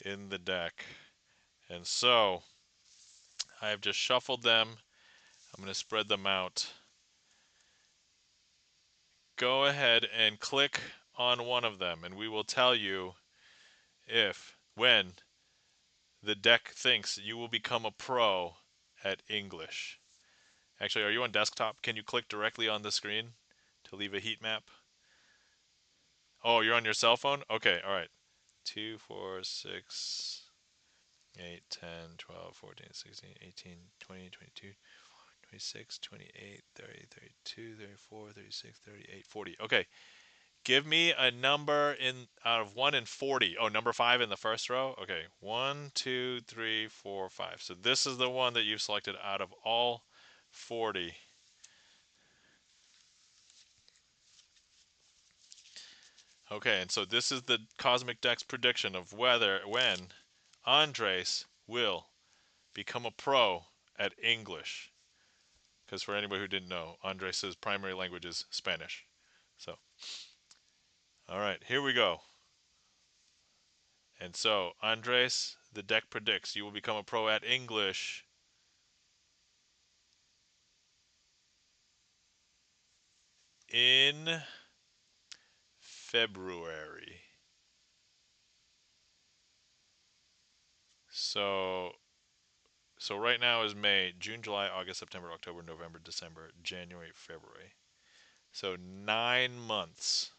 in the deck. And so I have just shuffled them. I'm going to spread them out. Go ahead and click on one of them, and we will tell you when the deck thinks you will become a pro at English. Actually, are you on desktop? Can you click directly on the screen to leave a heat map? Oh, you're on your cell phone? Okay, all right. 2, 4, 6, 8, 10, 12, 14, 16, 18, 20, 22, 26, 28, 30, 32, 34, 36, 38, 40. Okay, give me a number in out of 1 and 40. Oh, number 5 in the first row? Okay, 1, 2, 3, 4, 5. So this is the one that you've selected out of all 40. Okay, and so this is the Cosmic Deck's prediction of when Andres will become a pro at English. Because for anybody who didn't know, Andres' primary language is Spanish. So, all right, here we go. And so, Andres, the deck predicts you will become a pro at English in February. So, so right now is May, June, July, August, September, October, November, December, January, February. So 9 months.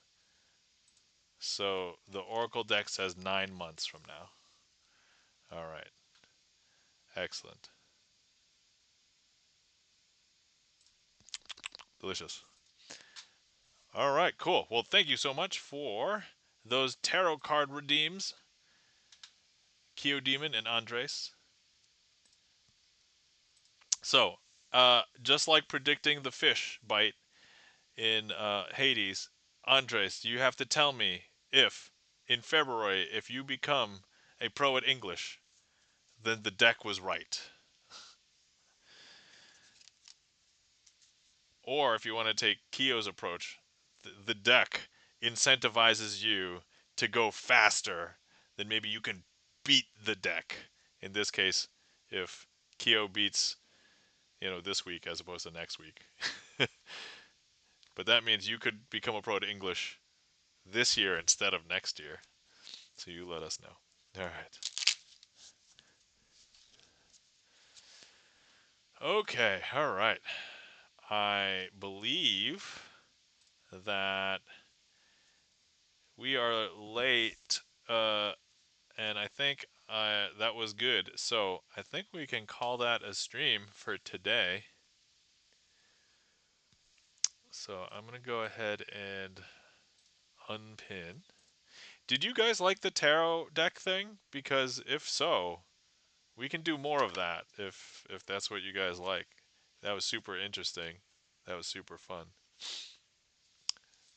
So the Oracle deck says 9 months from now. All right. Excellent. Delicious. All right, cool. Well, thank you so much for those tarot card redeems, Keo Demon and Andres. So, just like predicting the fish bite in Hades, Andres, you have to tell me if, in February, if you become a pro at English, then the deck was right. Or if you want to take Keo's approach, the deck incentivizes you to go faster, then maybe you can beat the deck. In this case, if Keo beats, this week as opposed to next week. But that means you could become a pro to English this year instead of next year. So you let us know. All right. Okay. All right. I believe that we are late, and I think that was good. So I think we can call that a stream for today. So I'm going to go ahead and unpin. Did you guys like the tarot deck thing? Because if so, we can do more of that if that's what you guys like. That was super interesting. That was super fun.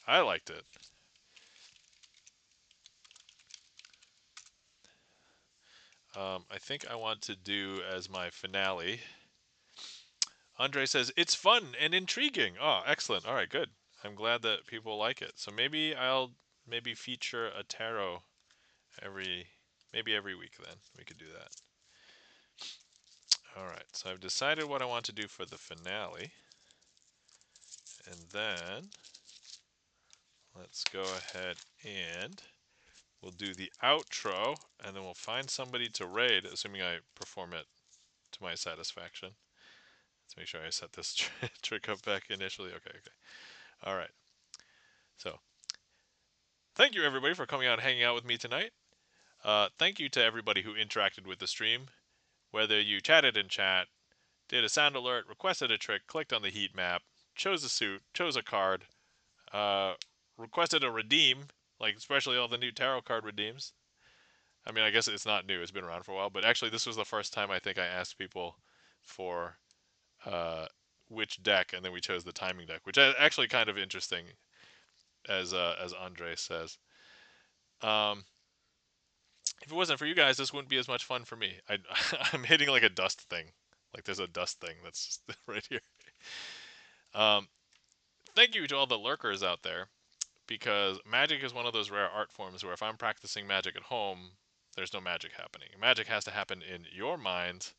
I liked it. I think I want to do as my finale. Andre says it's fun and intriguing. Oh, excellent. All right, good. I'm glad that people like it. So maybe I'll feature a tarot every every week then. We could do that. All right. So I've decided what I want to do for the finale. And then let's go ahead and we'll do the outro and then we'll find somebody to raid, assuming I perform it to my satisfaction. Let's make sure I set this trick up back initially. Okay, okay. All right. So, thank you everybody for coming out and hanging out with me tonight. Thank you to everybody who interacted with the stream, whether you chatted in chat, did a sound alert, requested a trick, clicked on the heat map, chose a suit, chose a card, uh, requested a redeem, like especially all the new tarot card redeems. I mean, I guess it's not new; it's been around for a while. But actually, this was the first time I think I asked people for uh, which deck, and then we chose the timing deck, which is actually kind of interesting, as Andre says. Um, if it wasn't for you guys, this wouldn't be as much fun for me. I'm hitting like a dust thing, like there's a dust thing that's just right here. Um, Thank you to all the lurkers out there, because magic is one of those rare art forms where if I'm practicing magic at home, there's no magic happening. Magic has to happen in your mind.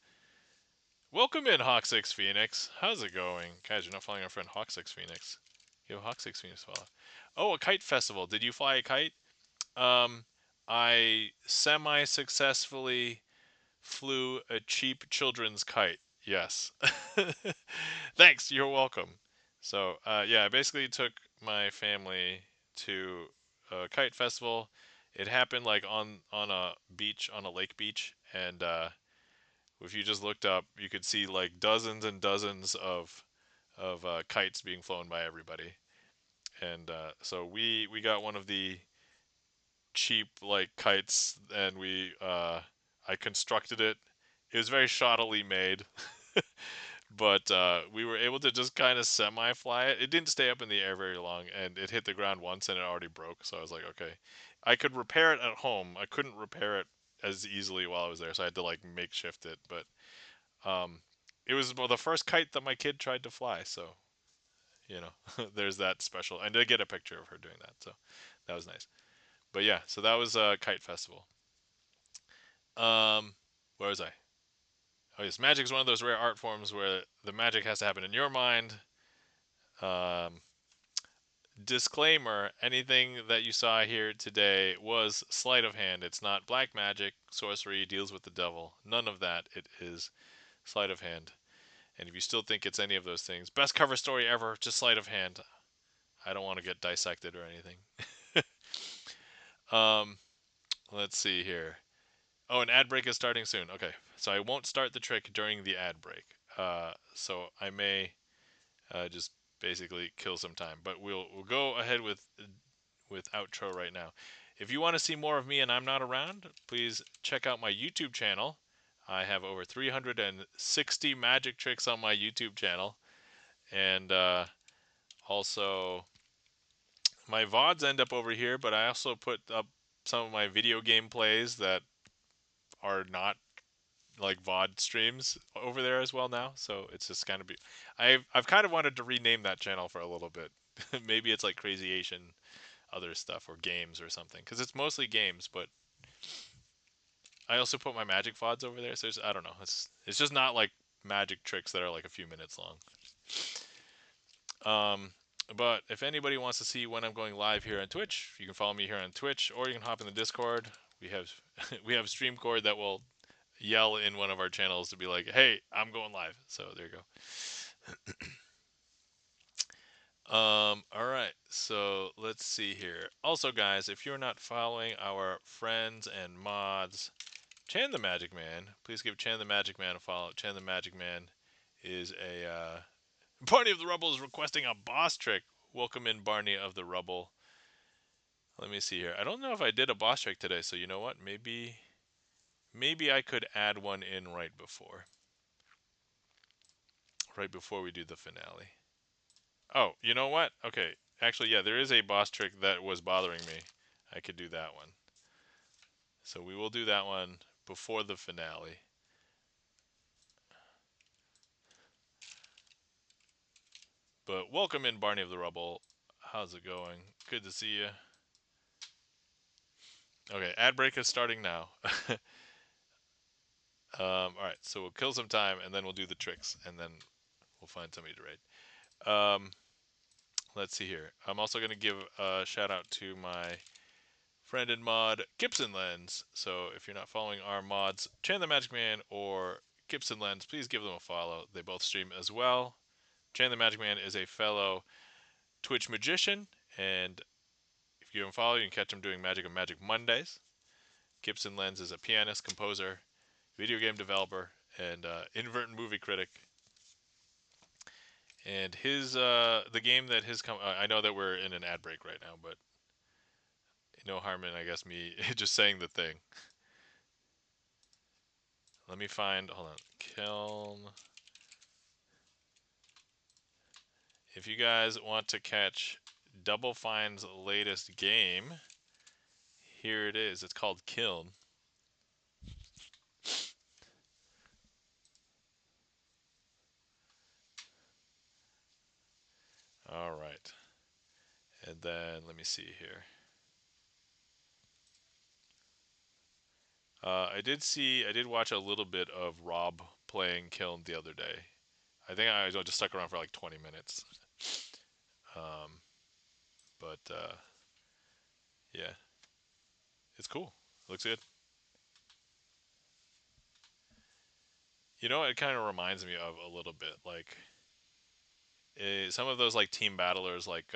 Welcome in, Hawk6 Phoenix. How's it going? Guys, you're not following our friend Hawk6 Phoenix. Yo, Hawk6 Phoenix follow. Oh, a kite festival. Did you fly a kite? Um, I semi-successfully flew a cheap children's kite. Yes. Thanks, you're welcome. So, yeah, I basically took my family to a kite festival. It happened like on a beach, on a lake beach, and if you just looked up, you could see like dozens and dozens of kites being flown by everybody. And so we got one of the cheap like kites, and I constructed it. It was very shoddily made, but we were able to just kind of semi fly it. It didn't stay up in the air very long, and it hit the ground once and it already broke. So I was like, okay, I could repair it at home. I couldn't repair it as easily while I was there, so I had to like makeshift it. But um, it was the first kite that my kid tried to fly, so there's that special. And I did get a picture of her doing that, so that was nice. But yeah, so that was a kite festival. Um, where was I? Oh yes, magic is one of those rare art forms where the magic has to happen in your mind. Um, Disclaimer: anything that you saw here today was sleight of hand. It's not black magic, sorcery, deals with the devil. None of that. It is sleight of hand. And if you still think it's any of those things, best cover story ever, just sleight of hand. I don't want to get dissected or anything. um, let's see here. Oh, an ad break is starting soon. Okay, so I won't start the trick during the ad break. So I may just basically kill some time, but we'll go ahead with outro right now. If you want to see more of me and I'm not around, please check out my YouTube channel. I have over 360 magic tricks on my YouTube channel, and also my VODs end up over here, but I also put up some of my video game plays that are not like VOD streams over there as well now. So it's just kind of be. I've kind of wanted to rename that channel for a little bit. Maybe it's like Crazy Asian other stuff or games or something because it's mostly games. But I also put my magic VODs over there. So I don't know. It's just not like magic tricks that are like a few minutes long. Um, but if anybody wants to see when I'm going live here on Twitch, you can follow me here on Twitch, or you can hop in the Discord. We have we have StreamCord that will yell in one of our channels to be like, "Hey, I'm going live." So there you go. All right. So let's see here. Also, guys, if you're not following our friends and mods, Chan the Magic Man, please give Chan the Magic Man a follow. Chan the Magic Man is a Barney of the Rubble is requesting a boss trick. Welcome in, Barney of the Rubble. Let me see here. I don't know if I did a boss trick today, so you know what? Maybe I could add one in right before we do the finale. Oh, you know what? Okay. Actually, yeah, there is a boss trick that was bothering me. I could do that one. So we will do that one before the finale. But welcome in, Barney of the Rubble. How's it going? Good to see you. Okay, ad break is starting now. All right, so we'll kill some time and then we'll do the tricks and then we'll find somebody to raid. Let's see here. I'm also going to give a shout out to my friend and mod GipsonLens. So if you're not following our mods, Chan the Magic Man or GipsonLens, please give them a follow. They both stream as well. Chan the Magic Man is a fellow Twitch magician, and if you don't follow, you can catch him doing Magic on Magic Mondays. GipsonLens is a pianist, composer, video game developer, and inadvertent movie critic. And his the game that I know that we're in an ad break right now, but no harm in I guess me just saying the thing. Let me find. Hold on, Kiln. If you guys want to catch Double Fine's latest game, here it is. It's called Kiln. All right, and then let me see here. I did watch a little bit of Rob playing Kiln the other day. I think I just stuck around for like 20 minutes. Um, but yeah, it's cool. Looks good. You know, it kind of reminds me of a little bit like some of those like team battlers, like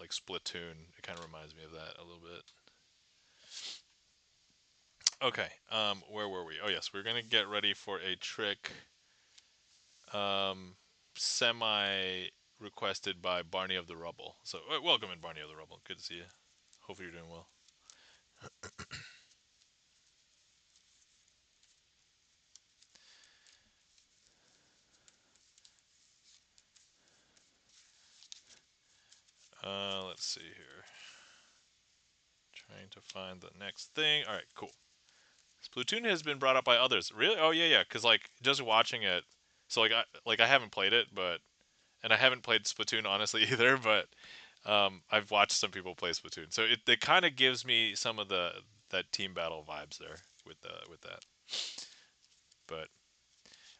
Splatoon. It kind of reminds me of that a little bit. Okay, where were we? Oh yes, we're gonna get ready for a trick. Um, semi requested by Barney of the Rubble. So welcome in, Barney of the Rubble. Good to see you. Hopefully you're doing well. Let's see here. Trying to find the next thing. All right, cool. Splatoon has been brought up by others. Really? Oh yeah, yeah. Cause like just watching it. So I haven't played it, but and I haven't played Splatoon honestly either. But I've watched some people play Splatoon. So it kind of gives me some of the that team battle vibes there with that. But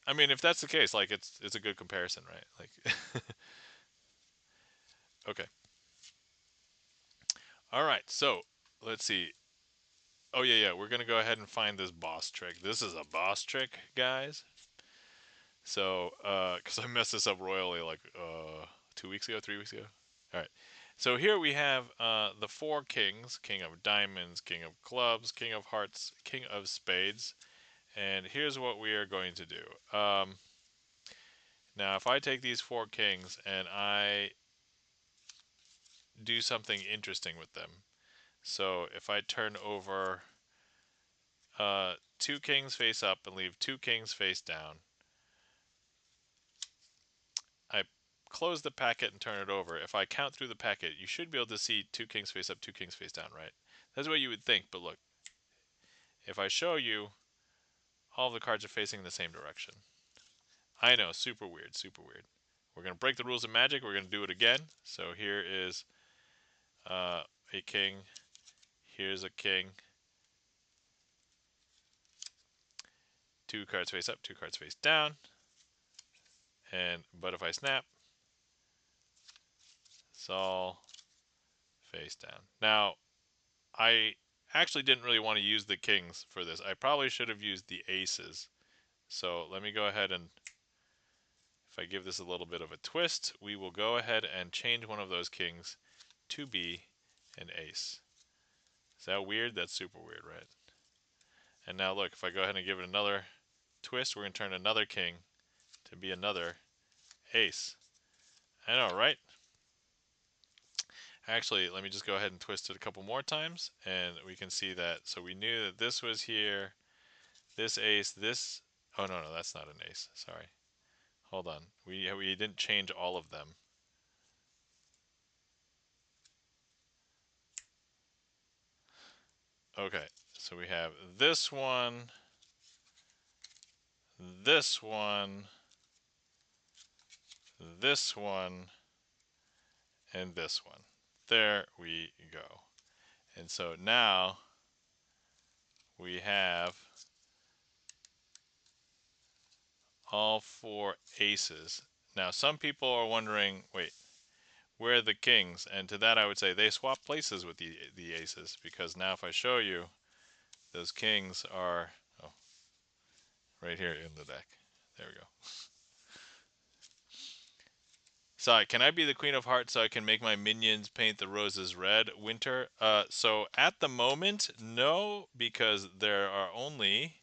I mean, if that's the case, like it's a good comparison, right? Like, okay, all right. So let's see. Oh yeah, yeah. We're gonna go ahead and find this boss trick. This is a boss trick, guys. So, because I messed this up royally like 2 weeks ago, 3 weeks ago. All right. So here we have the four kings: King of Diamonds, King of Clubs, King of Hearts, King of Spades. And here's what we are going to do. Now, if I take these four kings and I do something interesting with them, so if I turn over two kings face up and leave two kings face down, I close the packet and turn it over. If I count through the packet, you should be able to see two kings face up, two kings face down, right? That's what you would think, but look, if I show you all the cards are facing the same direction. I know, super weird, super weird. We're going to break the rules of Magic. We're going to do it again. So here is a king. Here's a king. 2 cards face up, 2 cards face down. But if I snap, it's all face down. Now, I actually didn't really want to use the kings for this. I probably should have used the aces. So let me go ahead and, if I give this a little bit of a twist, we will go ahead and change one of those kings to be an ace. Is that weird? That's super weird, right? And now look, if I go ahead and give it another twist, we're going to turn another king to be another ace. I know, right? Actually, let me just go ahead and twist it a couple more times, and we can see that. So we knew that this was here, this ace, this... Oh, no, no, that's not an ace. Sorry. Hold on. We didn't change all of them. Okay, so we have this one, this one, this one, and this one. There we go. And so now we have all 4 aces. Now some people are wondering, wait, where are the kings? And to that I would say they swap places with the aces, because now if I show you, those kings are right here in the deck. There we go. Sorry, can I be the Queen of Hearts so I can make my minions paint the roses red? Winter? So at the moment, no, because there are only...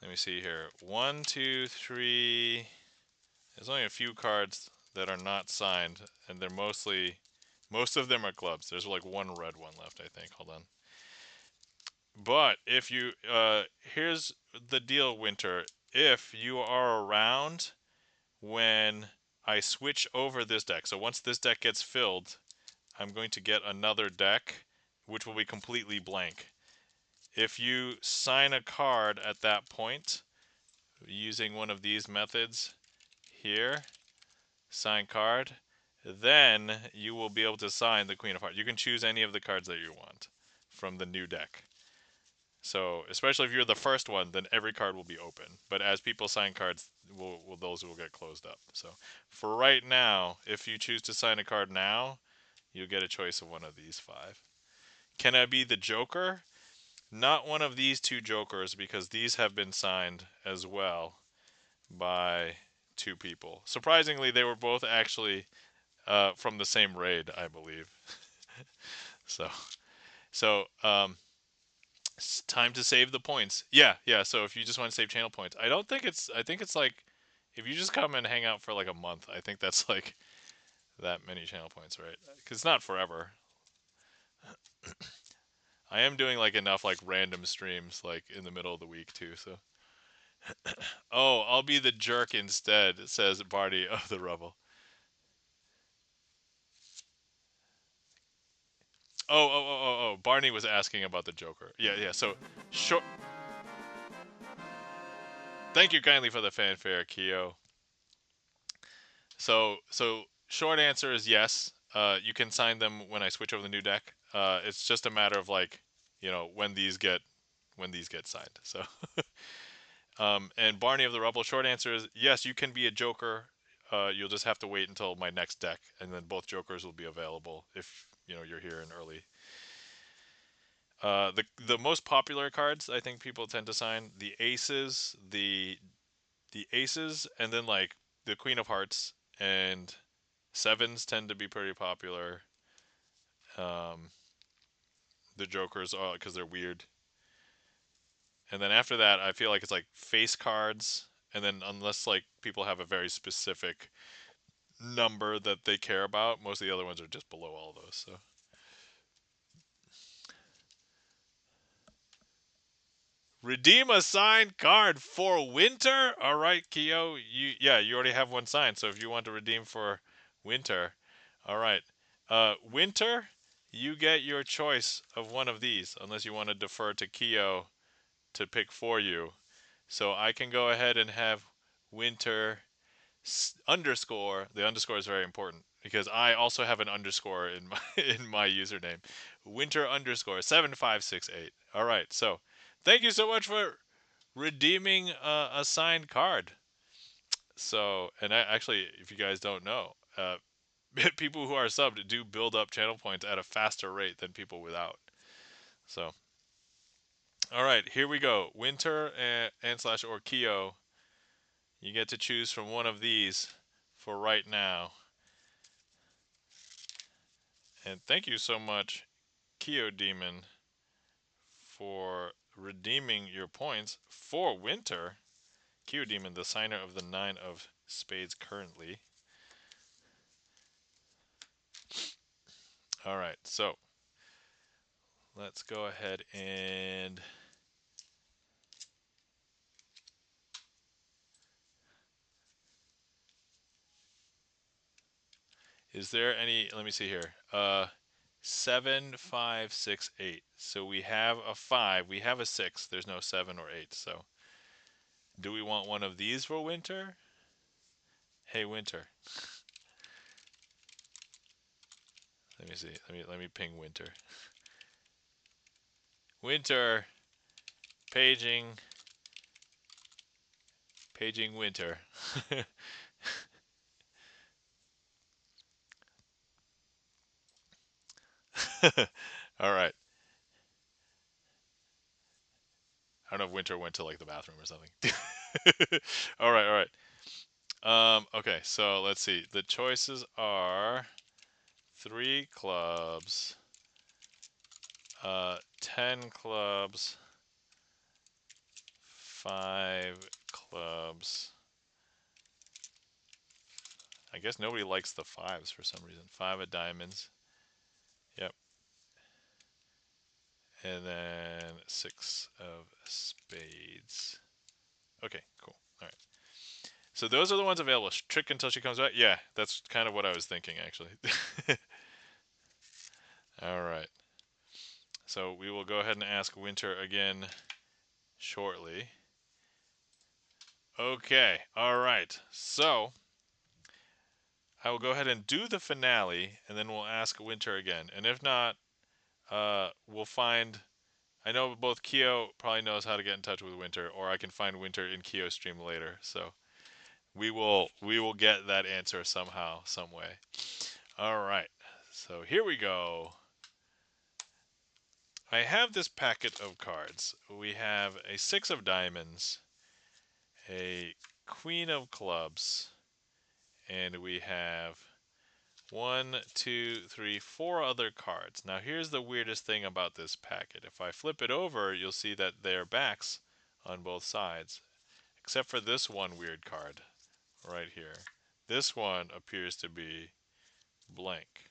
Let me see here. 1, 2, 3... There's only a few cards that are not signed, and they're mostly... Most of them are clubs. There's like 1 red one left, I think. Hold on. But if you... here's the deal, Winter. If you are around when I switch over this deck, so once this deck gets filled, I'm going to get another deck, which will be completely blank. If you sign a card at that point, using one of these methods here, sign card, then you will be able to sign the Queen of Hearts. You can choose any of the cards that you want from the new deck. So, especially if you're the first one, then every card will be open. But as people sign cards, those will get closed up. So, for right now, if you choose to sign a card now, you'll get a choice of one of these 5. Can I be the Joker? Not one of these 2 Jokers, because these have been signed as well by 2 people. Surprisingly, they were both actually from the same raid, I believe. so, it's time to save the points. Yeah, yeah. So if you just want to save channel points, I don't think it's. I think it's like, if you just come and hang out for like a month, I think that's like that many channel points, right? Because it's not forever. I am doing like enough like random streams like in the middle of the week too. So, oh, I'll be the jerk instead, says Barty of the Rebel. Oh. Barney was asking about the Joker. Yeah, yeah. So, short. Thank you kindly for the fanfare, Keo. So short answer is yes. You can sign them when I switch over the new deck. It's just a matter of like, when these get signed. So, and Barney of the Rebel. Short answer is yes. You can be a Joker. You'll just have to wait until my next deck, and then both Jokers will be available if you're here in early. The most popular cards I think people tend to sign the aces, the aces, and then like the Queen of Hearts and sevens tend to be pretty popular. Um, the Jokers are because they're weird, and then after that, I feel like it's like face cards, and then unless like people have a very specific number that they care about, most of the other ones are just below all those. So redeem a signed card for Winter. All right, Keo, you already have one signed. So if you want to redeem for Winter, all right, Winter, you get your choice of one of these, unless you want to defer to Keo to pick for you. So I can go ahead and have winter underscore. The underscore is very important because I also have an underscore in my in my username. Winter underscore 7568. All right. So thank you so much for redeeming a signed card. So, and actually, if you guys don't know, people who are subbed do build up channel points at a faster rate than people without. So, all right, here we go. Winter and slash or Keo. You get to choose from one of these for right now. And thank you so much, Keo Demon, for redeeming your points for Winter. Keo Demon, the signer of the 9 of spades currently. All right, so let's go ahead and is there any? Let me see here. 7, 5, 6, 8. So we have a 5. We have a 6. There's no 7 or 8. So do we want one of these for Winter? Hey, Winter. Let me see. Let me ping Winter. Winter. Paging. Paging Winter. All right. I don't know if Winter went to like the bathroom or something. All right. All right. Okay. So let's see. The choices are 3 clubs, 10 clubs, 5 clubs. I guess nobody likes the 5s for some reason. 5 of diamonds. Yep. And then 6 of spades. Okay, cool. All right. So those are the ones available. Trick until she comes back. Yeah, that's kind of what I was thinking, actually. All right. So we will go ahead and ask Winter again shortly. Okay. All right. So I will go ahead and do the finale, and then we'll ask Winter again. And if not, we'll find. I know both Keo probably knows how to get in touch with Winter, or I can find Winter in Keo's stream later. So we will get that answer somehow, some way. All right. So here we go. I have this packet of cards. We have a 6 of diamonds, a queen of clubs, and we have 1, 2, 3, 4 other cards. Now here's the weirdest thing about this packet. If I flip it over, you'll see that they're backs on both sides, except for this one weird card right here. This one appears to be blank.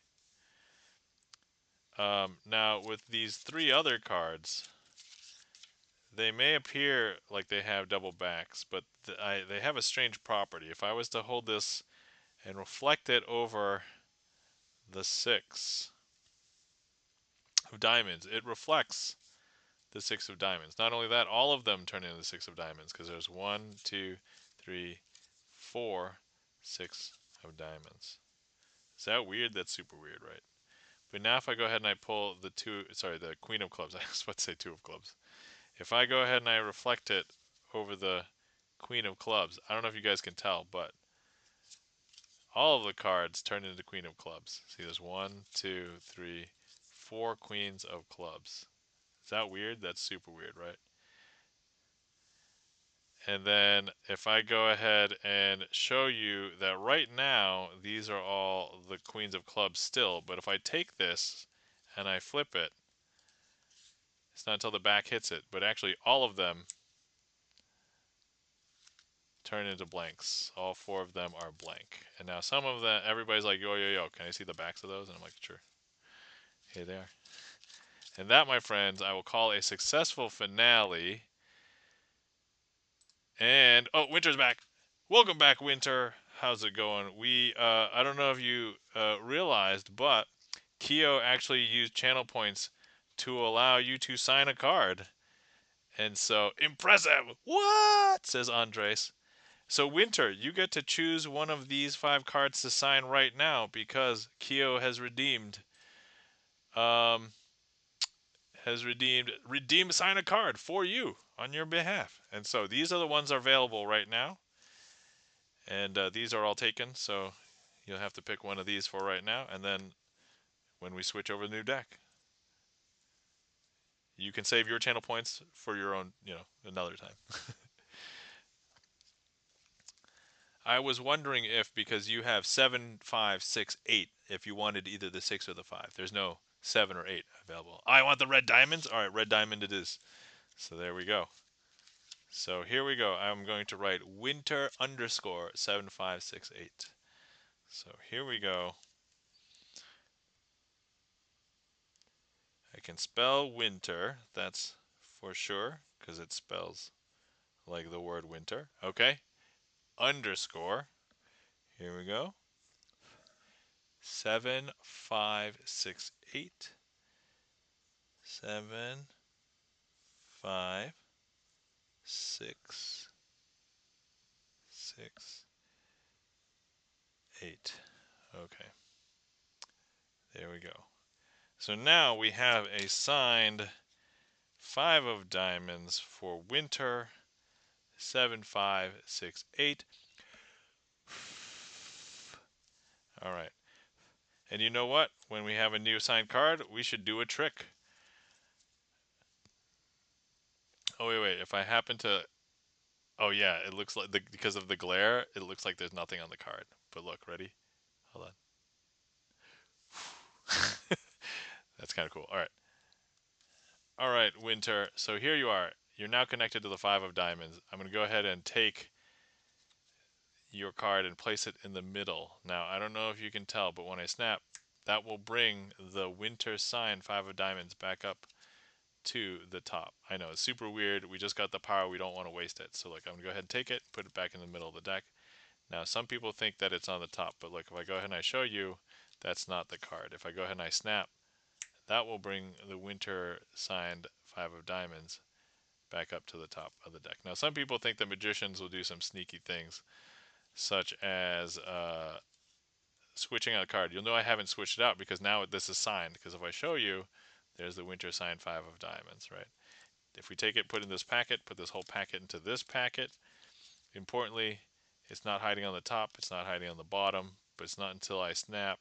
Now with these 3 other cards, they may appear like they have double backs, but they have a strange property. If I was to hold this and reflect it over the 6 of diamonds, it reflects the 6 of diamonds. Not only that, all of them turn into the 6 of diamonds because there's 1, 2, 3, 4, 6 of diamonds. Is that weird? That's super weird, right? But now if I go ahead and I pull the queen of clubs, I was about to say 2 of clubs. If I go ahead and I reflect it over the queen of clubs, I don't know if you guys can tell, but all of the cards turn into queen of clubs. See, there's 1, 2, 3, 4 queens of clubs. Is that weird? That's super weird, right? And then if I go ahead and show you that right now, these are all the queens of clubs still, but if I take this and I flip it, it's not until the back hits it, but actually all of them turn into blanks. All 4 of them are blank. And now some of them, everybody's like, yo, yo, yo, can I see the backs of those? And I'm like, sure. Here they are. And that, my friends, I will call a successful finale. And, oh, Winter's back. Welcome back, Winter. How's it going? I don't know if you realized, but Keo actually used channel points to allow you to sign a card. And so, impressive! What? Says Andres. So, Winter, you get to choose one of these 5 cards to sign right now because Kyo has um, redeem sign a card for you on your behalf. And so these are the ones available right now, and these are all taken. So you'll have to pick one of these for right now, and then when we switch over the new deck, you can save your channel points for your own, another time. I was wondering if because you have 7, 5, 6, 8, if you wanted either the 6 or the 5. There's no 7 or 8 available. I want the red diamonds. All right, red diamond it is. So there we go. So here we go. I'm going to write winter underscore 7568. So here we go. I can spell winter. That's for sure because it spells like the word winter. Okay. Underscore. Here we go. 7568. 75668. Okay. There we go. So now we have a signed 5 of diamonds for winter 7568. All right. And you know what? When we have a new signed card, we should do a trick. Oh, wait. If I happen to. Oh, yeah. It looks like. Because of the glare, it looks like there's nothing on the card. But look, ready? Hold on. That's kind of cool. All right. All right, Winter. So here you are. You're now connected to the 5 of diamonds. I'm going to go ahead and take your card and place it in the middle. Now, I don't know if you can tell, but when I snap, that will bring the winter sign 5 of diamonds back up to the top. I know, it's super weird. We just got the power. We don't want to waste it. So, look, I'm going to go ahead and take it, put it back in the middle of the deck. Now, some people think that it's on the top, but look, if I go ahead and I show you, that's not the card. If I go ahead and I snap, that will bring the winter signed 5 of diamonds back up to the top of the deck. Now, some people think the magicians will do some sneaky things, such as switching out a card. You'll know I haven't switched it out because now this is signed. Because if I show you, there's the winter signed 5 of diamonds, right? If we take it, put in this packet, put this whole packet into this packet, importantly, it's not hiding on the top, it's not hiding on the bottom, but it's not until I snap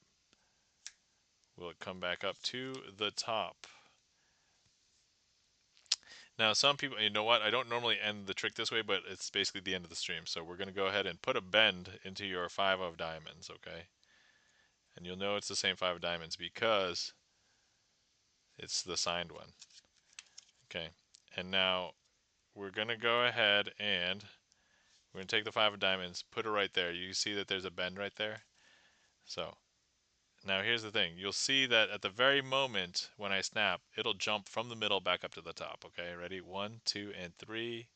will it come back up to the top. Now, some people, you know what? I don't normally end the trick this way, but it's basically the end of the stream. So we're going to go ahead and put a bend into your 5 of diamonds, okay? And you'll know it's the same 5 of diamonds because it's the signed one. Okay, and now we're going to go ahead and we're going to take the 5 of diamonds, put it right there. You see that there's a bend right there? So now here's the thing. You'll see that at the very moment when I snap, it'll jump from the middle back up to the top. Okay, ready? 1, 2, and 3.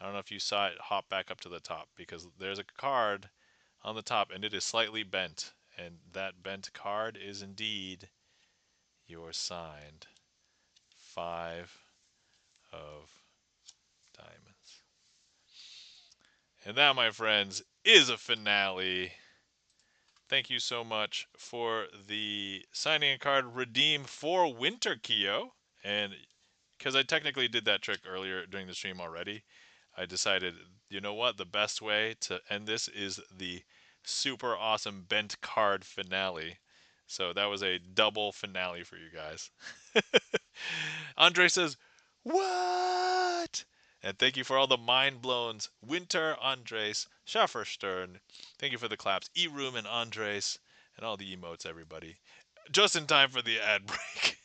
I don't know if you saw it hop back up to the top because there's a card on the top and it is slightly bent. And that bent card is indeed your signed 5 of diamonds. And that, my friends, is a finale. Thank you so much for the signing a card redeem for Winter Kyo. And because I technically did that trick earlier during the stream already, I decided, you know what? The best way to end this is the super awesome bent card finale. So that was a double finale for you guys. Andre says, "What?" And thank you for all the mind blowns. Winter, Andres, Schafferstern. Thank you for the claps. E-Room and Andres. And all the emotes, everybody. Just in time for the ad break.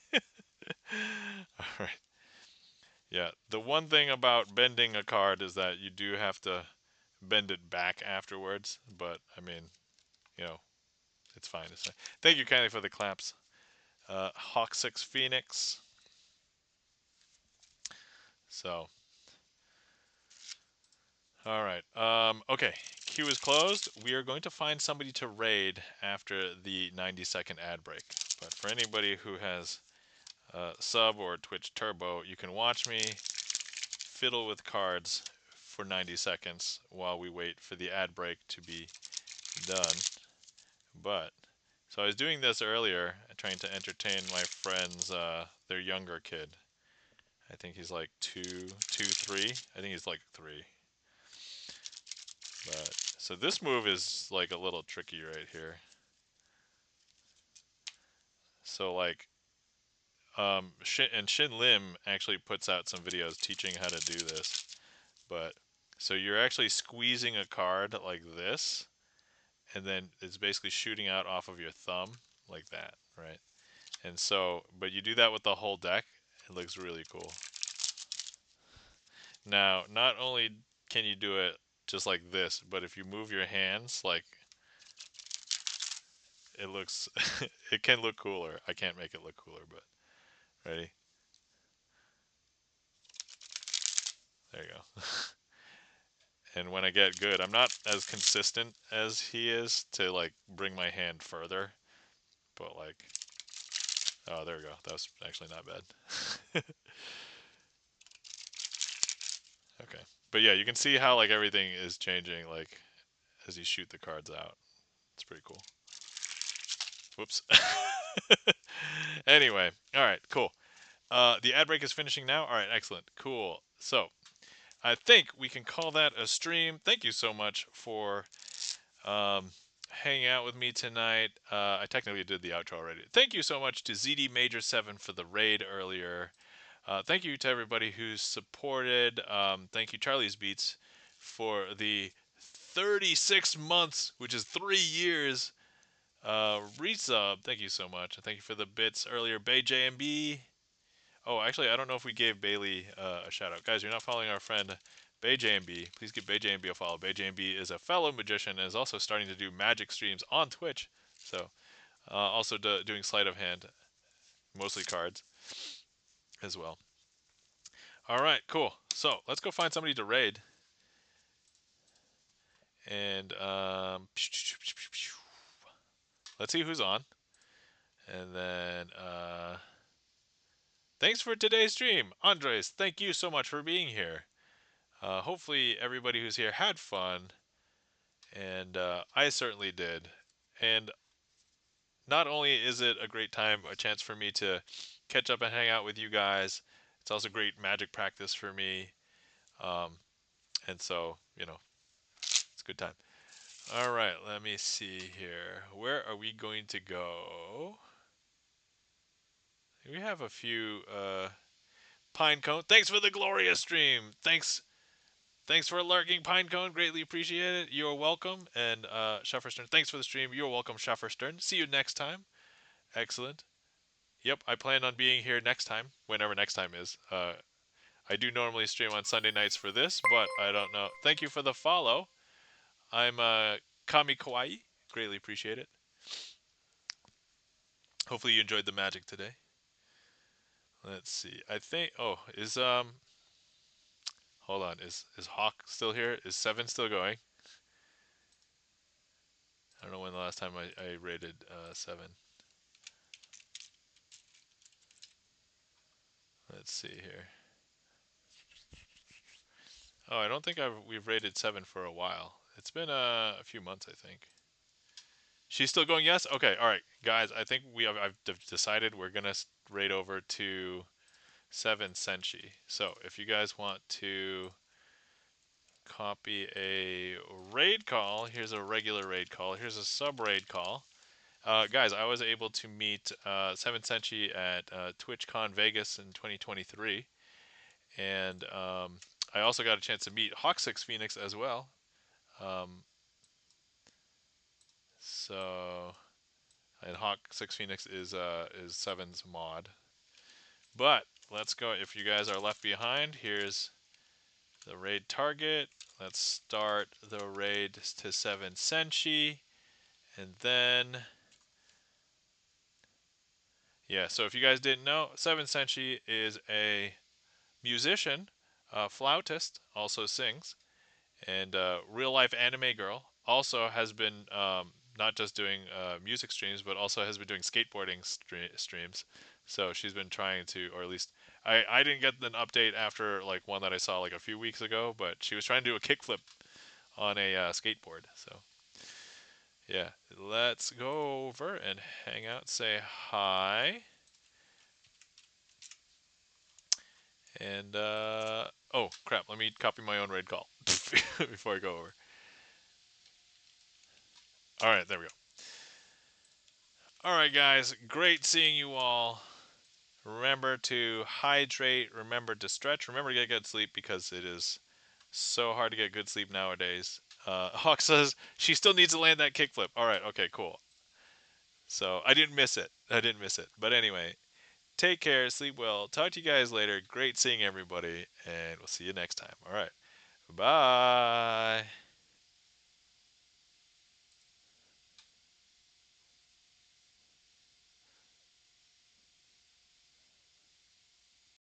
All right. Yeah. The one thing about bending a card is that you do have to bend it back afterwards. But, I mean, you know, it's fine. It's fine. Thank you kindly for the claps. Hawk6 Phoenix. So, all right. Okay. Queue is closed. We are going to find somebody to raid after the 90-second ad break. But for anybody who has sub or Twitch Turbo, you can watch me fiddle with cards for 90 seconds while we wait for the ad break to be done. But so I was doing this earlier, trying to entertain my friends, their younger kid. I think he's like 3. I think he's like 3. But so this move is like a little tricky right here. So like, Shin Lim actually puts out some videos teaching how to do this. But so you're actually squeezing a card like this, and then it's basically shooting out off of your thumb like that, right? And so, but you do that with the whole deck. It looks really cool. Now, not only can you do it just like this, but if you move your hands, like it looks, it can look cooler. I can't make it look cooler, but ready? There you go. And when I get good, I'm not as consistent as he is to like bring my hand further, but like, oh, there we go. That was actually not bad. Okay. But yeah, you can see how like everything is changing like as you shoot the cards out. It's pretty cool. Whoops. Anyway, all right, cool. The ad break is finishing now. All right, excellent, cool. So I think we can call that a stream. Thank you so much for um, hanging out with me tonight. I technically did the outro already. Thank you so much to ZD Major 7 for the raid earlier. Thank you to everybody who's supported. Thank you, Charlie's Beats, for the 36 months, which is 3 years. Resub, thank you so much. Thank you for the bits earlier. Bay JMB. Oh, actually, I don't know if we gave Bailey a shout out. Guys, you're not following our friend Bay JMB. Please give Bay JMB a follow. Bay JMB is a fellow magician and is also starting to do magic streams on Twitch. So, also doing sleight of hand, mostly cards as well. All right, cool. So let's go find somebody to raid. And let's see who's on. And then thanks for today's stream, Andres. Thank you so much for being here. Hopefully everybody who's here had fun, and I certainly did. And not only is it a great time, a chance for me to catch up and hang out with you guys, it's also great magic practice for me. Um, and so, it's a good time. All right, let me see here. Where are we going to go? We have a few Pinecone. Thanks for the glorious stream. Thanks for lurking, Pinecone. Greatly appreciate it. You're welcome. And Shufferstern, thanks for the stream. You're welcome, Shufferstern. See you next time. Excellent. Yep, I plan on being here next time, whenever next time is. I do normally stream on Sunday nights for this, but I don't know. Thank you for the follow. I'm Kami Kawaii. Greatly appreciate it. Hopefully you enjoyed the magic today. Let's see. I think. Oh, hold on. Is Hawk still here? Is 7 still going? I don't know when the last time I rated 7. Let's see here. Oh, I don't think we've rated 7 for a while. It's been a few months, I think. She's still going. Yes. Okay. All right, guys. I think I've decided we're gonna raid over to 7 Senshi. So if you guys want to copy a raid call, here's a regular raid call. Here's a sub raid call. Guys, I was able to meet 7 Senshi at TwitchCon Vegas in 2023, and I also got a chance to meet Hawk 6 Phoenix as well. Um, so, and Hawk 6 Phoenix is 7's mod. But let's go. If you guys are left behind, here's the raid target. Let's start the raid to 7 Senshi, and then yeah. So if you guys didn't know, 7 Senshi is a musician, flautist, also sings, and real life anime girl. Also has been not just doing music streams, but also has been doing skateboarding streams. So she's been trying to, or at least I didn't get an update after like one that I saw like a few weeks ago, but she was trying to do a kickflip on a skateboard. So yeah, let's go over and hang out, say hi, and oh crap, let me copy my own raid call before I go over. All right, there we go. All right, guys, great seeing you all. Remember to hydrate. Remember to stretch. Remember to get good sleep because it is so hard to get good sleep nowadays. Hawk says she still needs to land that kickflip. All right, okay, cool. So I didn't miss it. I didn't miss it. But anyway, take care, sleep well. Talk to you guys later. Great seeing everybody, and we'll see you next time. All right, bye.